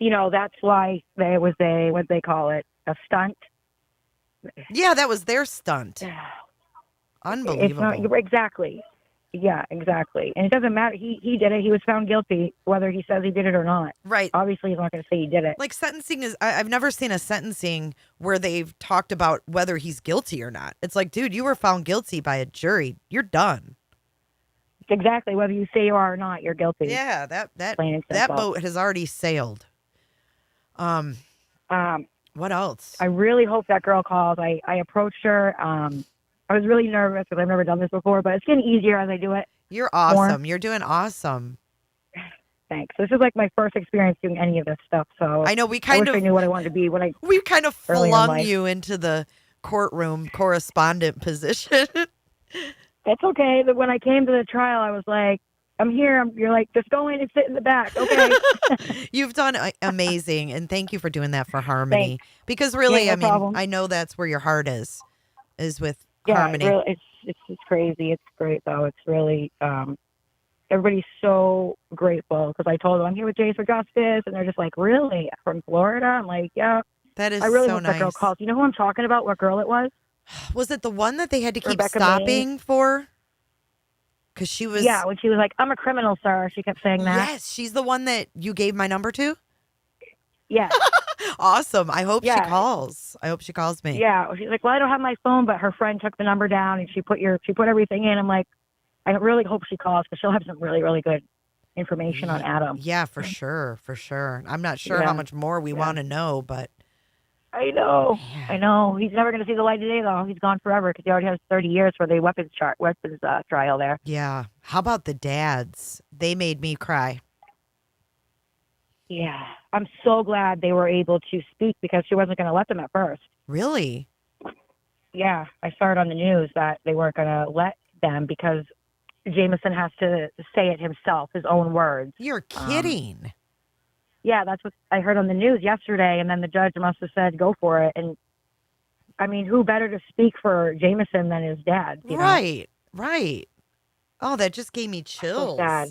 S5: why what they call it, a stunt.
S1: Yeah, that was their stunt. Unbelievable.
S5: It's not, exactly. Yeah, exactly. And it doesn't matter. He did it. He was found guilty, whether he says he did it or not.
S1: Right.
S5: Obviously, he's not going to say he did it.
S1: Like, sentencing is, I've never seen a sentencing where they've talked about whether he's guilty or not. It's like, dude, you were found guilty by a jury. You're done.
S5: Exactly. Whether you say you are or not, you're guilty.
S1: Yeah, that boat has already sailed. What else?
S5: I really hope that girl calls. I approached her. I was really nervous because I've never done this before, but it's getting easier as I do it.
S1: You're awesome. You're doing awesome.
S5: Thanks. This is like my first experience doing any of this stuff, so
S1: I know I
S5: knew what I wanted to be when
S1: we kind of flung you into the courtroom correspondent position.
S5: It's okay. When I came to the trial, I was like, I'm here. You're like, just go in and sit in the back. Okay.
S1: You've done amazing. And thank you for doing that for Harmony.
S5: Thanks.
S1: Because really,
S5: Yeah, no problem.
S1: I know that's where your heart is with Harmony.
S5: Yeah, really, it's crazy. It's great, though. It's really, everybody's so grateful because I told them I'm here with Jess for Justice. And they're just like, really? From Florida? I'm like, yeah.
S1: That is
S5: I really
S1: so
S5: hope
S1: nice.
S5: that girl calls. You know who I'm talking about? What girl it was?
S1: Was it the one that they had to keep
S5: Rebecca
S1: stopping for? Because she was...
S5: Yeah, when she was like, I'm a criminal, sir. She kept saying that.
S1: Yes, she's the one that you gave my number to?
S5: Yeah.
S1: Awesome. I hope she calls. I hope she calls me.
S5: Yeah. She's like, well, I don't have my phone, but her friend took the number down and she put everything in. I'm like, I really hope she calls because she'll have some really, really good information on Adam.
S1: Yeah, for sure. For sure. I'm not sure how much more we want to know, but...
S5: I know. I know. He's never going to see the light of day, though. He's gone forever because he already has 30 years for the weapons trial there.
S1: Yeah. How about the dads? They made me cry.
S5: Yeah. I'm so glad they were able to speak because she wasn't going to let them at first.
S1: Really?
S5: Yeah. I saw it on the news that they weren't going to let them because Jameson has to say it himself, his own words.
S1: You're kidding.
S5: Yeah, that's what I heard on the news yesterday, and then the judge must have said, go for it. And, I mean, who better to speak for Jameson than his dad? You know?
S1: Right. Oh, that just gave me chills.
S5: So sad.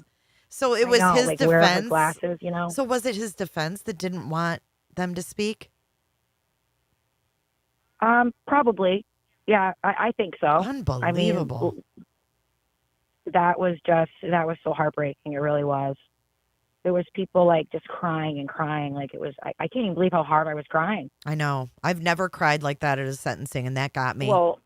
S1: So it was his
S5: like, wear
S1: defense.
S5: her glasses, you know?
S1: So was it his defense that didn't want them to speak?
S5: Probably. Yeah, I think so.
S1: Unbelievable.
S5: I mean, that was so heartbreaking. It really was. There was people like just crying and crying. Like it was, I can't even believe how hard I was crying.
S1: I know. I've never cried like that at a sentencing, and that got me.
S5: Well,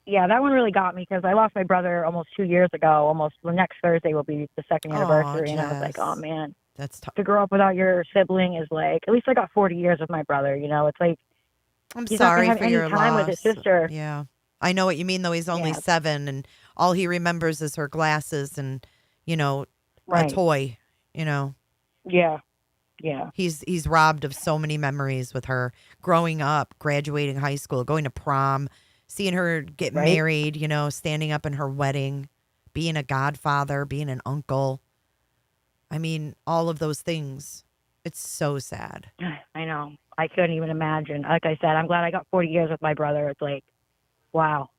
S5: yeah, that one really got me because I lost my brother almost 2 years ago. The next Thursday will be the second anniversary. And I was like, oh man,
S1: that's tough.
S5: To grow up without your sibling is like, at least I got 40 years with my brother. You know, it's like,
S1: I'm
S5: he's not
S1: sorry
S5: gonna have
S1: for
S5: any
S1: your
S5: time
S1: loss.
S5: with his sister.
S1: Yeah. I know what you mean, though. He's only
S5: Yeah.
S1: 7, and all he remembers is her glasses and, a
S5: Right.
S1: toy,
S5: Yeah. Yeah.
S1: He's robbed of so many memories with her growing up, graduating high school, going to prom, seeing her get
S5: Right.
S1: married, standing up in her wedding, being a godfather, being an uncle. I mean, all of those things. It's so sad.
S5: I know. I couldn't even imagine. Like I said, I'm glad I got 40 years with my brother. It's like, wow.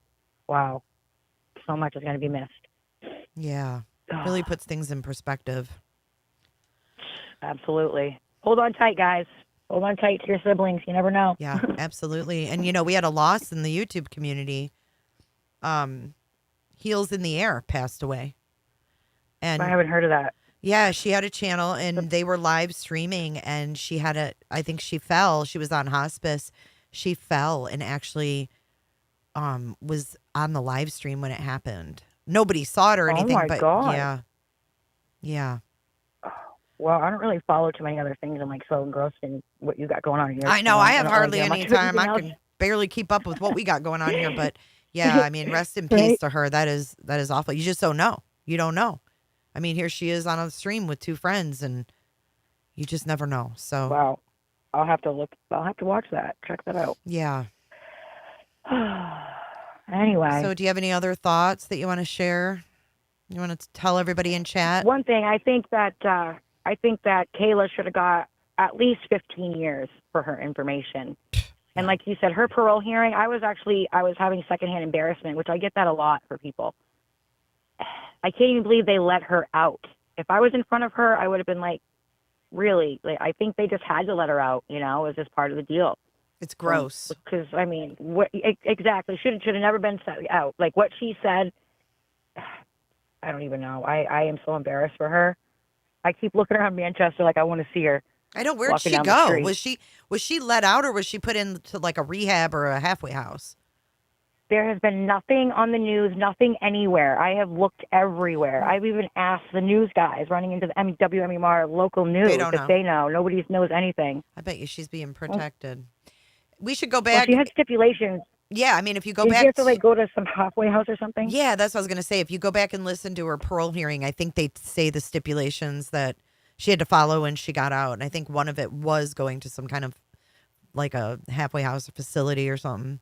S5: So much is going to be missed.
S1: Yeah. Really puts things in perspective.
S5: Absolutely. Hold on tight, guys. Hold on tight to your siblings. You never know.
S1: Yeah, absolutely. And, we had a loss in the YouTube community. Heels in the Air passed away. And
S5: I haven't heard of that.
S1: Yeah, she had a channel and they were live streaming, and I think she fell. She was on hospice. She fell and actually was on the live stream when it happened. Nobody saw it or anything,
S5: Oh my
S1: but
S5: God.
S1: yeah.
S5: Well, I don't really follow too many other things. I'm like so engrossed in what you got going on here.
S1: I know. I have
S5: don't
S1: hardly
S5: really get
S1: any
S5: much of
S1: time. I
S5: anything
S1: can barely keep up with what we got going on here, but yeah, I mean, rest in peace
S5: Right.
S1: to her. That is awful. You just don't know. You don't know. I mean, here she is on a stream with 2 friends, and you just never know. So
S5: Wow. I'll have to watch that. Check that out.
S1: yeah.
S5: Anyway.
S1: So do you have any other thoughts that you want to share? You want to tell everybody in chat?
S5: One thing, I think that Kayla should have got at least 15 years for her information. And like you said, her parole hearing, I was having secondhand embarrassment, which I get that a lot for people. I can't even believe they let her out. If I was in front of her, I would have been like, really? Like, I think they just had to let her out, it was just part of the deal.
S1: It's gross.
S5: Because, I mean, exactly. Should have never been set out. Like, what she said, I don't even know. I am so embarrassed for her. I keep looking around Manchester like I want to see her.
S1: I know. Where'd she go? Was she let out, or was she put into like a rehab or a halfway house?
S5: There has been nothing on the news, nothing anywhere. I have looked everywhere. I've even asked the news guys running into the WMMR local news if they know. Nobody knows anything.
S1: I bet you she's being protected. We should go back.
S5: Well, she had stipulations.
S1: Yeah, I mean, if you go
S5: Did
S1: back,
S5: you have to like go to some halfway house or something?
S1: Yeah, that's what I was gonna say. If you go back and listen to her parole hearing, I think they say the stipulations that she had to follow when she got out, and I think one of it was going to some kind of like a halfway house or facility or something.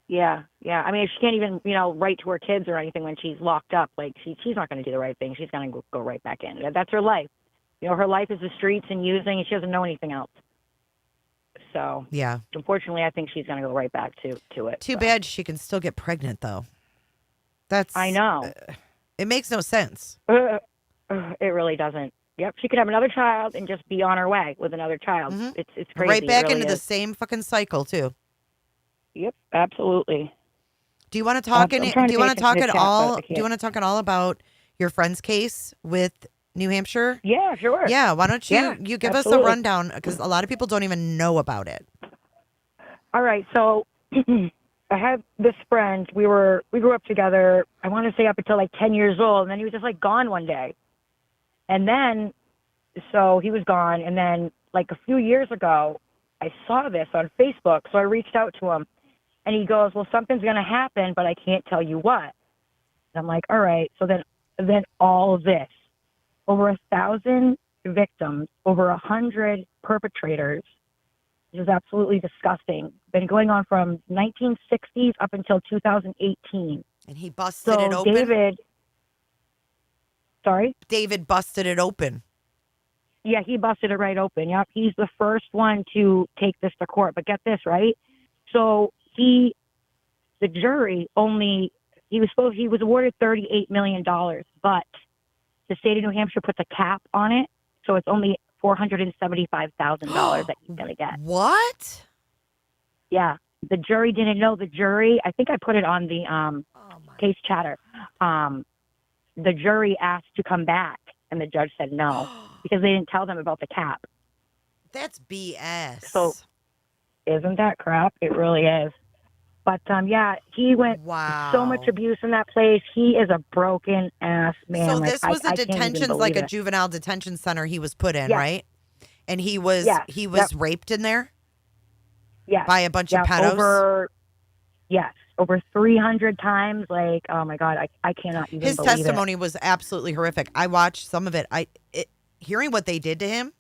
S5: Yeah. I mean, she can't even, write to her kids or anything when she's locked up. Like, she's not going to do the right thing. She's going to go right back in. That's her life. Her life is the streets and using, and she doesn't know anything else. So,
S1: yeah.
S5: Unfortunately, I think she's going to go right back to it.
S1: Too bad she can still get pregnant, though.
S5: I know.
S1: It makes no sense.
S5: It really doesn't. Yep, she could have another child and just be on her way with another child.
S1: Mm-hmm.
S5: It's crazy.
S1: Right back
S5: really
S1: into the
S5: is.
S1: same fucking cycle, too.
S5: Yep, absolutely.
S1: Do you want to talk? Do you want to talk at all?
S5: Do
S1: you want to talk at all about your friend's case with New Hampshire?
S5: Yeah, sure.
S1: Yeah, why don't you
S5: Yeah,
S1: give us
S5: absolutely.
S1: a rundown, because a lot of people don't even know about it.
S5: All right, so I had this friend. We grew up together. I want to say up until like 10 years old, and then he was just like gone one day. And then, so he was gone, and then like a few years ago, I saw this on Facebook, so I reached out to him. And he goes, well, something's going to happen, but I can't tell you what. And I'm like, all right. So then all of this, over 1,000 victims, over 100 perpetrators. This is absolutely disgusting. Been going on from 1960s up until 2018.
S1: And he busted it open? David busted it open.
S5: Yeah, he busted it right open. Yep. He's the first one to take this to court. But get this, right? So the jury he was awarded $38 million, but the state of New Hampshire puts a cap on it, so it's only $475,000 that he's going to get.
S1: What?
S5: Yeah. The jury didn't know. The jury, I think I put it on the case chatter. The jury asked to come back, and the judge said no, because they didn't tell them about the cap.
S1: That's BS.
S5: So isn't that crap? It really is. But, yeah, he went so much abuse in that place. He is a broken ass man.
S1: So
S5: like,
S1: this was
S5: I
S1: a
S5: can't even
S1: detention,
S5: believe
S1: like a
S5: it.
S1: juvenile detention center he was put in,
S5: Yes.
S1: right? And he was
S5: Yes.
S1: raped in there?
S5: Yes.
S1: By a bunch
S5: Yeah,
S1: of pedos?
S5: Over 300 times. Like, oh my God, I cannot even
S1: His
S5: believe
S1: testimony was absolutely horrific. I watched some of it. Hearing what they did to him.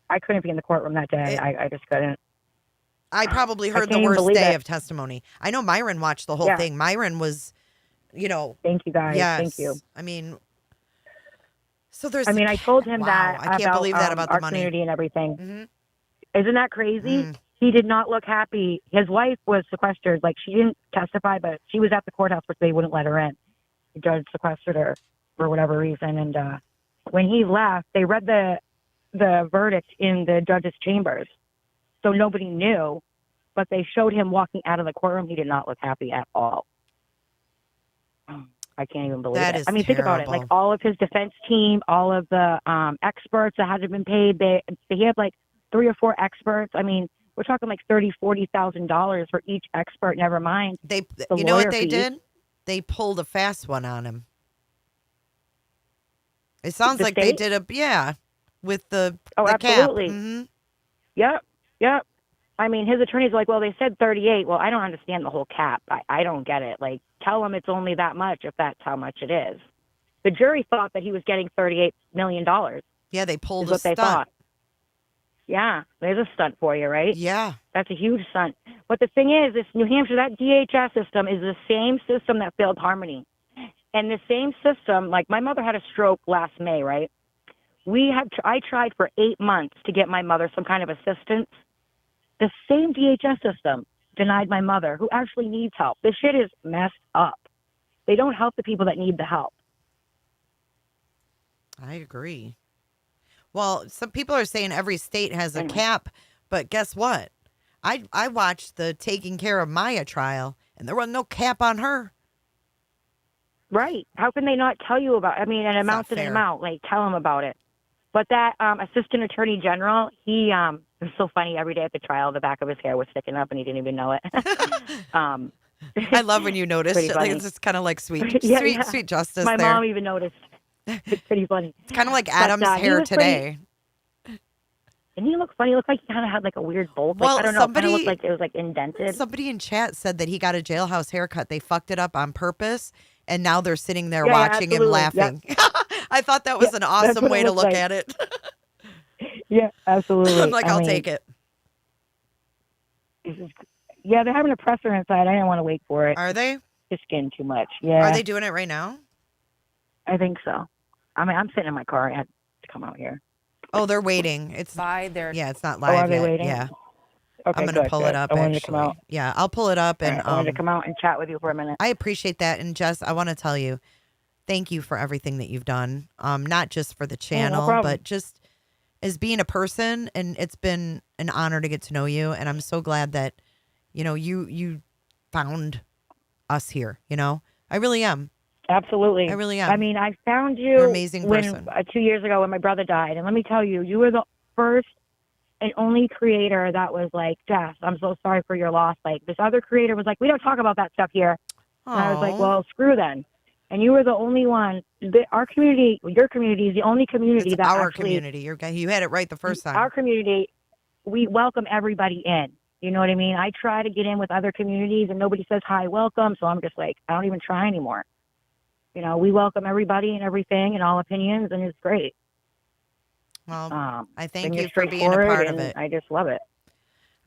S5: I couldn't be in the courtroom that day. I just couldn't.
S1: I probably
S5: I
S1: heard
S5: can't
S1: the
S5: even
S1: worst
S5: believe
S1: day
S5: it.
S1: of testimony. I know Myron watched the whole
S5: Yeah.
S1: thing. Myron was,
S5: Thank you guys.
S1: yes.
S5: Thank you.
S1: I mean, so there's.
S5: I told him
S1: wow,
S5: that
S1: I can't
S5: about,
S1: believe that about
S5: our
S1: the money.
S5: community and everything.
S1: Mhm.
S5: Isn't that crazy? He did not look happy. His wife was sequestered. Like, she didn't testify, but she was at the courthouse, but they wouldn't let her in. The judge sequestered her for whatever reason. And when he left, they read the verdict in the judge's chambers. So nobody knew, but they showed him walking out of the courtroom. He did not look happy at all. I can't even believe
S1: That
S5: it.
S1: is
S5: Think about it. Like,
S1: terrible.
S5: all of his defense team, all of the experts that hadn't been paid, he had like 3 or 4 experts. We're talking like $30,000-$40,000 for each expert. Never mind.
S1: You know what they did? They pulled a fast one on him. It sounds
S5: The
S1: like they
S5: state?
S1: did with the
S5: Absolutely.
S1: cap. Mhm.
S5: Yep. His attorney's like, well, they said 38. Well, I don't understand the whole cap. I don't get it. Like, tell them it's only that much if that's how much it is. The jury thought that he was getting $38 million.
S1: Yeah, they pulled
S5: is
S1: a
S5: what they
S1: stunt.
S5: thought. Yeah, there's a stunt for you, right?
S1: Yeah.
S5: That's a huge stunt. But the thing is, this New Hampshire, that DHS system is the same system that failed Harmony. And the same system, like, my mother had a stroke last May, right? I tried for 8 months to get my mother some kind of assistance. The same DHS system denied my mother, who actually needs help. This shit is messed up. They don't help the people that need the help.
S1: I agree. Well, some people are saying every state has a cap, but guess what? I watched the Taking Care of Maya trial, and there was no cap on her.
S5: Right. How can they not tell you about an amount's an amount. Like, tell them about it. But that assistant attorney general, he it was so funny. Every day at the trial, the back of his hair was sticking up, and he didn't even know it.
S1: I love when you notice
S5: Pretty
S1: it. Like,
S5: funny.
S1: it's just kind of like sweet justice
S5: My
S1: there.
S5: mom even noticed. It's pretty funny.
S1: It's kind of like
S5: But,
S1: Adam's
S5: he
S1: hair
S5: was
S1: today.
S5: Didn't he look funny? He looked like he kind of had like a weird bolt.
S1: Well,
S5: I don't know.
S1: somebody-
S5: It looked like it was like indented.
S1: Somebody in chat said that he got a jailhouse haircut. They fucked it up on purpose, and now they're sitting there
S5: Yeah,
S1: watching him
S5: absolutely.
S1: laughing. I thought that was an
S5: that's
S1: awesome
S5: what
S1: way
S5: it
S1: to
S5: looked
S1: look
S5: like.
S1: at it.
S5: Yeah, absolutely.
S1: I'm like, I'll take it.
S5: Yeah, they're having a presser inside. I didn't want to wait for it.
S1: Are they?
S5: It's getting too much. Yeah.
S1: Are they doing it right now?
S5: I think so. I'm sitting in my car. I had to come out here.
S1: Oh, they're waiting. It's yeah, it's not live
S5: are they
S1: yet.
S5: waiting?
S1: Yeah.
S5: Okay,
S1: I'm gonna
S5: good,
S1: pull
S5: good.
S1: it up
S5: I wanted to
S1: actually.
S5: come out.
S1: Yeah, I'll pull it up and
S5: I wanted to come out and chat with you for a minute.
S1: I appreciate that. And Jess, I want to tell you, thank you for everything that you've done. Not just for the channel,
S5: problem.
S1: but just as being a person. And it's been an honor to get to know you. And I'm so glad that, you found us here. I really am.
S5: Absolutely.
S1: I really am.
S5: I found you
S1: You're an amazing
S5: when,
S1: person.
S5: 2 years ago when my brother died. And let me tell you, you were the first and only creator that was like, Jess, I'm so sorry for your loss. Like, this other creator was like, we don't talk about that stuff here. And I was like,
S1: Aw.
S5: well, screw then. And you were the only one. Our community, your community is the only community
S1: It's
S5: that
S1: our
S5: actually,
S1: community. You had it right the first time.
S5: our community, we welcome everybody in. You know what I mean? I try to get in with other communities and nobody says hi, welcome. So I'm just like, I don't even try anymore. We welcome everybody and everything and all opinions, and it's great.
S1: Well, I thank
S5: and
S1: you
S5: you're
S1: for being a part
S5: straightforward,
S1: of
S5: and
S1: it.
S5: I just love it.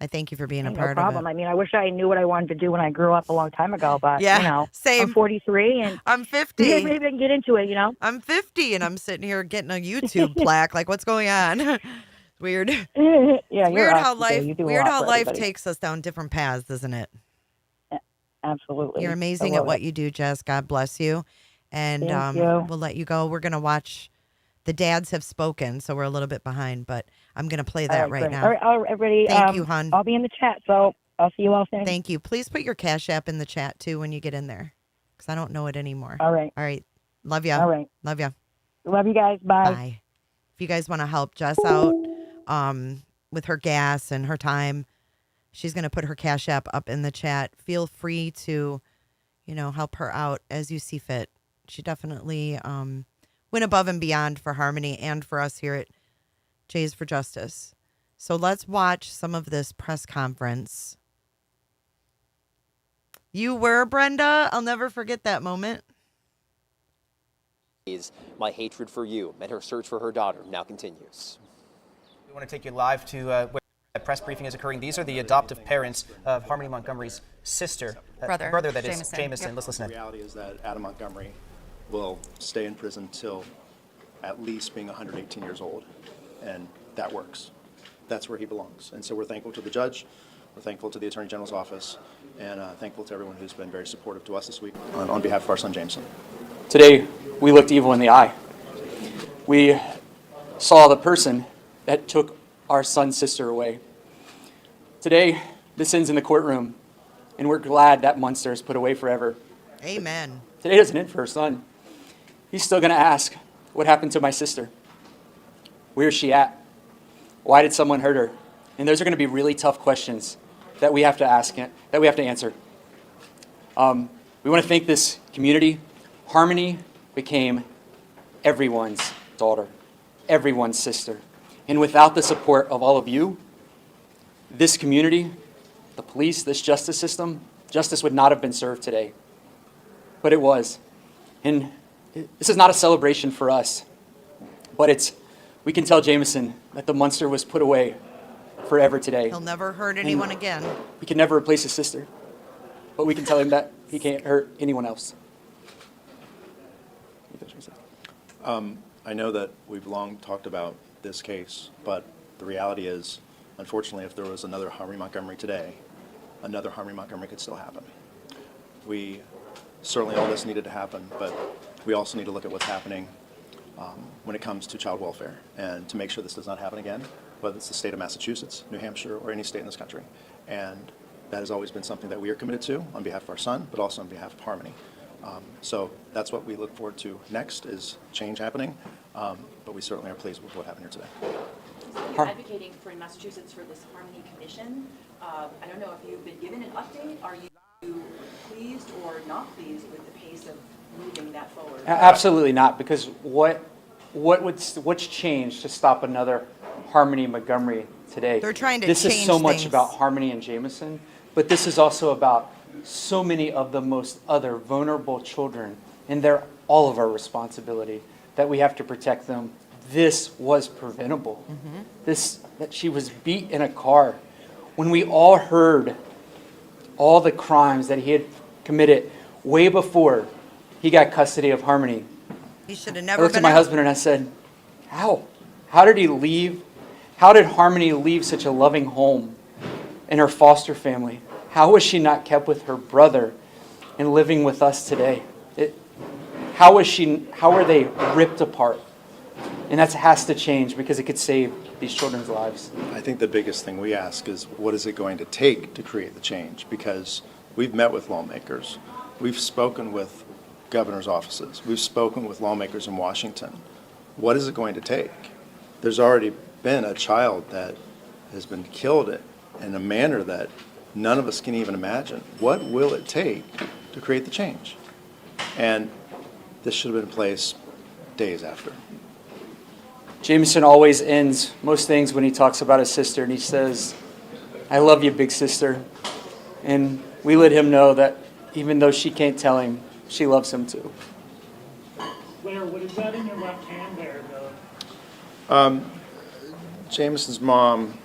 S1: I thank you for being a
S5: No
S1: part
S5: problem.
S1: of it.
S5: I wish I knew what I wanted to do when I grew up a long time ago, but
S1: Yeah, same.
S5: I'm 43 and
S1: I'm 50.
S5: Maybe I can get into it,
S1: I'm 50 and I'm sitting here getting a YouTube plaque. Like, what's going on? Weird.
S5: Yeah,
S1: It's
S5: you're
S1: weird how
S5: awesome, too. You do a
S1: weird
S5: lot
S1: how
S5: for
S1: life
S5: everybody.
S1: takes us down different paths, isn't it?
S5: Absolutely.
S1: You're amazing
S5: I
S1: at
S5: love
S1: what
S5: it.
S1: you do, Jess. God bless you. And
S5: Thank you.
S1: we'll let you go. We're gonna watch. The dads have spoken, so we're a little bit behind, but I'm gonna play that right
S5: great.
S1: now.
S5: All right, everybody.
S1: Thank you, hon.
S5: I'll be in the chat, so I'll see you all soon.
S1: Thank you. Please put your Cash App in the chat too when you get in there, because I don't know it anymore.
S5: All right.
S1: All right. Love you.
S5: All right.
S1: Love you.
S5: Love you guys. Bye.
S1: Bye. If you guys want to help Jess out with her gas and her time, she's going to put her Cash App up in the chat. Feel free to, help her out as you see fit. She definitely went above and beyond for Harmony and for us here at Jays for Justice. So let's watch some of this press conference. You were, Brenda? I'll never forget that moment.
S6: My hatred for you and her search for her daughter now continues.
S10: We want to take you live to where a press briefing is occurring. These are the adoptive parents of Harmony Montgomery's sister, brother that is Jameson. Let's listen.
S12: The reality is that Adam Montgomery will stay in prison till at least being 118 years old, and that works. That's where he belongs. And so we're thankful to the judge, we're thankful to the Attorney General's office, and thankful to everyone who's been very supportive to us this week on behalf of our son Jameson.
S23: Today, we looked evil in the eye. We saw the person that took our son's sister away. Today, this ends in the courtroom, and we're glad that monster is put away forever.
S1: Amen.
S23: Today doesn't end for her son. He's still going to ask, what happened to my sister? Where is she at? Why did someone hurt her? And those are going to be really tough questions that we have to ask, that we have to answer. We want to thank this community. Harmony became everyone's daughter, everyone's sister. And without the support of all of you, this community, the police, this justice system, justice would not have been served today. But it was. And this is not a celebration for us, but we can tell Jameson that the monster was put away forever today.
S1: He'll never hurt anyone again.
S23: We can never replace his sister, but we can tell him that he can't hurt anyone else.
S12: I know that we've long talked about this case, but the reality is, unfortunately, if there was another Harmony Montgomery today, another Harmony Montgomery could still happen. We certainly all this needed to happen, but we also need to look at what's happening when it comes to child welfare and to make sure this does not happen again, whether it's the state of Massachusetts, New Hampshire, or any state in this country. And that has always been something that we are committed to on behalf of our son, but also on behalf of Harmony. So that's what we look forward to next, is change happening, but we certainly are pleased with what happened here today.
S24: You're advocating for in Massachusetts for this Harmony Commission. I don't know if you've been given an update. Are you pleased or not pleased with the pace of moving that forward?
S23: Absolutely not, because what's changed to stop another Harmony Montgomery today?
S1: They're trying to
S23: This
S1: change
S23: is so much
S1: things.
S23: about Harmony and Jameson, but this is also about so many of the most other vulnerable children, and they're all of our responsibility that we have to protect them. This was preventable. That she was beat in a car. When we all heard all the crimes that he had committed way before he got custody of Harmony,
S1: He should have
S23: I
S1: never
S23: looked
S1: been
S23: at my
S1: out.
S23: husband and I said, how? How did he leave? How did Harmony leave such a loving home and her foster family? How was she not kept with her brother and living with us today? How were they ripped apart? And that has to change because it could save these children's lives.
S12: I think the biggest thing we ask is, what is it going to take to create the change? Because we've met with lawmakers, we've spoken with governor's offices, we've spoken with lawmakers in Washington. What is it going to take? There's already been a child that has been killed in a manner that none of us can even imagine. What will it take to create the change? And this should have been in place days after.
S23: Jameson always ends most things when he talks about his sister, and he says, "I love you, big sister." And we let him know that even though she can't tell him, she loves him too.
S4: Claire, what is that in your left hand there, though?
S12: Jameson's mom,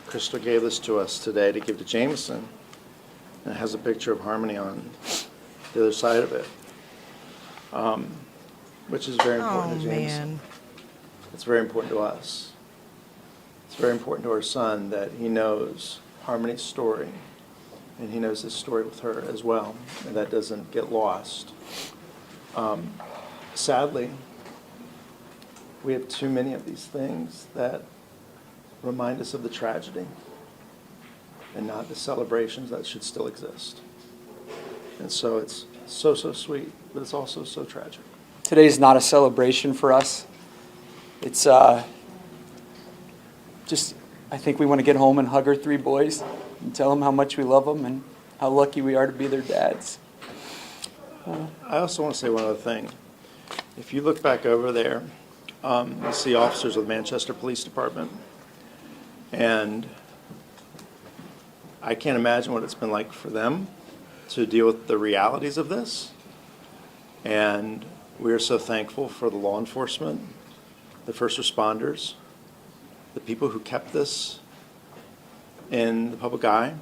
S12: Crystal, gave this to us today to give to Jameson. And it has a picture of Harmony on the other side of it, which is very important to Jameson.
S1: Man.
S12: It's very important to us. It's very important to our son that he knows Harmony's story, and he knows his story with her as well, and that doesn't get lost. Sadly, we have too many of these things that remind us of the tragedy and not the celebrations that should still exist. And so it's so sweet, but it's also so tragic.
S23: Today's not a celebration for us. It's just, I think we want to get home and hug our three boys and tell them how much we love them and how lucky we are to be their dads.
S12: I also want to say one other thing. If you look back over there, you see officers of the Manchester Police Department.
S7: And I can't imagine what it's been like for them to deal with the realities of this. And we are so thankful for the law enforcement, the first responders, the people who kept this in the public eye,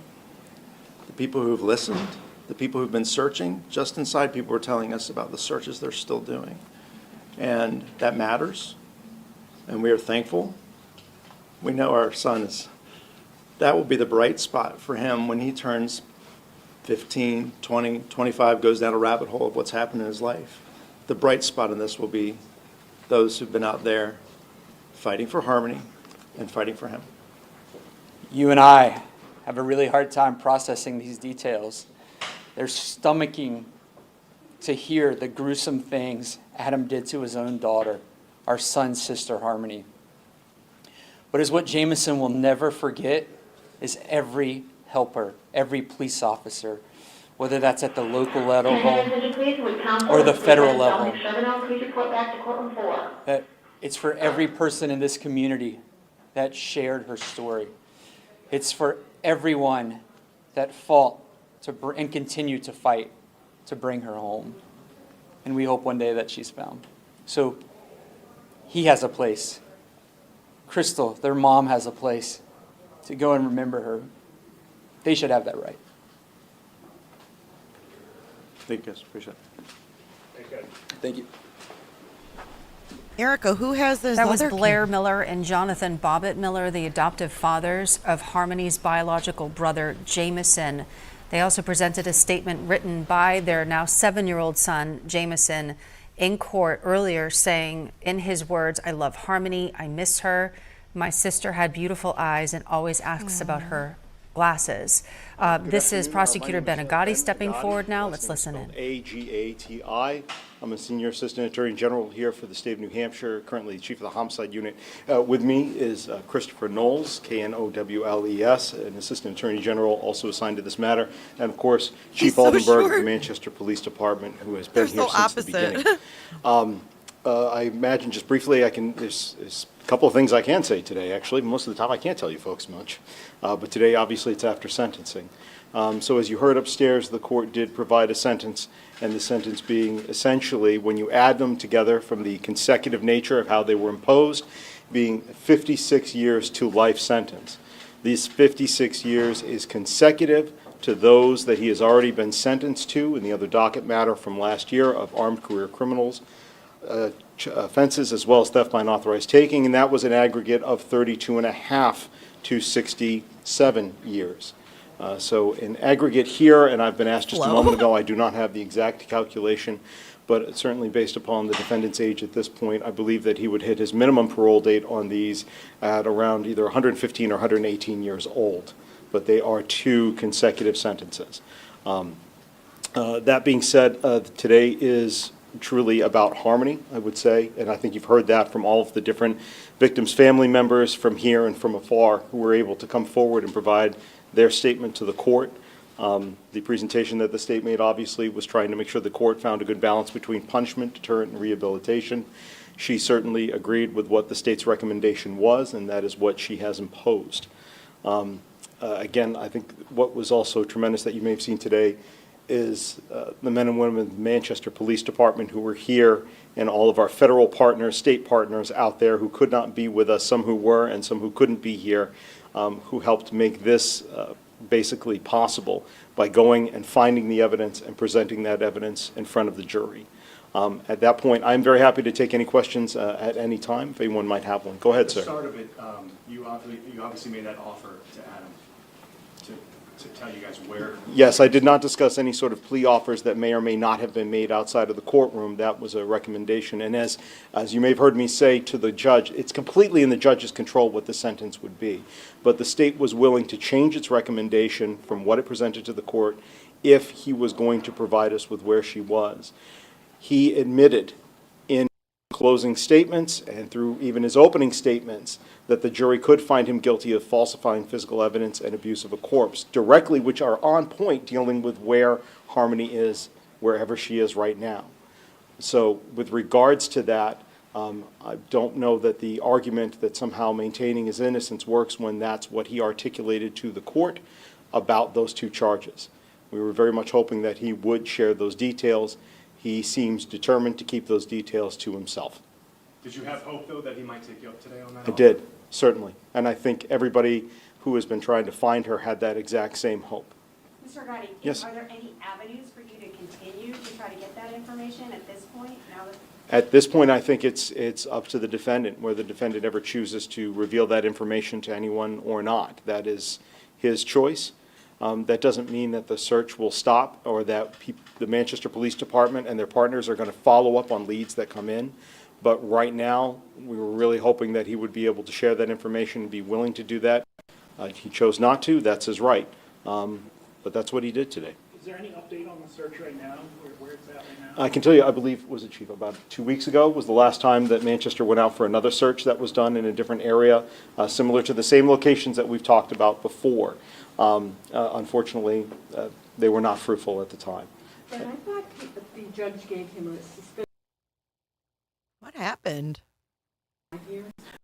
S7: the people who have listened, the people who've been searching. Just inside, people were telling us about the searches they're still doing. And that matters, and we are thankful. We know our son is, that will be the bright spot for him when he turns 15, 20, 25, goes down a rabbit hole of what's happened in his life. The bright spot in this will be those who've been out there fighting for harmony and fighting for him.
S23: You and I have a really hard time processing these details. They're stomaching to hear the gruesome things Adam did to his own daughter, our son's sister, Harmony. But is what Jamison will never forget is every helper, every police officer, whether that's at the local level or the federal level. That it's for every person in this community that shared her story. It's for everyone that fought and continue to fight to bring her home. And we hope one day that she's found. So he has a place. Crystal, their mom, has a place to go and remember her. They should have that right.
S7: Thank you, guys. Appreciate it.
S23: Thank you.
S1: Erica, who has this
S8: That was
S1: other
S8: Blair Miller and Jonathan Bobbitt Miller, the adoptive fathers of Harmony's biological brother, Jamison. They also presented a statement written by their now 7-year-old son, Jamison, in court earlier, saying, in his words, "I love Harmony. I miss her. My sister had beautiful eyes and always asks about her glasses." This is Prosecutor Benegati stepping forward now. Let's listen in.
S12: Agati. I'm a senior assistant attorney general here for the state of New Hampshire, currently chief of the homicide unit. With me is Christopher Knowles, Knowles, an assistant attorney general also assigned to this matter, and of course Chief Aldenberg of the Manchester Police Department, who has been here since the beginning. I imagine just briefly, there's a couple of things I can say today. Actually, most of the time I can't tell you folks much, but today obviously it's after sentencing. So as you heard upstairs, the court did provide a sentence, and the sentence being essentially, when you add them together from the consecutive nature of how they were imposed, being 56 years to life sentence. These 56 years is consecutive to those that he has already been sentenced to in the other docket matter from last year of armed career criminals offenses, as well as theft by unauthorized taking, and that was an aggregate of 32.5 to 67 years. So in aggregate here, and I've been asked just a moment ago, I do not have the exact calculation, but certainly based upon the defendant's age at this point, I believe that he would hit his minimum parole date on these at around either 115 or 118 years old. But they are 2 consecutive sentences. That being said, today is truly about harmony, I would say, and I think you've heard that from all of the different victims' family members from here and from afar who were able to come forward and provide their statement to the court. The presentation that the state made obviously was trying to make sure the court found a good balance between punishment, deterrent, and rehabilitation. She certainly agreed with what the state's recommendation was, and that is what she has imposed. Again, I think what was also tremendous that you may have seen today is the men and women of the Manchester Police Department who were here, and all of our federal partners, state partners out there who could not be with us, some who were and some who couldn't be here, who helped make this basically possible by going and finding the evidence and presenting that evidence in front of the jury. At that point, I'm very happy to take any questions at any time, if anyone might have one. Go ahead, sir. At the start of it, you obviously made that offer to Adam to tell you guys where. Yes, I did not discuss any sort of plea offers that may or may not have been made outside of the courtroom. That was a recommendation. And as you may have heard me say to the judge, it's completely in the judge's control what the sentence would be. But the state was willing to change its recommendation from what it presented to the court if he was going to provide us with where she was. He admitted in closing statements and through even his opening statements that the jury could find him guilty of falsifying physical evidence and abuse of a corpse, directly, which are on point dealing with where Harmony is, wherever she is right now. So with regards to that,
S7: I don't know that the argument that somehow maintaining his innocence works when that's what he articulated to the court about those two charges. We were very much hoping that he would share those details. He seems determined to keep those details to himself.
S12: Did you have hope, though, that he might take you up today on that?
S7: I did, certainly. And I think everybody who has been trying to find her had that exact same hope.
S9: Mr. Gotti,
S7: Yes.
S9: are there any avenues for you to continue to try to get that information at this point? Now that
S7: At this point, I think it's up to the defendant, whether the defendant ever chooses to reveal that information to anyone or not. That is his choice. That doesn't mean that the search will stop or that the Manchester Police Department and their partners are going to follow up on leads that come in. But right now, we were really hoping that he would be able to share that information and be willing to do that. He chose not to. That's his right. But that's what he did today.
S4: Is there any update on the search right now? Where it's at right now?
S7: I can tell you, I believe, was it, Chief, about 2 weeks ago was the last time that Manchester went out for another search that was done in a different area, similar to the same locations that we've talked about before. Unfortunately, they were not fruitful at the time.
S11: And I thought the judge gave him a suspicion.
S1: What happened?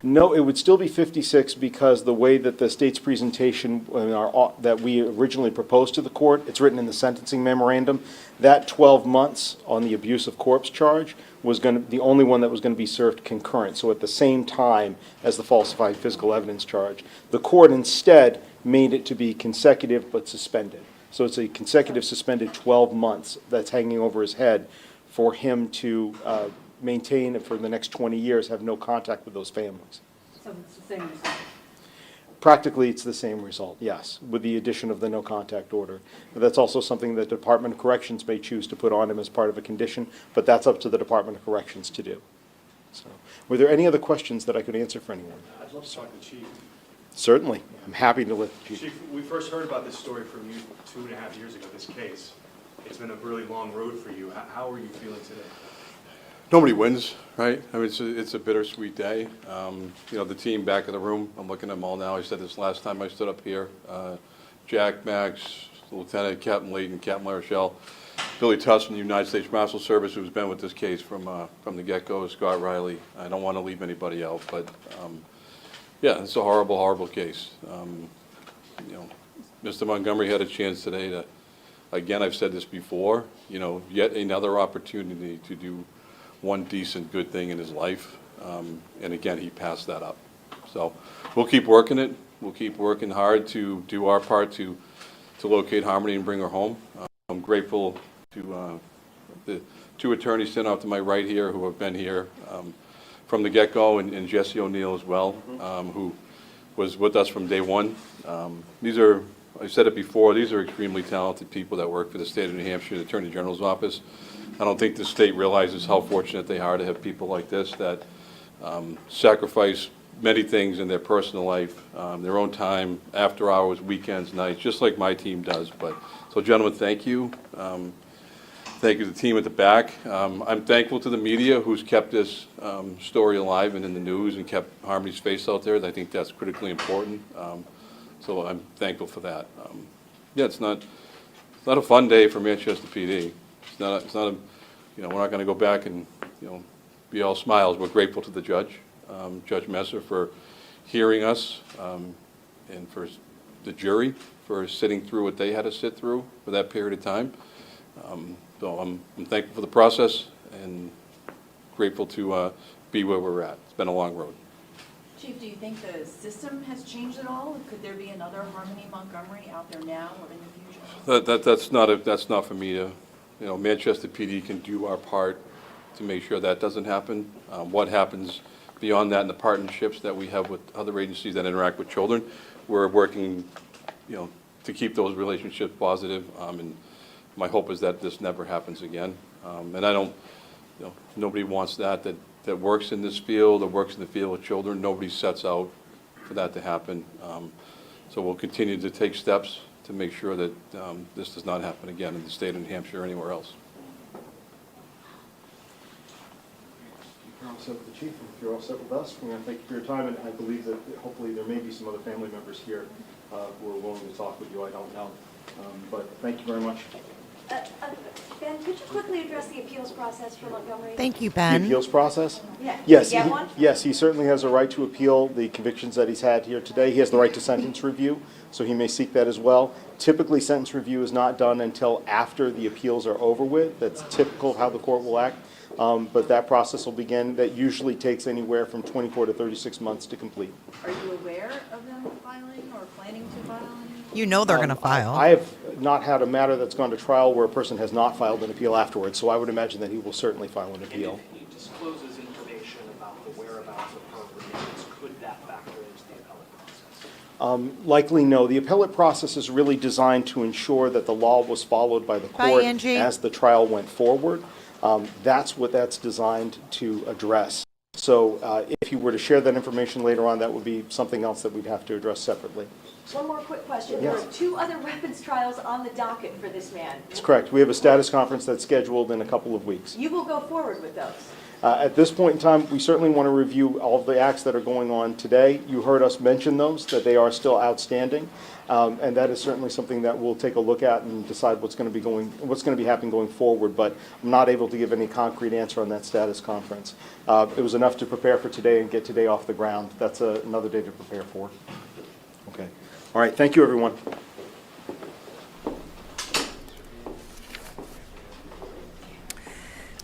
S7: No, it would still be 56 because the way that the state's presentation that we originally proposed to the court, it's written in the sentencing memorandum, that 12 months on the abuse of corpse charge was going to the only one that was going to be served concurrent, so at the same time as the falsified physical evidence charge. The court instead made it to be consecutive but suspended. So it's a consecutive suspended 12 months that's hanging over his head for him to maintain and for the next 20 years have no contact with those families.
S11: So it's the same result.
S7: Practically, it's the same result, yes, with the addition of the no contact order. But that's also something that the Department of Corrections may choose to put on him as part of a condition, but that's up to the Department of Corrections to do. So, were there any other questions that I could answer for anyone?
S12: I'd love to talk to the chief.
S7: Certainly. I'm happy to let the chief.
S12: Chief, we first heard about this story from you 2.5 years ago, this case. It's been a really long road for you. How are you feeling today?
S14: Nobody wins, right? I mean, it's a bittersweet day. You know, the team back in the room, I'm looking at them all now. I said this last time I stood up here. Jack, Max, Lieutenant, Captain Layton, Captain LaRochelle, Billy Tuss from the United States Marshal Service, who's been with this case from the get-go, Scott Riley. I don't want to leave anybody out, but yeah, it's a horrible, horrible case. You know, Mr. Montgomery had a chance today to, again, I've said this before, you know, yet another opportunity to do one decent, good thing in his life, and again, he passed that up. So we'll keep working it. We'll keep working hard to do our part to locate Harmony and bring her home. I'm grateful to the two attorneys sitting out to my right here who have been here from the get-go, and Jesse O'Neill as well, who was with us from day one. These are, I've said it before, these are extremely talented people that work for the state of New Hampshire, the Attorney General's office. I don't think the state realizes how fortunate they are to have people like this that sacrifice many things in their personal life, their own time, after hours, weekends, nights, just like my team does. But so, gentlemen, thank you. Thank you to the team at the back. I'm thankful to the media who's kept this story alive and in the news and kept Harmony's face out there. I think that's critically important. So I'm thankful for that. Yeah, it's not a fun day for Manchester PD. It's not a, you know, we're not going to go back and, you know, be all smiles. We're grateful to the judge, Judge Messer, for hearing us, and for the jury for sitting through what they had to sit through for that period of time. So I'm thankful for the process and grateful to be where we're at. It's been a long road.
S24: Chief, do you think the system has changed at all? Could there be another Harmony Montgomery out there now or in the future?
S14: That's not for me to. You know, Manchester PD can do our part to make sure that doesn't happen. What happens beyond that in the partnerships that we have with other agencies that interact with children, we're working, you know, to keep those relationships positive. And my hope is that this never happens again. And I don't, you know, nobody wants that works in this field or works in the field with children. Nobody sets out for that to happen. So we'll continue to take steps to make sure that this does not happen again in the state of New Hampshire or anywhere else.
S7: If you're all set with the chief, and if you're all set with us, we're going to thank you for your time, and I believe that hopefully there may be some other family members here who are willing to talk with you. I don't know. But thank you very much.
S9: Ben, could you quickly address the appeals process for Montgomery?
S1: Thank you,
S12: The
S1: Ben.
S12: appeals process?
S9: Yeah.
S12: Yes,
S9: Did you get one?
S12: yes, he certainly has a right to appeal the convictions that he's had here today. He has the right to sentence review, so he may seek that as well. Typically, sentence review is not done until after the appeals are over with. That's typical of how the court will act. But that process will begin. That usually takes anywhere from 24 to 36 months to complete.
S24: Are you aware of them filing or planning to file any?
S1: You know they're going to file.
S12: I have not had a matter that's gone to trial where a person has not filed an appeal afterwards, so I would imagine that he will certainly file an appeal.
S15: If he discloses information about the whereabouts of her remains, could that factor into the appellate process?
S12: Likely no. The appellate process is really designed to ensure that the law was followed by the court
S1: Angie.
S12: as the trial went forward. That's what that's designed to address. So if you were to share that information later on, that would be something else that we'd have to address separately.
S9: One more quick question.
S12: Yes.
S9: There are 2 other weapons trials on the docket for this man.
S12: That's correct. We have a status conference that's scheduled in a couple of weeks.
S9: You will go forward with those.
S12: At this point in time, we certainly want to review all of the acts that are going on today. You heard us mention those, that they are still outstanding, and that is certainly something that we'll take a look at and decide what's going to be happening going forward. But I'm not able to give any concrete answer on that status conference. It was enough to prepare for today and get today off the ground. That's another day to prepare for. Okay. All right. Thank you, everyone.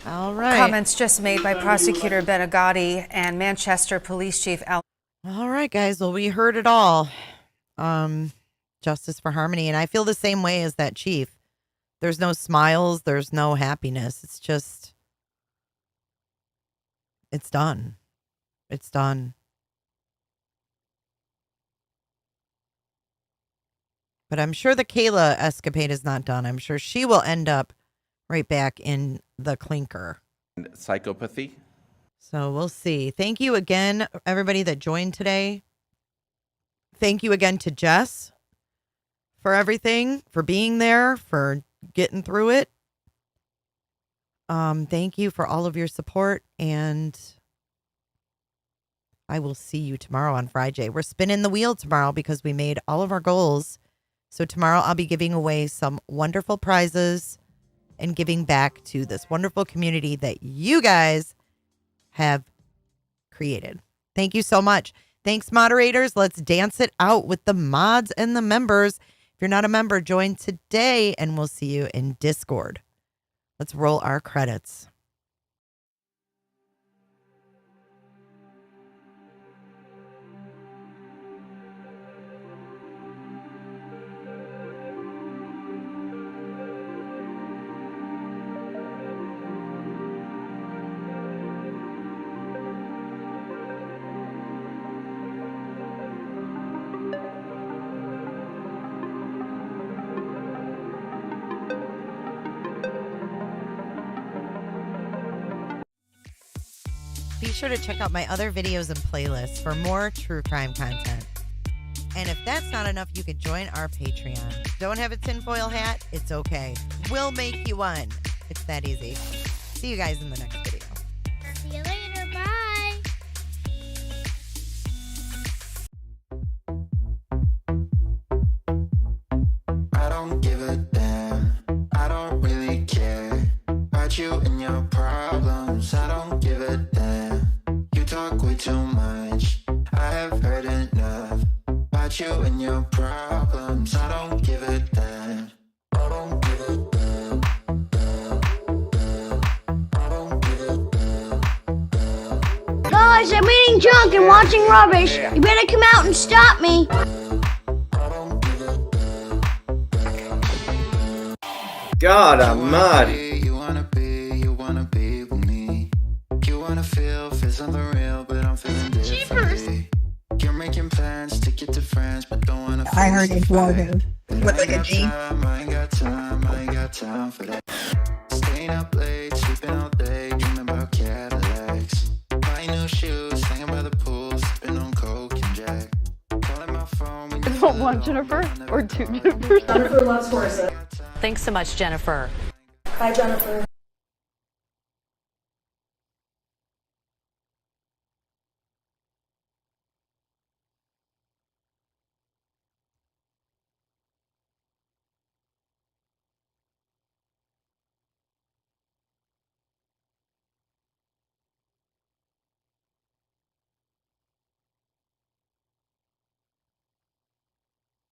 S1: All right.
S8: Comments just made by Prosecutor Benegatti and Manchester Police Chief Al.
S1: All right, guys. Well, we heard it all. Justice for Harmony. And I feel the same way as that chief. There's no smiles. There's no happiness. It's just, it's done. It's done. But I'm sure the Kayla escapade is not done. I'm sure she will end up right back in the clinker.
S16: Psychopathy.
S1: So we'll see. Thank you again, everybody that joined today. Thank you again to Jess for everything, for being there, for getting through it. Thank you for all of your support, and I will see you tomorrow on Friday. We're spinning the wheel tomorrow because we made all of our goals. So tomorrow I'll be giving away some wonderful prizes and giving back to this wonderful community that you guys have created. Thank you so much. Thanks, moderators. Let's dance it out with the mods and the members. If you're not a member, join today, and we'll see you in Discord. Let's roll our credits. Be sure to check out my other videos and playlists for more true crime content. And if that's not enough, you can join our Patreon. Don't have a tinfoil hat? It's okay. We'll make you one. It's that easy. See you guys in the next video.
S18: See you later. Bye.
S21: I don't give a damn. I don't really care about you and your problems. I don't give a damn. You talk way too much. I have heard enough about you and your problems. I don't give a damn. I don't give a damn.
S18: Guys, I'm eating junk and watching rubbish. You better come out and stop me.
S21: God almighty. You wanna be with me. You wanna feel something real, but I'm feeling differently. You're making plans to get to France, but don't wanna.
S25: I heard it's Largo. With like a G.
S21: I ain't got time for that. Staying up late, sleeping all day, dreaming about Cadillacs. Buying new shoes, hanging by the pool, sipping on Coke and Jack. Calling my phone when you
S26: want one Jennifer or two Jennifers? Jennifer loves horses. Thanks so much, Jennifer. Bye, Jennifer.